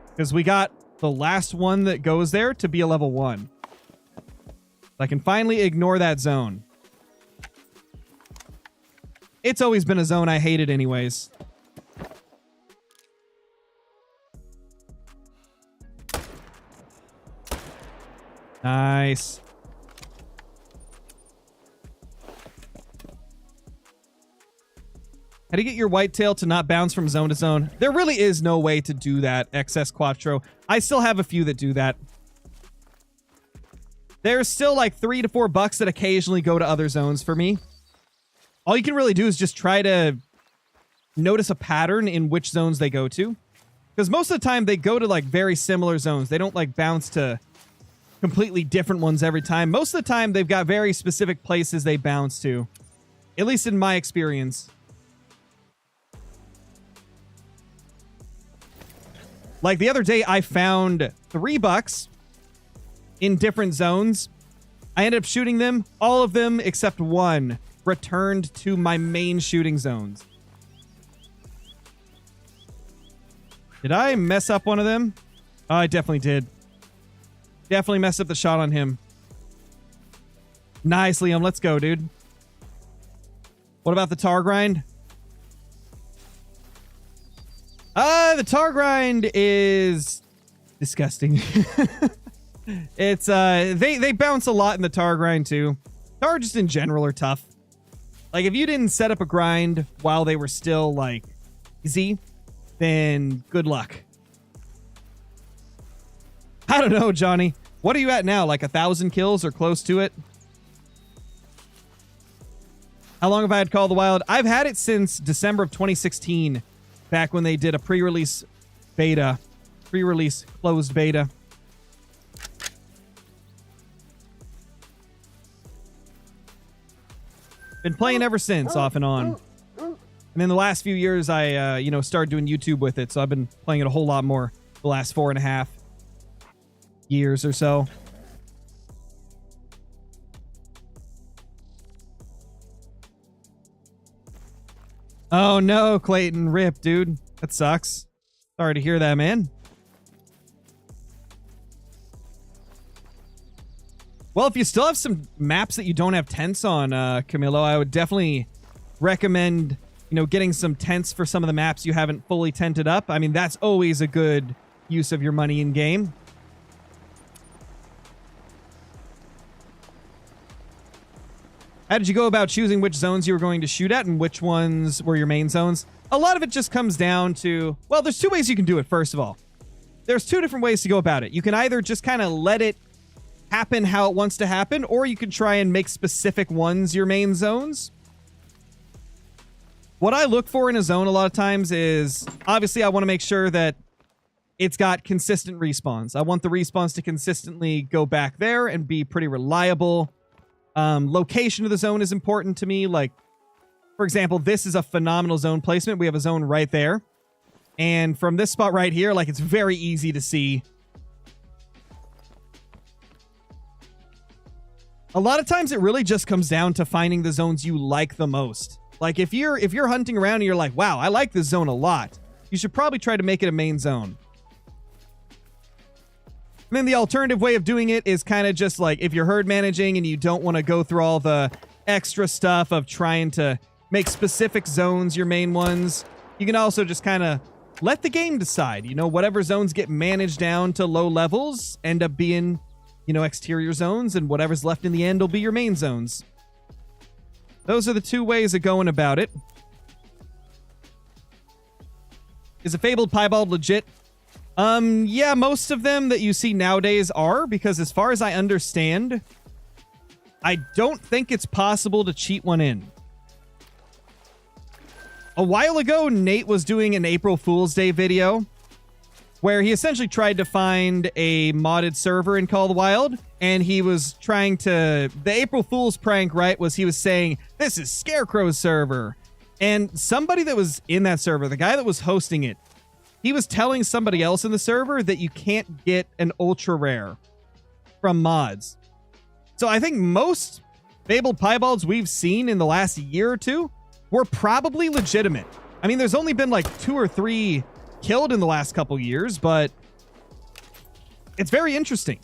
Because we got the last one that goes there to be a level 1. I can finally ignore that zone. It's always been a zone I hated anyways. Nice. How do you get your whitetail to not bounce from zone to zone? There really is no way to do that, XS Quattro. I still have a few that do that. There's still like 3 to 4 bucks that occasionally go to other zones for me. All you can really do is just try to notice a pattern in which zones they go to. Because most of the time they go to like very similar zones. They don't like bounce to completely different ones every time. Most of the time they've got very specific places they bounce to. At least in my experience. Like the other day I found 3 bucks in different zones. I ended up shooting them. All of them except one returned to my main shooting zones. Did I mess up one of them? Oh, I definitely did. Definitely messed up the shot on him. Nice, Liam. Let's go, dude. What about the tar grind? The tar grind is disgusting. It's they bounce a lot in the tar grind too. Tar just in general are tough. Like if you didn't set up a grind while they were still like easy, then good luck. I don't know, Johnny. What are you at now? Like 1,000 kills or close to it? How long have I had Call of the Wild? I've had it since December of 2016, back when they did a pre-release beta, pre-release closed beta. Been playing ever since, off and on. And then the last few years, I, started doing YouTube with it, so I've been playing it a whole lot more the last 4.5 years or so. Oh no, Clayton, rip, dude. That sucks. Sorry to hear that, man. Well, if you still have some maps that you don't have tents on, Camilo, I would definitely recommend, getting some tents for some of the maps you haven't fully tented up. I mean, that's always a good use of your money in game. How did you go about choosing which zones you were going to shoot at and which ones were your main zones? A lot of it just comes down to, well, there's two ways you can do it, first of all. There's two different ways to go about it. You can either just kind of let it happen how it wants to happen, or you can try and make specific ones your main zones. What I look for in a zone a lot of times is, obviously, I want to make sure that it's got consistent respawns. I want the respawns to consistently go back there and be pretty reliable. Location of the zone is important to me. Like, for example, this is a phenomenal zone placement. We have a zone right there. And from this spot right here, like, it's very easy to see. A lot of times it really just comes down to finding the zones you like the most. Like, if you're hunting around and you're like, wow, I like this zone a lot, you should probably try to make it a main zone. And then the alternative way of doing it is kind of just like, if you're herd managing and you don't want to go through all the extra stuff of trying to make specific zones your main ones, you can also just kind of let the game decide. You know, whatever zones get managed down to low levels end up being, you know, exterior zones, and whatever's left in the end will be your main zones. Those are the two ways of going about it. Is a fabled piebald legit? Yeah, most of them that you see nowadays are, because as far as I understand, I don't think it's possible to cheat one in. A while ago, Nate was doing an April Fool's Day video where he essentially tried to find a modded server in Call of the Wild, and he was trying to... The April Fool's prank, right, was he was saying, this is Scarecrow's server. And somebody that was in that server, the guy that was hosting it, he was telling somebody else in the server that you can't get an ultra rare from mods. So I think most fabled piebalds we've seen in the last year or two were probably legitimate. I mean, there's only been like 2 or 3 killed in the last couple years, but it's very interesting.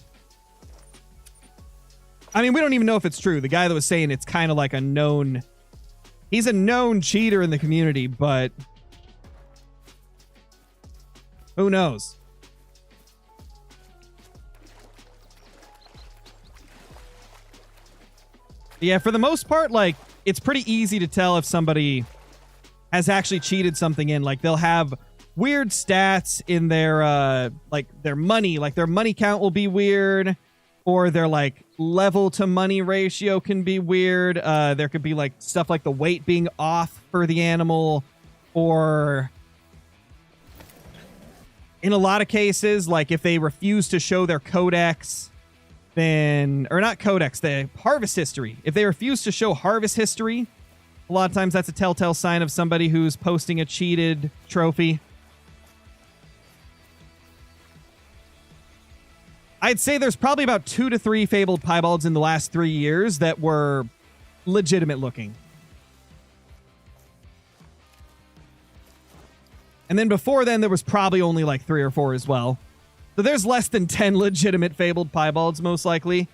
I mean, we don't even know if it's true. The guy that was saying it's kind of like a known... He's a known cheater in the community, but... who knows? Yeah, for the most part, like, it's pretty easy to tell if somebody has actually cheated something in. Like, they'll have weird stats in their, like, their money. Like, their money count will be weird, or their, like, level to money ratio can be weird. There could be, like, stuff like the weight being off for the animal, or... in a lot of cases, like if they refuse to show their codex, then... or not codex, the harvest history. If they refuse to show harvest history, a lot of times that's a telltale sign of somebody who's posting a cheated trophy. I'd say there's probably about 2 to 3 fabled piebalds in the last 3 years that were legitimate looking. And then before then, there was probably only like 3 or 4 as well. So there's less than 10 legitimate fabled piebalds, most likely.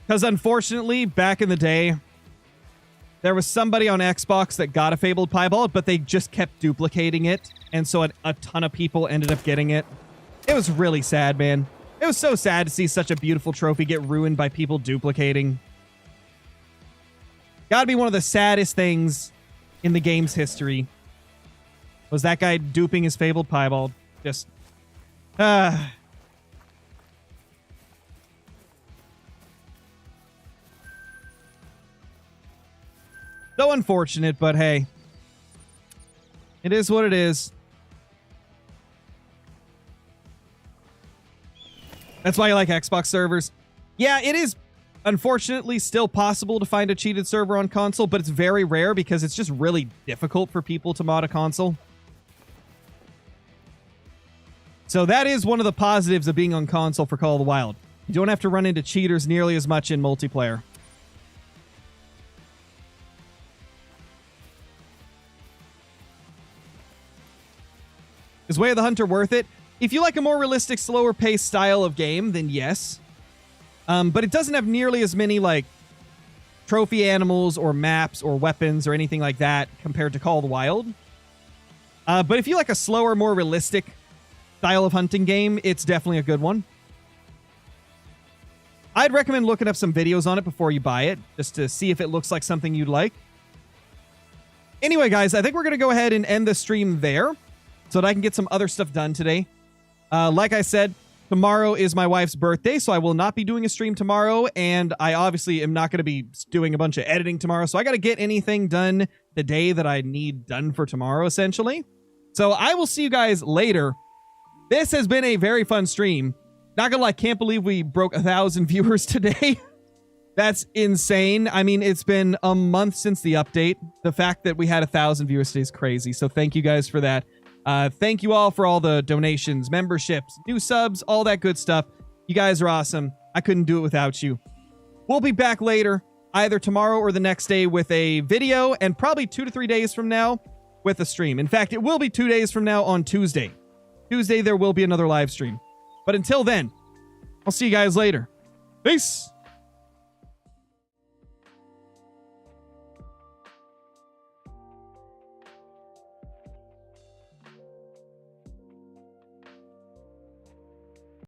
Because unfortunately, back in the day, there was somebody on Xbox that got a fabled piebald, but they just kept duplicating it. And so a ton of people ended up getting it. It was really sad, man. It was so sad to see such a beautiful trophy get ruined by people duplicating. Gotta be one of the saddest things in the game's history was that guy duping his fabled piebald. Just so unfortunate, but hey, it is what it is. That's why I like Xbox servers. Yeah, it is unfortunately still possible to find a cheated server on console, but it's very rare because it's just really difficult for people to mod a console. So that is one of the positives of being on console for Call of the Wild. You don't have to run into cheaters nearly as much in multiplayer. Is Way of the Hunter worth it? If you like a more realistic, slower paced style of game, then yes. But it doesn't have nearly as many, like, trophy animals or maps or weapons or anything like that compared to Call of the Wild. But if you like a slower, more realistic style of hunting game, it's definitely a good one. I'd recommend looking up some videos on it before you buy it, just to see if it looks like something you'd like. Anyway, guys, I think we're going to go ahead and end the stream there so that I can get some other stuff done today. Like I said, tomorrow is my wife's birthday, so I will not be doing a stream tomorrow, and I obviously am not going to be doing a bunch of editing tomorrow, so I got to get anything done today that I need done for tomorrow, essentially. So I will see you guys later. This has been a very fun stream. Not gonna lie, can't believe we broke 1,000 viewers today. That's insane. I mean, it's been a month since the update. The fact that we had 1,000 viewers today is crazy. So thank you guys for that. Thank you all for all the donations, memberships, new subs, all that good stuff. You guys are awesome. I couldn't do it without you. We'll be back later, either tomorrow or the next day with a video, and probably 2 to 3 days from now with a stream. In fact, it will be 2 days from now on Tuesday. Tuesday, there will be another live stream. But until then, I'll see you guys later. Peace!